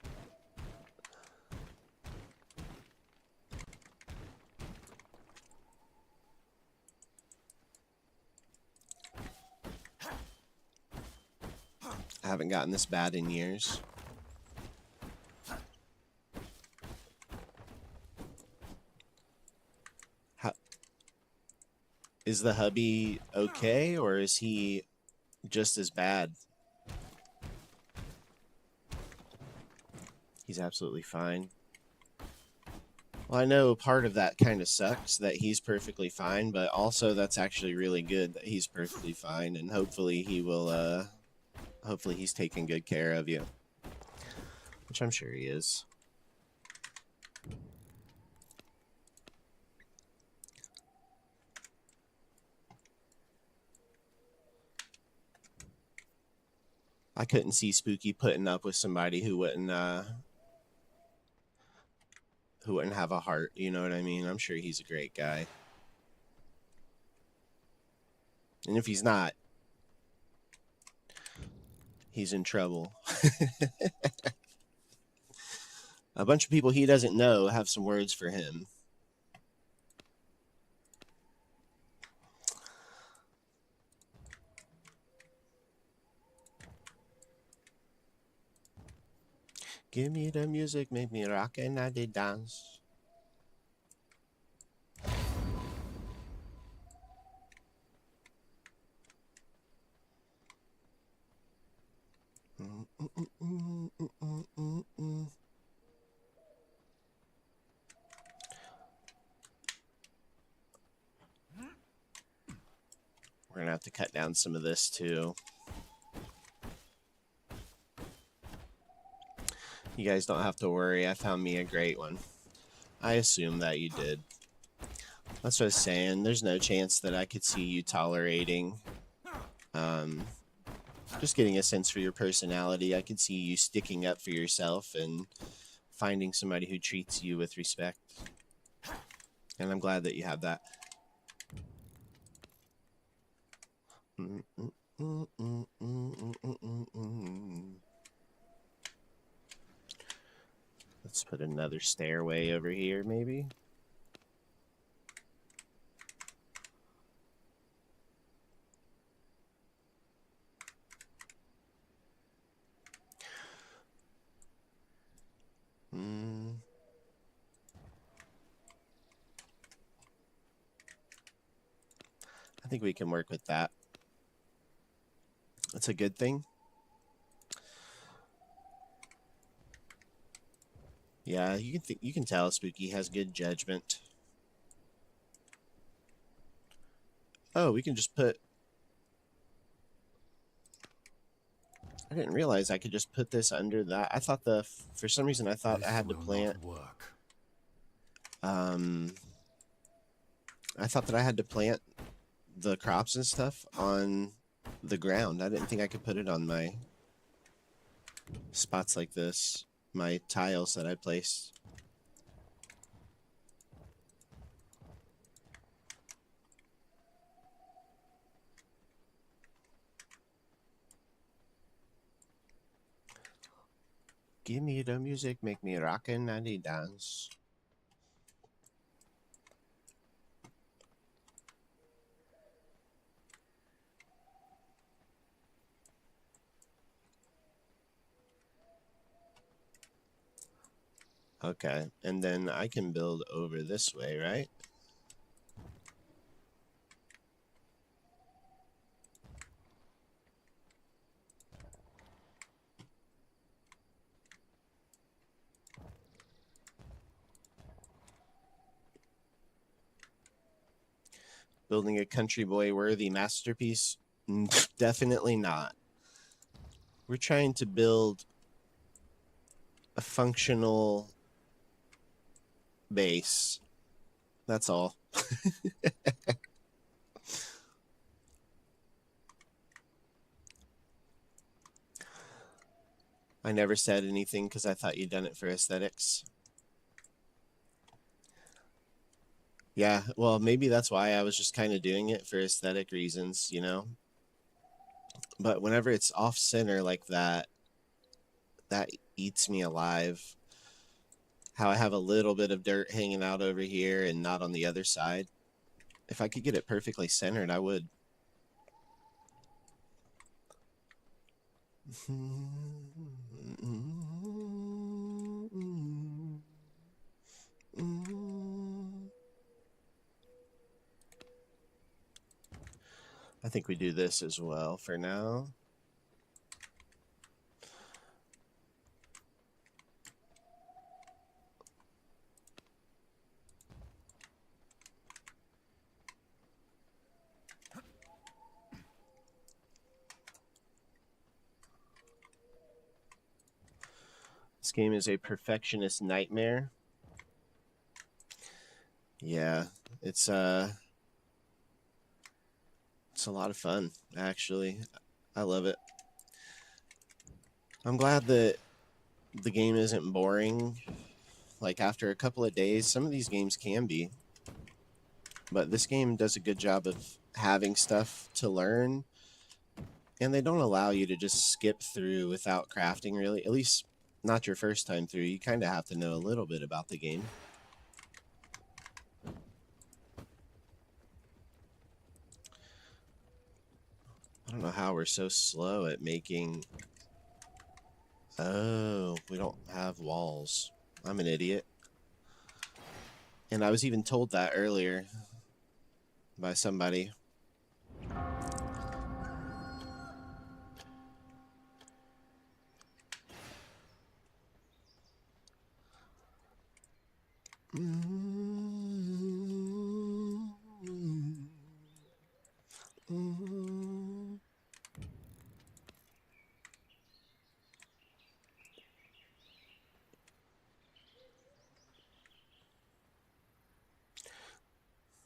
I haven't gotten this bad in years. Is the hubby okay, or is he just as bad? He's absolutely fine. Well, I know part of that kind of sucks that he's perfectly fine, but also that's actually really good that he's perfectly fine, and hopefully he will, hopefully he's taking good care of you. Which I'm sure he is. I couldn't see Spooky putting up with somebody who wouldn't have a heart, you know what I mean? I'm sure he's a great guy. And if he's not, he's in trouble. A bunch of people he doesn't know have some words for him. Give me the music, make me rock and I did dance. We're gonna have to cut down some of this too. You guys don't have to worry, I found me a great one. I assume that you did. That's what I was saying. There's no chance that I could see you tolerating. Just getting a sense for your personality. I could see you sticking up for yourself and finding somebody who treats you with respect. And I'm glad that you have that. Let's put another stairway over here, maybe. I think we can work with that. That's a good thing. Yeah, you can tell Spooky has good judgment. Oh, we can just put... I didn't realize I could just put this under that. I thought for some reason I thought I had to plant... I thought that I had to plant the crops and stuff on the ground. I didn't think I could put it on my spots like this. My tiles that I placed. Give me the music, make me rockin' and dance. Okay, and then I can build over this way, right? Building a country boy worthy masterpiece? Definitely not. We're trying to build a functional base. That's all. I never said anything because I thought you'd done it for aesthetics. Yeah, well, maybe that's why I was just kind of doing it for aesthetic reasons, you know? But whenever it's off center like that, that eats me alive. How I have a little bit of dirt hanging out over here and not on the other side. If I could get it perfectly centered, I would. I think we do this as well for now. This game is a perfectionist nightmare. Yeah, it's a lot of fun, actually. I love it. I'm glad that the game isn't boring. Like, after a couple of days, some of these games can be. But this game does a good job of having stuff to learn. And they don't allow you to just skip through without crafting, really. At least, not your first time through. You kind of have to know a little bit about the game. I don't know how we're so slow at making... Oh, we don't have walls. I'm an idiot. And I was even told that earlier by somebody.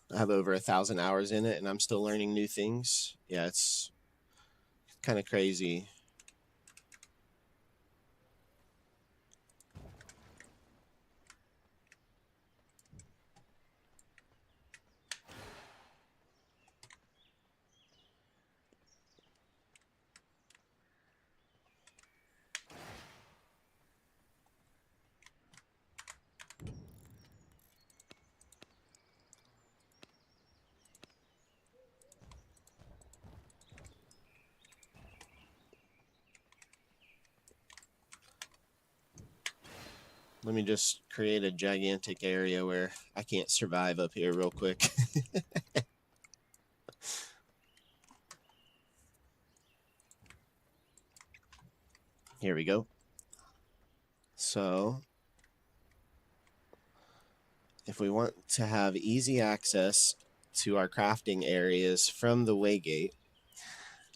I have over 1,000 hours in it and I'm still learning new things. Yeah, it's kind of crazy. Let me just create a gigantic area where I can't survive up here real quick. Here we go. So, if we want to have easy access to our crafting areas from the waygate,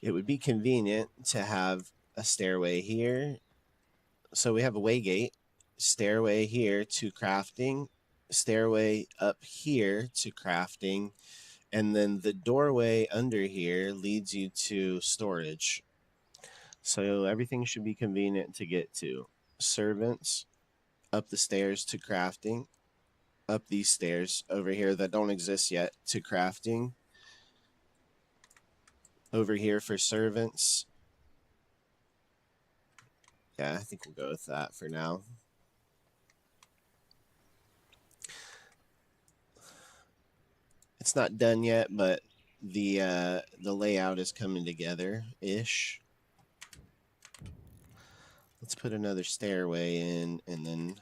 it would be convenient to have a stairway here. So we have a waygate, stairway here to crafting, stairway up here to crafting, and then the doorway under here leads you to storage. So everything should be convenient to get to. Servants, up the stairs to crafting, up these stairs over here that don't exist yet to crafting, over here for servants, Yeah, I think we'll go with that for now. It's not done yet, but the layout is coming together ish. Let's put another stairway in, and then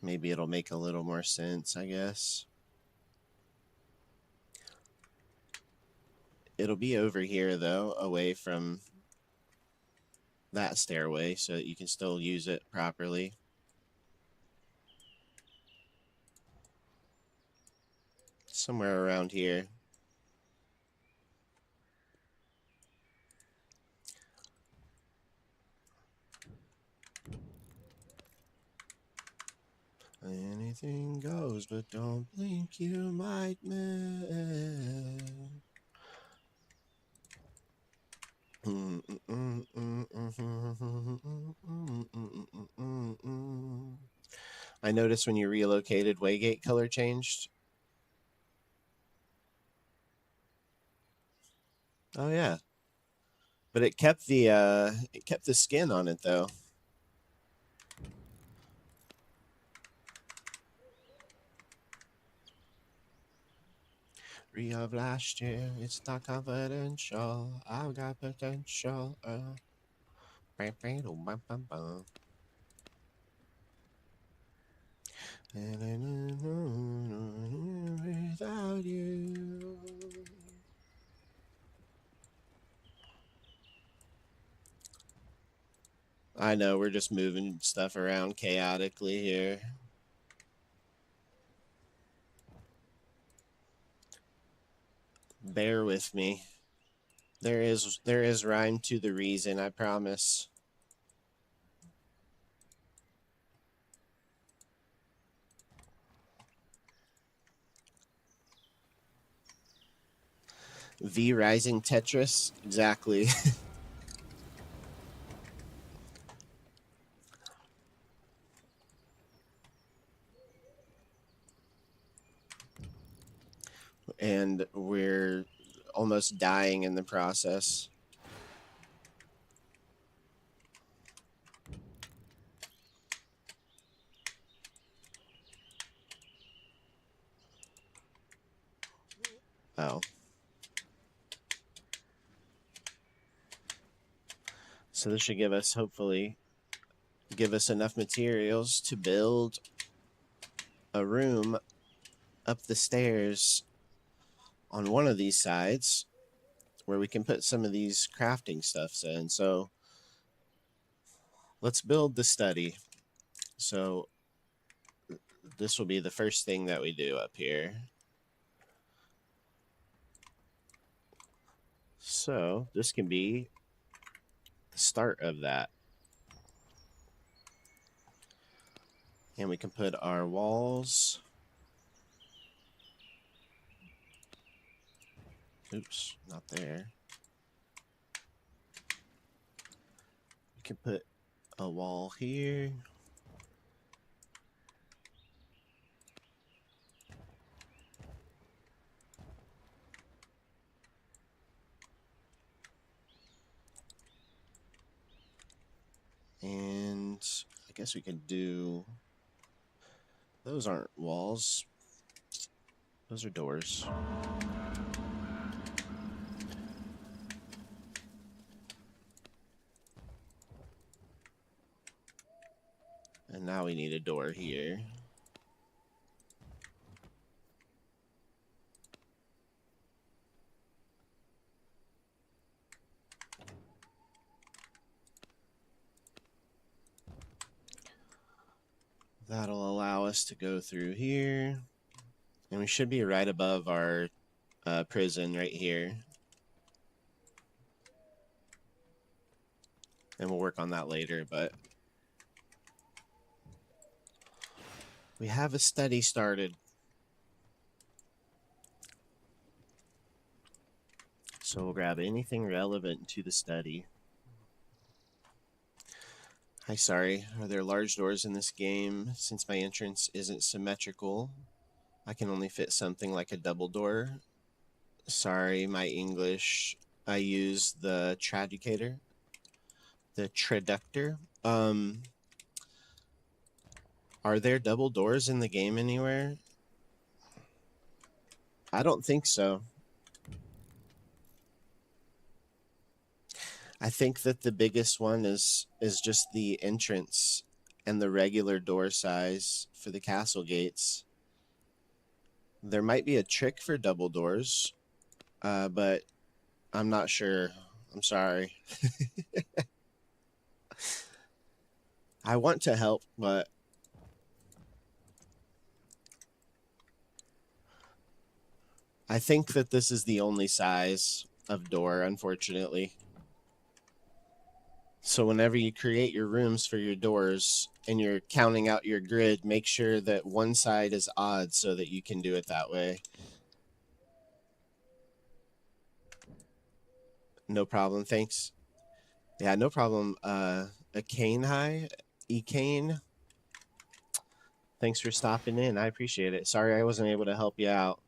maybe it'll make a little more sense, I guess. It'll be over here though, away from that stairway, so that you can still use it properly. Somewhere around here. Anything goes, but don't blink, you might miss. I noticed when you relocated, Waygate color changed. Oh yeah, but it kept the skin on it though. Re of last year, it's not confidential. I've got potential. Without you. I know we're just moving stuff around chaotically here. Bear with me. There is rhyme to the reason, I promise. V Rising Tetris, exactly. And we're almost dying in the process. Oh. So this should give us, hopefully, give us enough materials to build a room up the stairs on one of these sides where we can put some of these crafting stuffs in. So let's build the study. So this will be the first thing that we do up here. So this can be the start of that. And we can put our walls. Oops, not there. We can put a wall here. And I guess we can do... Those aren't walls. Those are doors. And now we need a door here. That'll allow us to go through here. And we should be right above our prison right here. And we'll work on that later, but we have a study started. So we'll grab anything relevant to the study. Hi, sorry. Are there large doors in this game? Since my entrance isn't symmetrical, I can only fit something like a double door. Sorry, my English I use the traducator, the traductor. Are there double doors in the game anywhere? I don't think so. I think that the biggest one is just the entrance and the regular door size for the castle gates. There might be a trick for double doors, but I'm not sure. I'm sorry. I want to help, but I think that this is the only size of door, unfortunately. So whenever you create your rooms for your doors and you're counting out your grid, make sure that one side is odd so that you can do it that way. No problem, thanks. Yeah, no problem. A cane high, E-cane. Thanks for stopping in. I appreciate it. Sorry I wasn't able to help you out.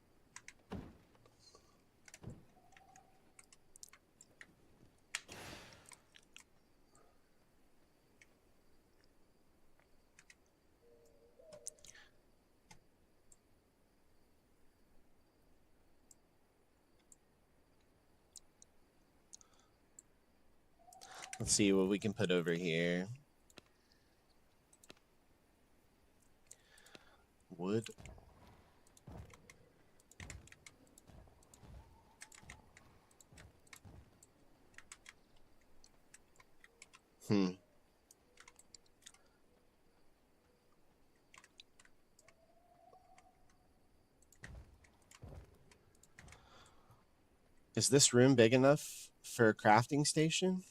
Let's see what we can put over here. Wood. Is this room big enough for a crafting station?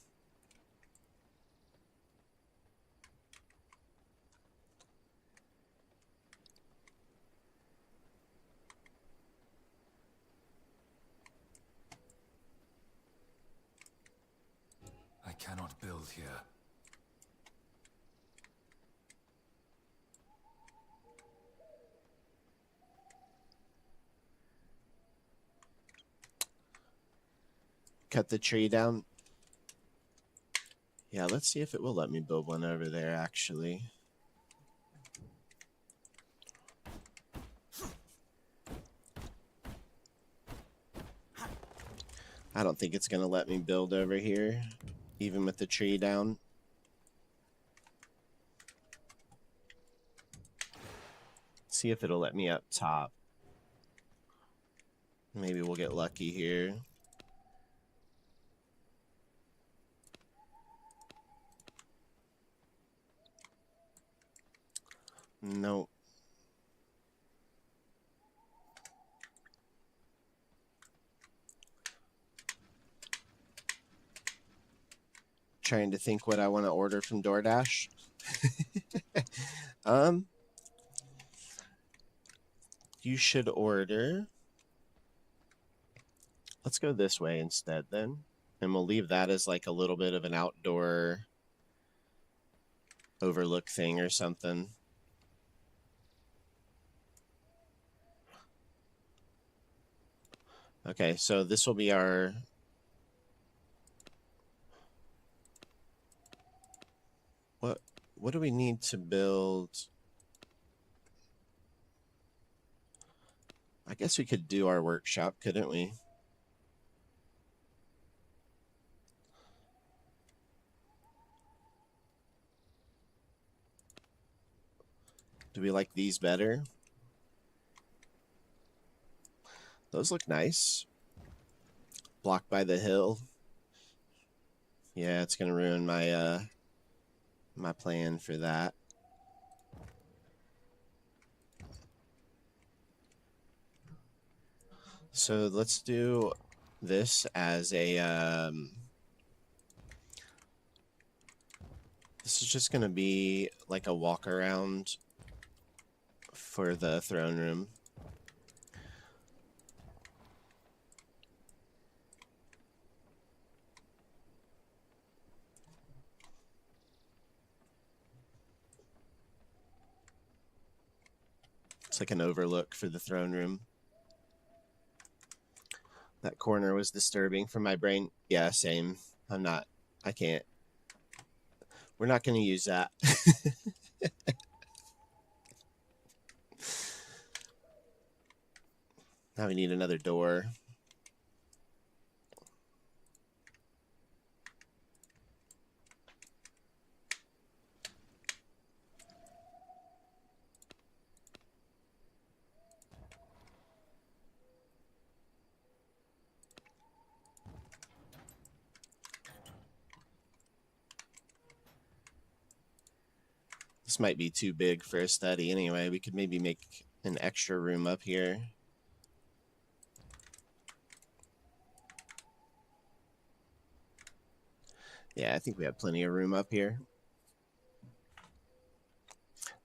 I cannot build here. Cut the tree down. Yeah, let's see if it will let me build one over there, actually. I don't think it's going to let me build over here, even with the tree down. See if it'll let me up top. Maybe we'll get lucky here. Nope. Trying to think what I want to order from DoorDash. You should order. Let's go this way instead then. And we'll leave that as like a little bit of an outdoor overlook thing or something. Okay, so this will be our... What do we need to build? I guess we could do our workshop, couldn't we? Do we like these better? Those look nice. Blocked by the hill. Yeah, it's gonna ruin my my plan for that. So let's do this as a this is just gonna be like a walk around for the throne room. It's like an overlook for the throne room. That corner was disturbing for my brain. Yeah, same. I can't. We're not going to use that. Now we need another door. This might be too big for a study anyway. We could maybe make an extra room up here. Yeah, I think we have plenty of room up here.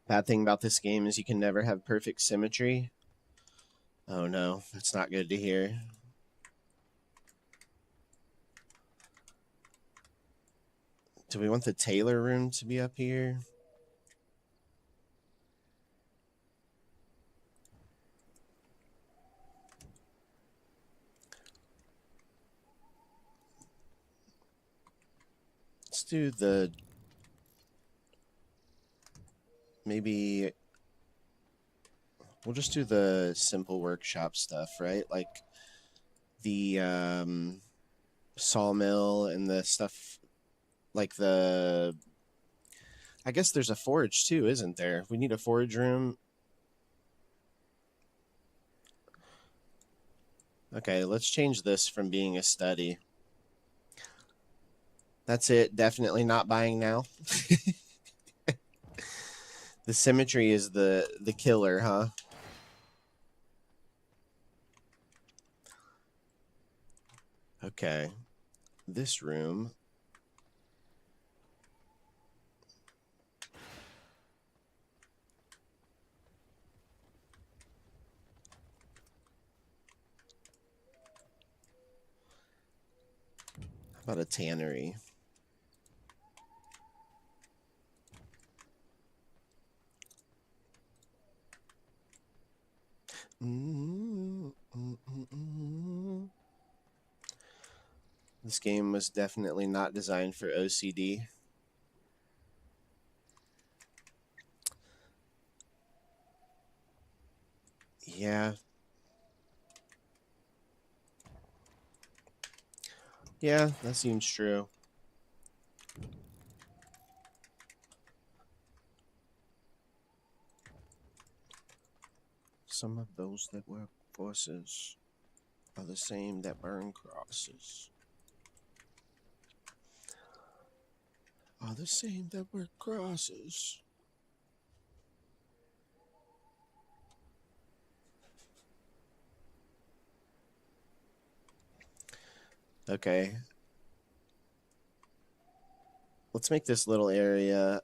Bad thing about this game is you can never have perfect symmetry. Oh no, that's not good to hear. Do we want the tailor room to be up here? Let's do the... Maybe... We'll just do the simple workshop stuff, right? Like the sawmill and the stuff, like the... I guess there's a forge too, isn't there? We need a forge room. Okay, let's change this from being a study. That's it. Definitely not buying now. The symmetry is the killer, huh? Okay. This room. How about a tannery? This game was definitely not designed for OCD. Yeah. Yeah, that seems true. Some of those that work forces are the same that burn crosses. Are the same that work crosses. Okay. Let's make this little area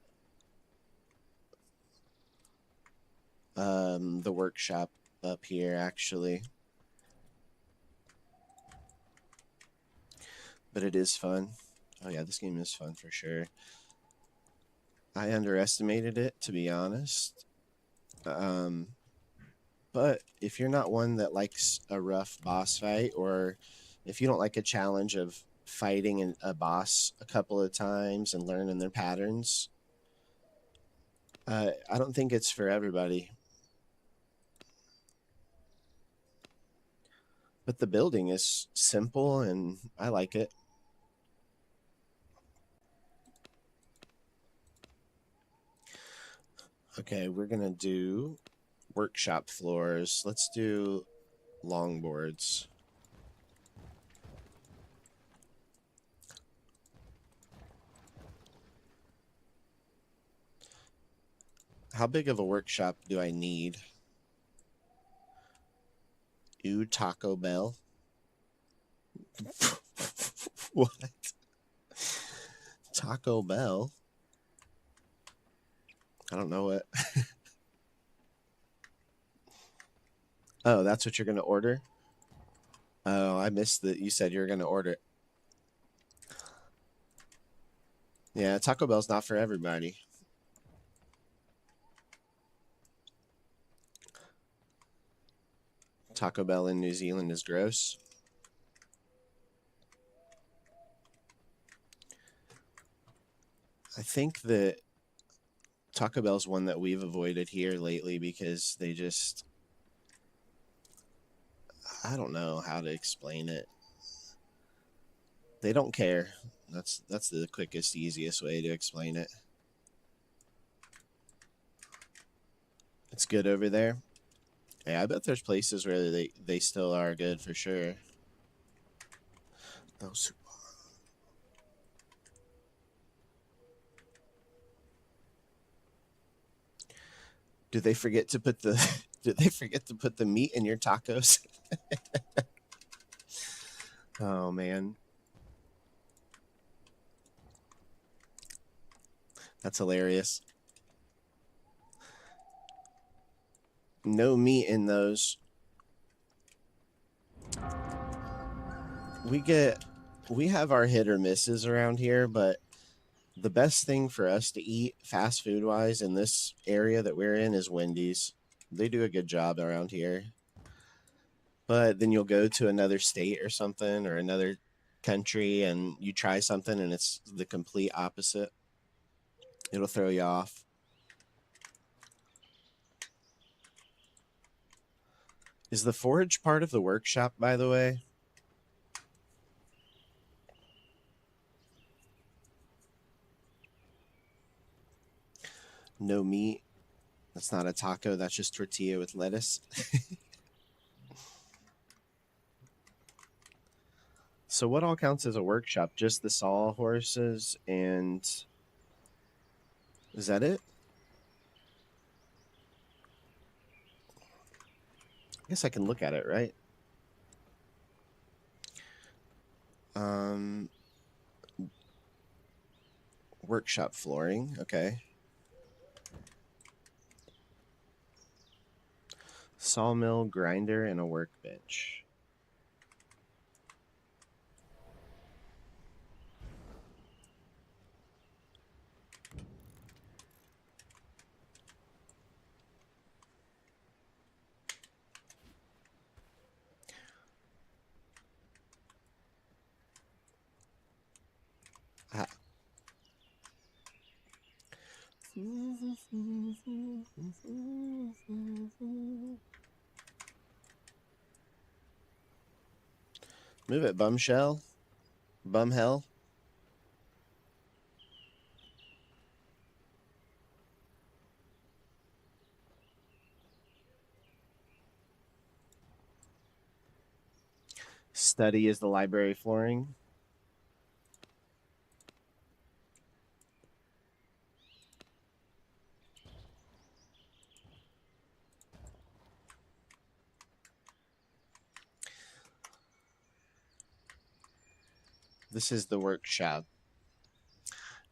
the workshop up here, actually. But it is fun. Oh yeah, this game is fun for sure. I underestimated it, to be honest. But if you're not one that likes a rough boss fight, or if you don't like a challenge of fighting a boss a couple of times and learning their patterns, I don't think it's for everybody. But the building is simple and I like it. Okay, we're going to do workshop floors. Let's do longboards. How big of a workshop do I need? Ooh, Taco Bell. What? Taco Bell? I don't know what. Oh, that's what you're going to order? Oh, I missed that you said you were going to order it. Yeah, Taco Bell's not for everybody. Taco Bell in New Zealand is gross. I think that Taco Bell's one that we've avoided here lately because they just, I don't know how to explain it. They don't care. That's the quickest, easiest way to explain it. It's good over there. Yeah, I bet there's places where they still are good for sure. Oh, super. Did they forget to put the did they forget to put the meat in your tacos? Oh man. That's hilarious. No meat in those. We have our hit or misses around here, but the best thing for us to eat fast food wise in this area that we're in is Wendy's. They do a good job around here. But then you'll go to another state or something or another country and you try something and it's the complete opposite. It'll throw you off. Is the forge part of the workshop, by the way? No meat. That's not a taco. That's just tortilla with lettuce. So what all counts as a workshop? Just the sawhorses and... Is that it? I guess I can look at it, right? Workshop flooring. Okay. Sawmill, grinder, and a workbench. Ah. Move it, bumshell. Bumhell. Study is the library flooring. This is the workshop.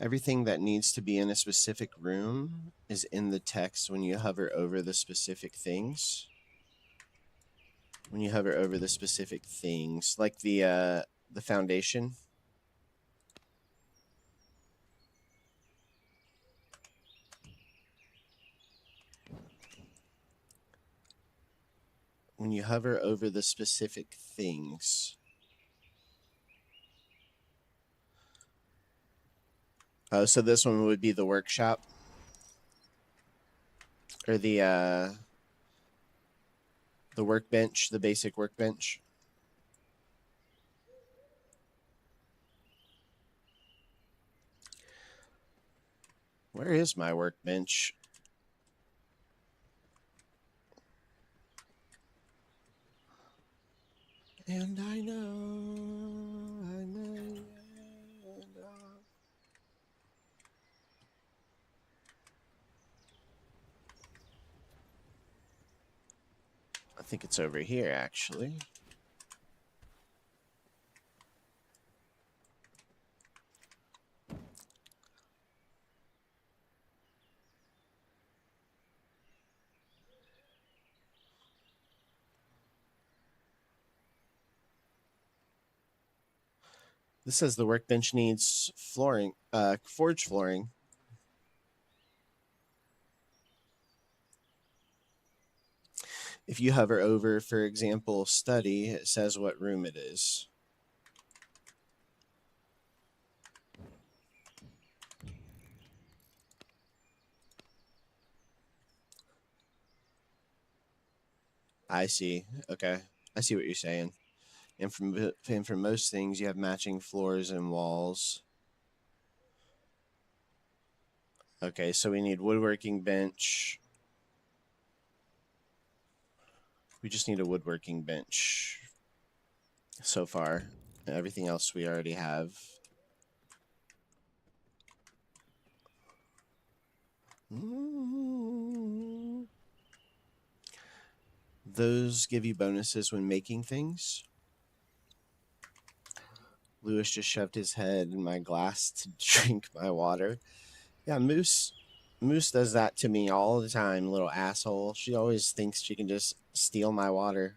Everything that needs to be in a specific room is in the text when you hover over the specific things. When you hover over the specific things, like the foundation. When you hover over the specific things. Oh, so this one would be the workshop. Or the workbench, the basic workbench. Where is my workbench? And I think it's over here, actually. This says the workbench needs flooring, forge flooring. If you hover over, for example, study, it says what room it is. I see. Okay. I see what you're saying. And for most things, you have matching floors and walls. Okay, so we need woodworking bench. We just need a woodworking bench so far. Everything else we already have. Those give you bonuses when making things. Lewis just shoved his head in my glass to drink my water. Yeah, Moose does that to me all the time, little asshole. She always thinks she can just steal my water.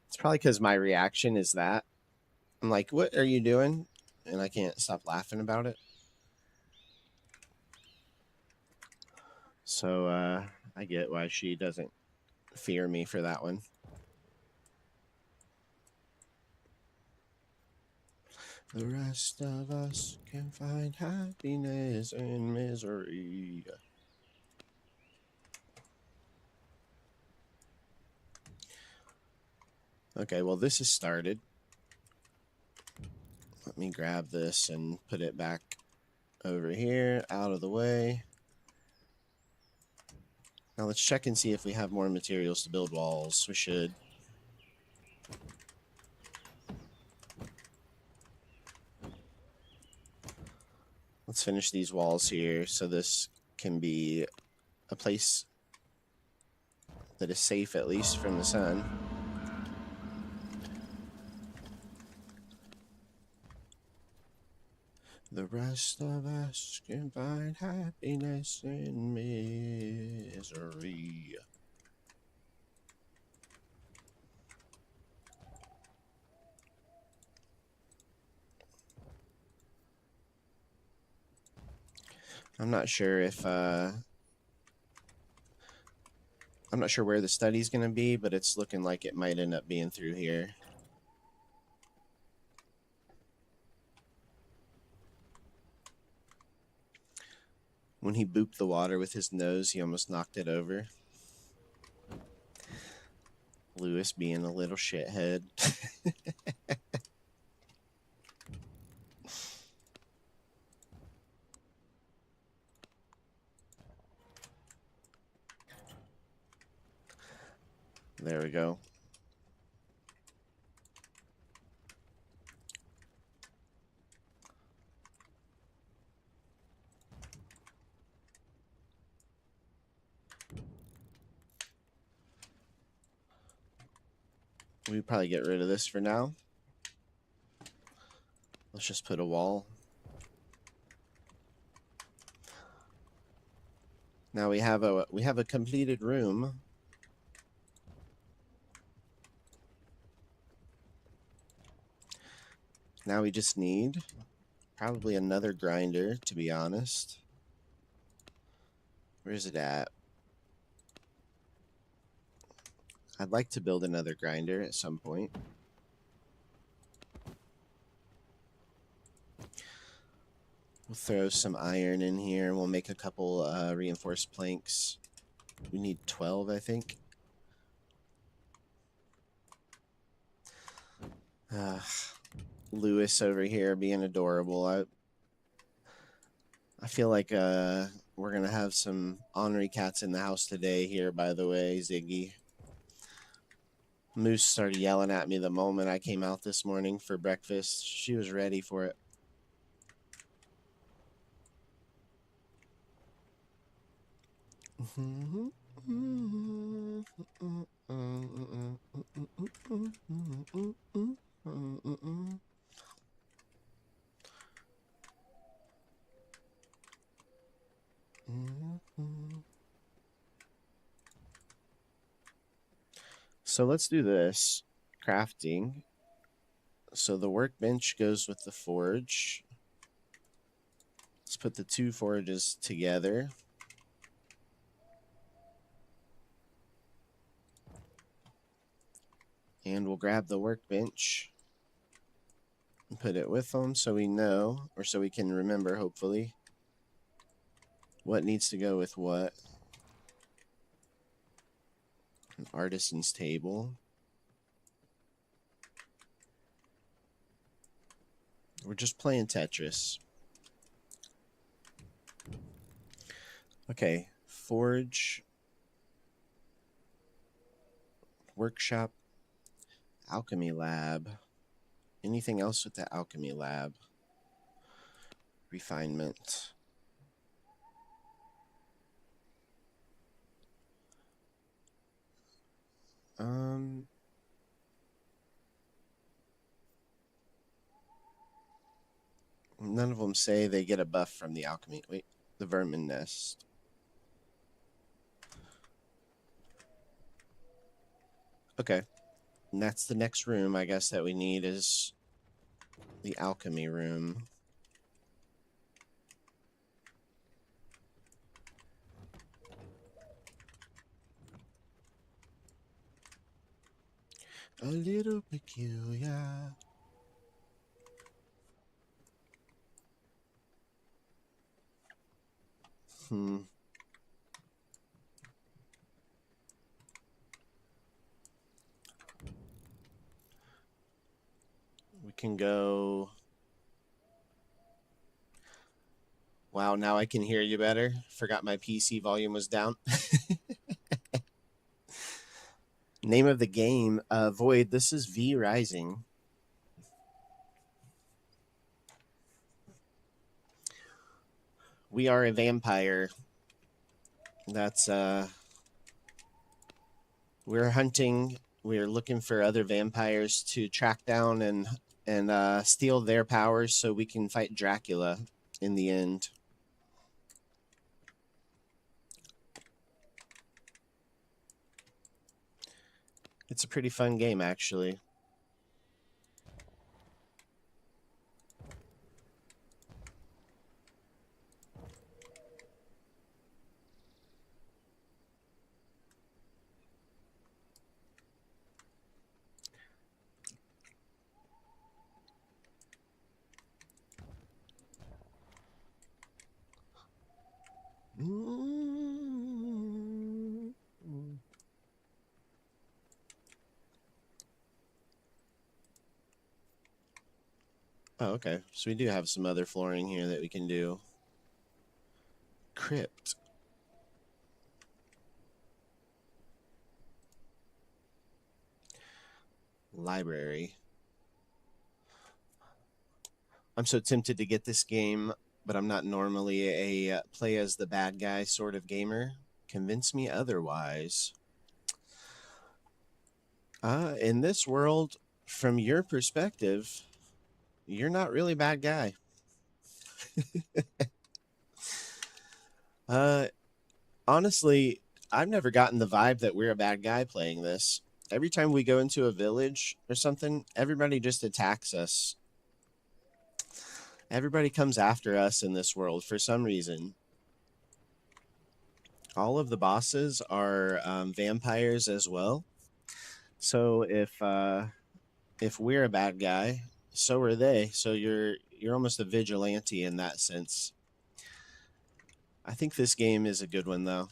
It's probably because my reaction is that. I'm like, what are you doing? And I can't stop laughing about it. So I get why she doesn't fear me for that one. The rest of us can find happiness in misery. Okay, well, this is started. Let me grab this and put it back over here, out of the way. Now let's check and see if we have more materials to build walls. We should. Let's finish these walls here so this can be a place that is safe, at least from the sun. The rest of us can find happiness in misery. I'm not sure if I'm not sure where the study's going to be, but it's looking like it might end up being through here. When he booped the water with his nose, he almost knocked it over. Lewis being a little shithead. There we go. We probably get rid of this for now. Let's just put a wall. Now we have a completed room. Now we just need probably another grinder, to be honest. Where is it at? I'd like to build another grinder at some point. We'll throw some iron in here. We'll make a couple reinforced planks. We need 12, I think. Lewis over here being adorable. I feel like we're going to have some ornery cats in the house today here, by the way, Ziggy. Moose started yelling at me the moment I came out this morning for breakfast. She was ready for it. So let's do this. Crafting. So the workbench goes with the forge. Let's put the two forges together. And we'll grab the workbench and put it with them so we know, or so we can remember, hopefully, what needs to go with what. artisan's table. We're just playing Tetris. Okay, forge, workshop, alchemy lab. Anything else with the alchemy lab? Refinement. None of them say they get a buff from the alchemy. Wait, the vermin nest. Okay. And that's the next room, I guess, that we need is the alchemy room. A little peculiar. We can go. Wow, now I can hear you better. Forgot my PC volume was down. Name of the game, Void. This is V Rising. We are a vampire. That's we're hunting. We're looking for other vampires to track down and steal their powers so we can fight Dracula in the end. It's a pretty fun game, actually. Oh, okay. So we do have some other flooring here that we can do. Crypt. Library. I'm so tempted to get this game, but I'm not normally a play as the bad guy sort of gamer. Convince me otherwise. In this world, from your perspective, you're not really a bad guy. Honestly, I've never gotten the vibe that we're a bad guy playing this. Every time we go into a village or something, everybody just attacks us. Everybody comes after us in this world for some reason. All of the bosses are vampires as well. So if we're a bad guy, so are they. So you're almost a vigilante in that sense. I think this game is a good one, though.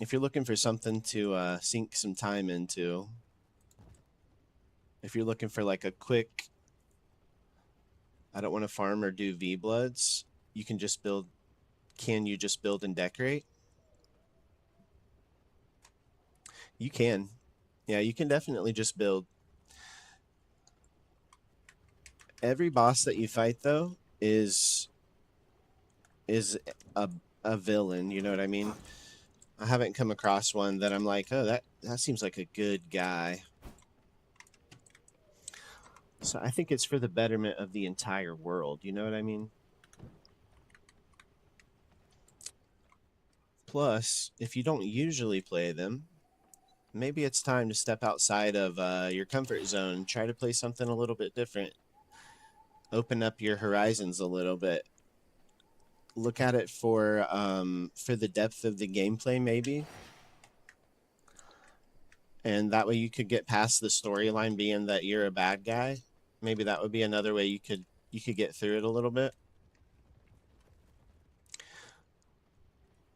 If you're looking for something to sink some time into, if you're looking for like a quick, I don't want to farm or do V-Bloods, you can just build. Can you just build and decorate? You can. Yeah, you can definitely just build. Every boss that you fight, though, is a villain, you know what I mean? I haven't come across one that I'm like, oh, that seems like a good guy. So I think it's for the betterment of the entire world, you know what I mean? Plus, if you don't usually play them, maybe it's time to step outside of your comfort zone, try to play something a little bit different. Open up your horizons a little bit. Look at it for the depth of the gameplay, maybe. And that way you could get past the storyline being that you're a bad guy. Maybe that would be another way you could get through it a little bit.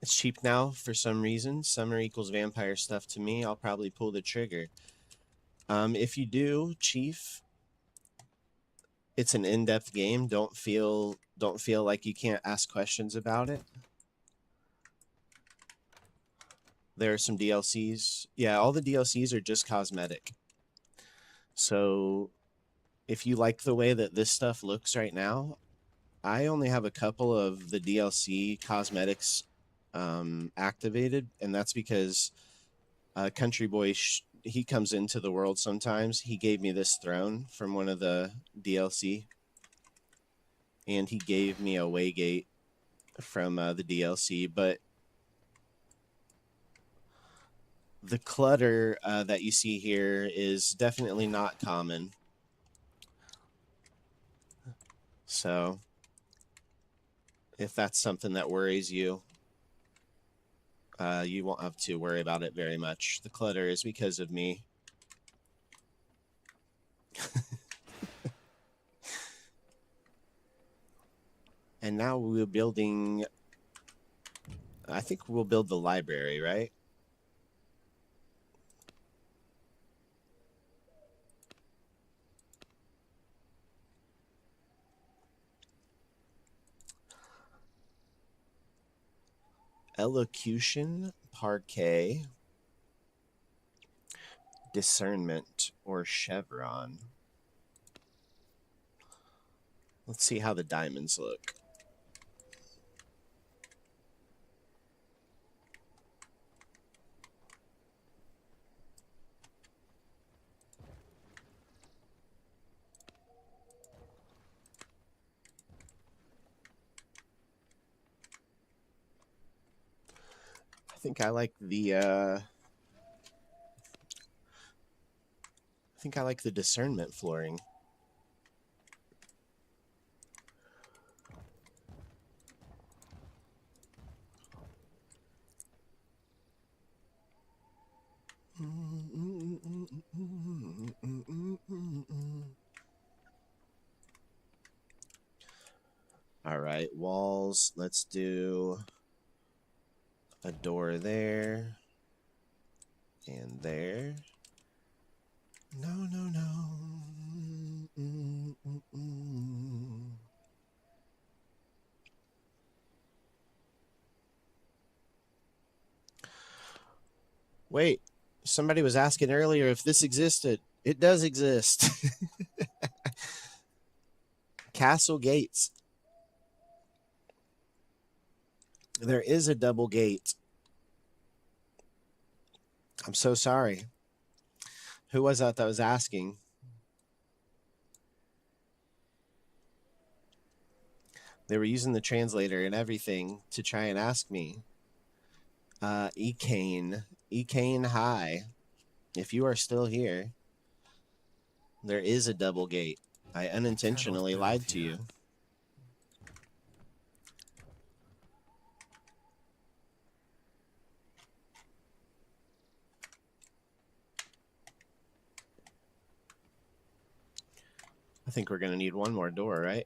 It's cheap now for some reason. Summer equals vampire stuff to me. I'll probably pull the trigger. If you do, Chief, it's an in-depth game. Don't feel like you can't ask questions about it. There are some DLCs. Yeah, all the DLCs are just cosmetic. So if you like the way that this stuff looks right now, I only have a couple of the DLC cosmetics activated, and that's because Country Boy, he comes into the world sometimes. He gave me this throne from one of the DLC, and he gave me a waygate from the DLC, but the clutter that you see here is definitely not common. So if that's something that worries you, you won't have to worry about it very much. The clutter is because of me. And now we're building, I think we'll build the library, right? Elocution, parquet, discernment, or chevron. Let's see how the diamonds look. I think I like the discernment flooring. All right, walls. Let's do a door there and there. No. Wait, somebody was asking earlier if this existed. It does exist. Castle gates. There is a double gate. I'm so sorry. Who was that was asking? They were using the translator and everything to try and ask me. Ekane, hi. If you are still here, there is a double gate. I unintentionally lied to you. I think we're going to need one more door, right?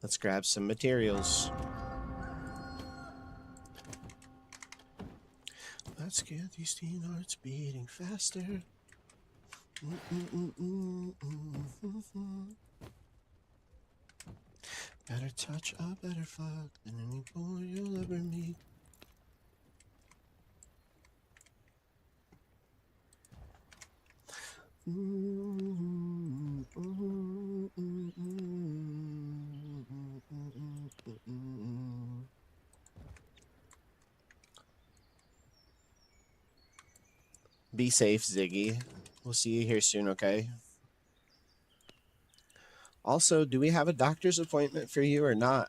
Let's grab some materials. Let's get these teen hearts beating faster. Better touch a better fuck than any boy you'll ever meet. Be safe, Ziggy. We'll see you here soon, okay? Also, do we have a doctor's appointment for you or not?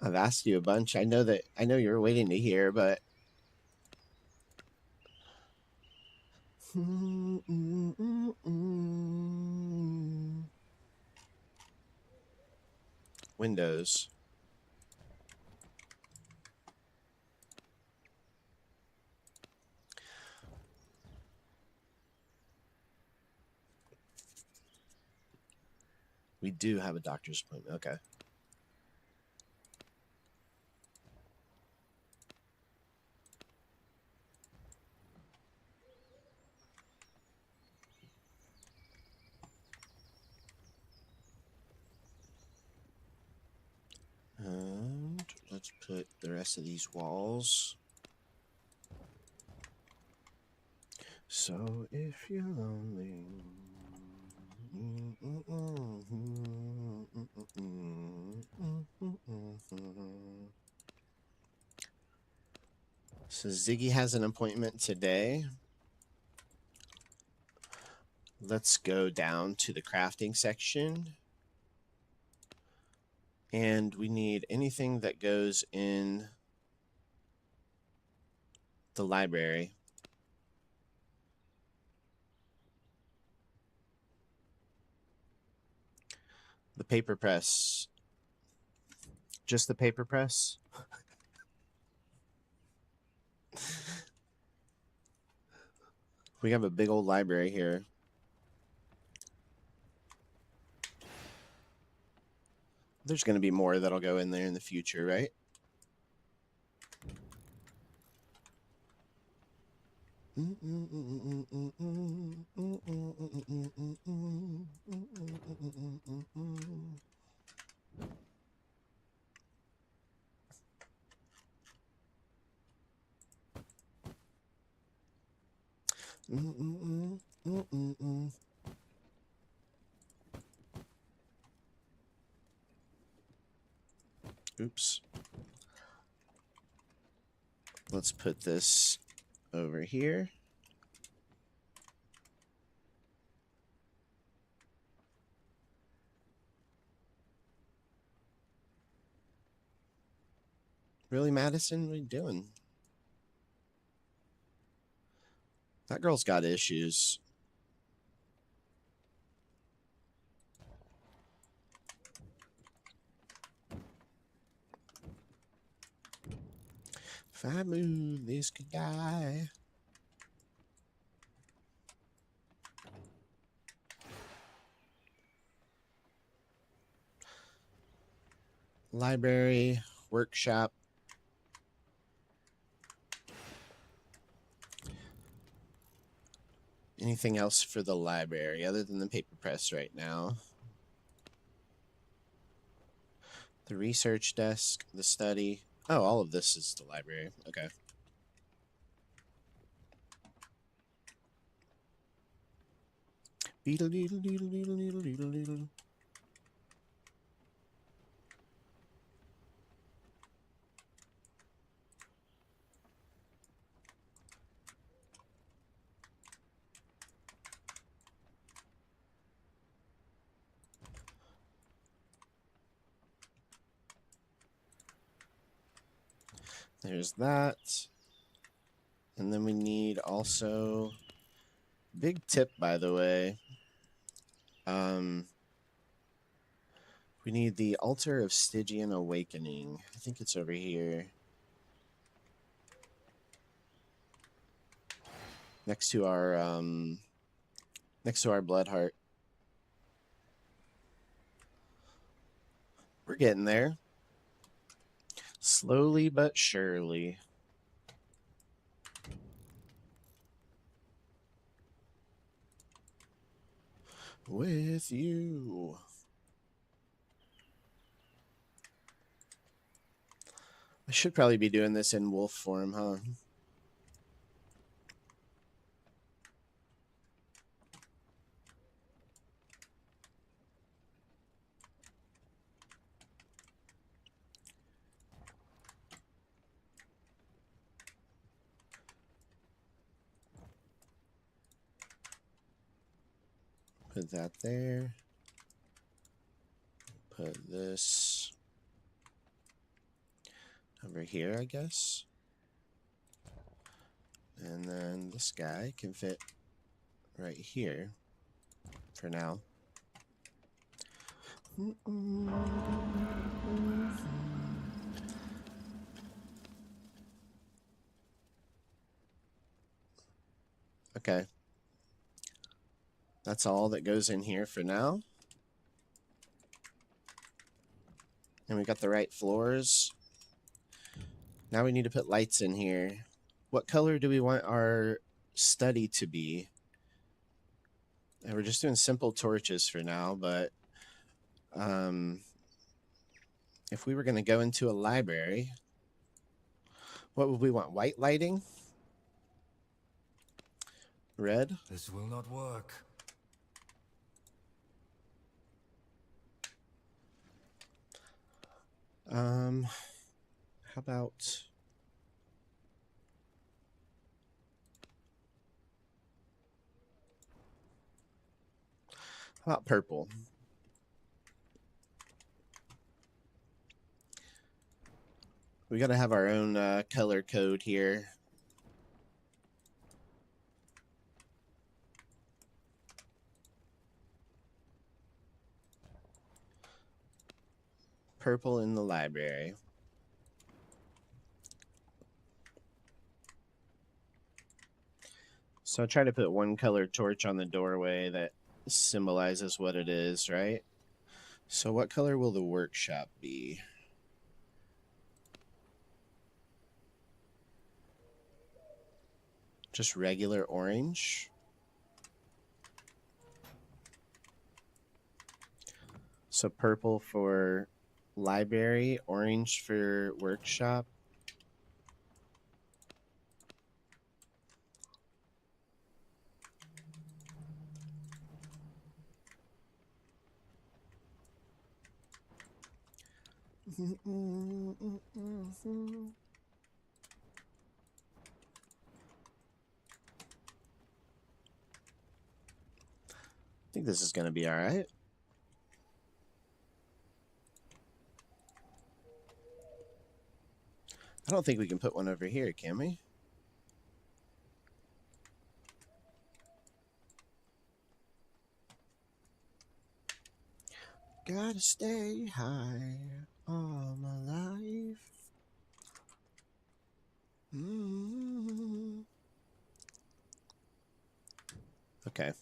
I've asked you a bunch. I know you're waiting to hear, but Windows. We do have a doctor's appointment. Okay. And let's put the rest of these walls. So if you're lonely. So Ziggy has an appointment today. Let's go down to the crafting section. And we need anything that goes in the library. The paper press. Just the paper press? We have a big old library here. There's going to be more that'll go in there in the future, right? Oops. Let's put this over here. Really, Madison? What are you doing? That girl's got issues. If I move, this could die. Library, workshop. Anything else for the library other than the paper press right now? The research desk, the study. Oh, all of this is the library. Okay. Beetle, beetle, beetle, beetle, beetle, beetle, beetle. There's that. And then we need also, big tip, by the way. We need the altar of Stygian awakening. I think it's over here. Next to our blood heart. We're getting there. Slowly but surely. With you. I should probably be doing this in wolf form, huh? Put that there. Put this over here, I guess. And then this guy can fit right here for now. Okay. That's all that goes in here for now. And we got the right floors. Now we need to put lights in here. What color do we want our study to be? And we're just doing simple torches for now, but if we were going to go into a library, what would we want? White lighting? Red? This will not work. How about... How about purple? We got to have our own color code here. Purple in the library. So I try to put one color torch on the doorway that symbolizes what it is, right? So what color will the workshop be? Just regular orange. So purple for library, orange for workshop. I think this is going to be all right. I don't think we can put one over here, can we? Gotta stay high all my life. Okay.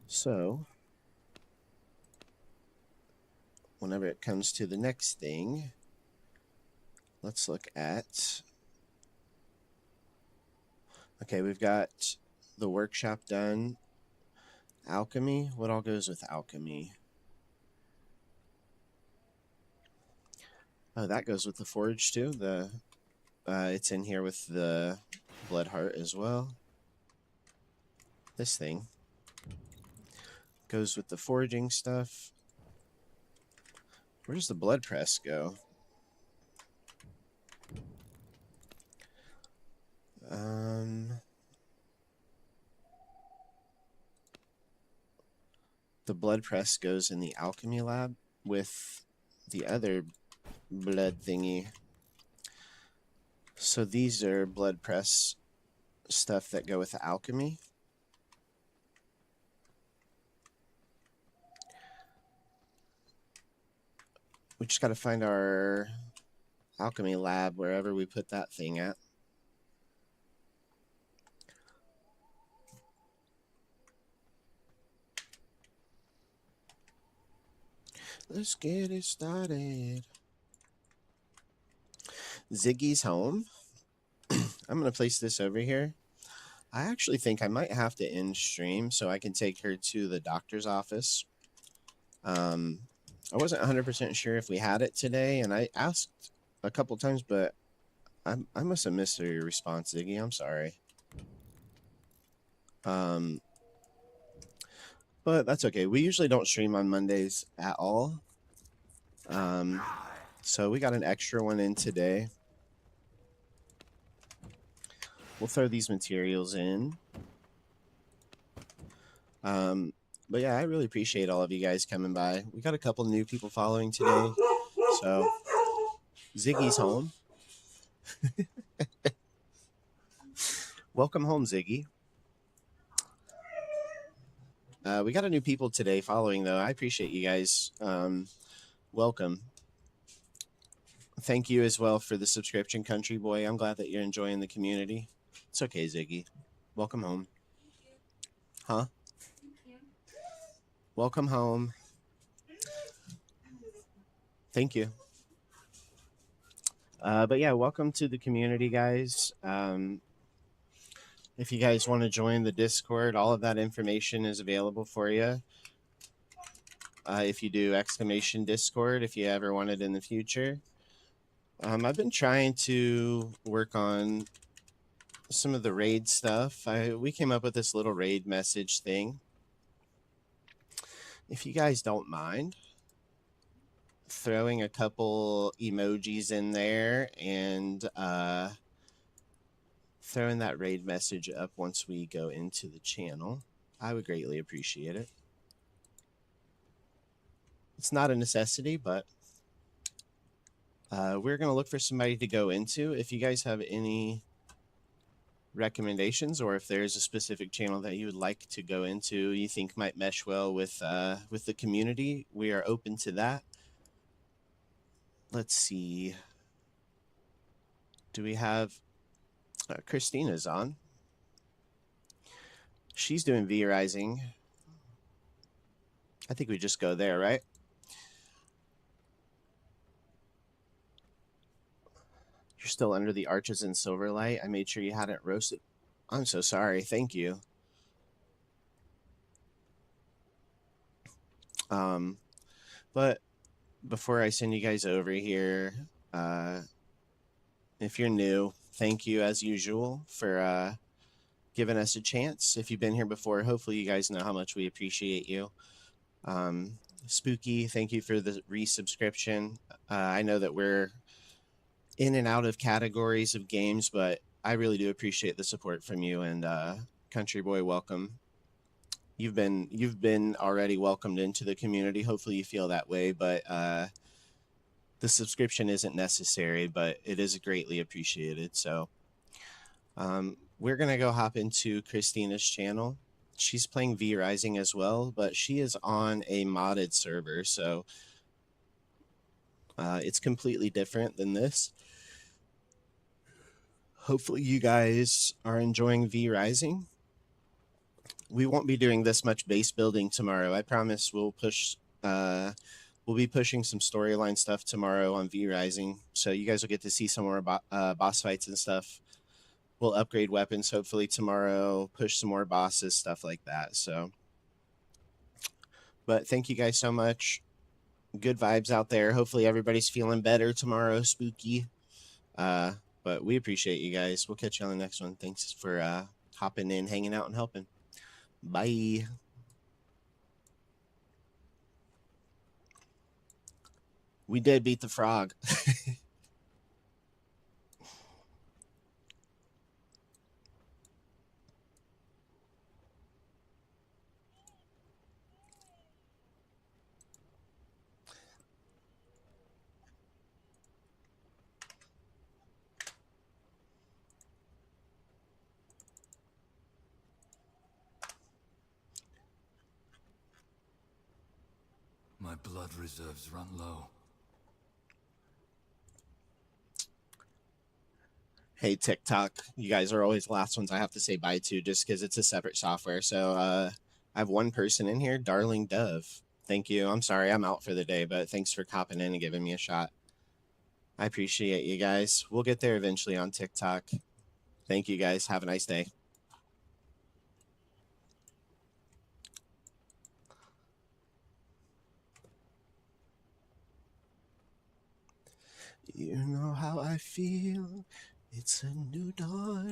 So, whenever it comes to the next thing, let's look at... Okay, we've got the workshop done. Alchemy. What all goes with alchemy? Oh, that goes with the forge too. It's in here with the blood heart as well. This thing goes with the forging stuff. Where does the blood press go? The blood press goes in the alchemy lab with the other blood thingy. So these are blood press stuff that go with alchemy. We just got to find our alchemy lab wherever we put that thing at. Let's get it started. Ziggy's home. I'm going to place this over here. I actually think I might have to end stream so I can take her to the doctor's office. I wasn't 100% sure if we had it today, and I asked a couple times, but I must have missed your response, Ziggy. I'm sorry. But that's okay. We usually don't stream on Mondays at all. So we got an extra one in today. We'll throw these materials in. But yeah, I really appreciate all of you guys coming by. We got a couple new people following today. So Ziggy's home. Welcome home, Ziggy. We got a new people today following, though. I appreciate you guys. Welcome. Thank you as well for the subscription, Country Boy. I'm glad that you're enjoying the community. It's okay, Ziggy. Welcome home. Huh? Welcome home. Thank you. But yeah, welcome to the community, guys. If you guys want to join the Discord, all of that information is available for you. If you do exclamation Discord, if you ever want it in the future. I've been trying to work on some of the raid stuff. We came up with this little raid message thing. If you guys don't mind throwing a couple emojis in there and throwing that raid message up once we go into the channel, I would greatly appreciate it. It's not a necessity, but we're going to look for somebody to go into. If you guys have any recommendations, or if there's a specific channel that you would like to go into you think might mesh well with the community, we are open to that. Let's see. Do we have Christina's on? She's doing V-Rising. I think we just go there, right? You're still under the arches in Silverlight. I made sure you hadn't roasted. I'm so sorry. Thank you. But before I send you guys over here, if you're new, thank you as usual for giving us a chance. If you've been here before, hopefully you guys know how much we appreciate you. Spooky, thank you for the resubscription. I know that we're in and out of categories of games, but I really do appreciate the support from you. And Country Boy, welcome. You've been already welcomed into the community. Hopefully you feel that way, but the subscription isn't necessary, but it is greatly appreciated. So we're gonna go hop into Christina's channel. She's playing V-Rising as well, but she is on a modded server, so it's completely different than this. Hopefully you guys are enjoying V-Rising. We won't be doing this much base building tomorrow. I promise we'll be pushing some storyline stuff tomorrow on V-Rising, so you guys will get to see some more boss fights and stuff. We'll upgrade weapons hopefully tomorrow, push some more bosses, stuff like that. So, but thank you guys so much. Good vibes out there. Hopefully everybody's feeling better tomorrow, spooky. But we appreciate you guys. We'll catch you on the next one. Thanks for hopping in, hanging out, and helping. Bye. We did beat the frog. My blood reserves run low. Hey, TikTok. You guys are always the last ones I have to say bye to just because it's a separate software. So I have one person in here, Darling Dove. Thank you. I'm sorry I'm out for the day, but thanks for copping in and giving me a shot. I appreciate you guys. We'll get there eventually on TikTok. Thank you guys. Have a nice day. You know how I feel. It's a new dawn.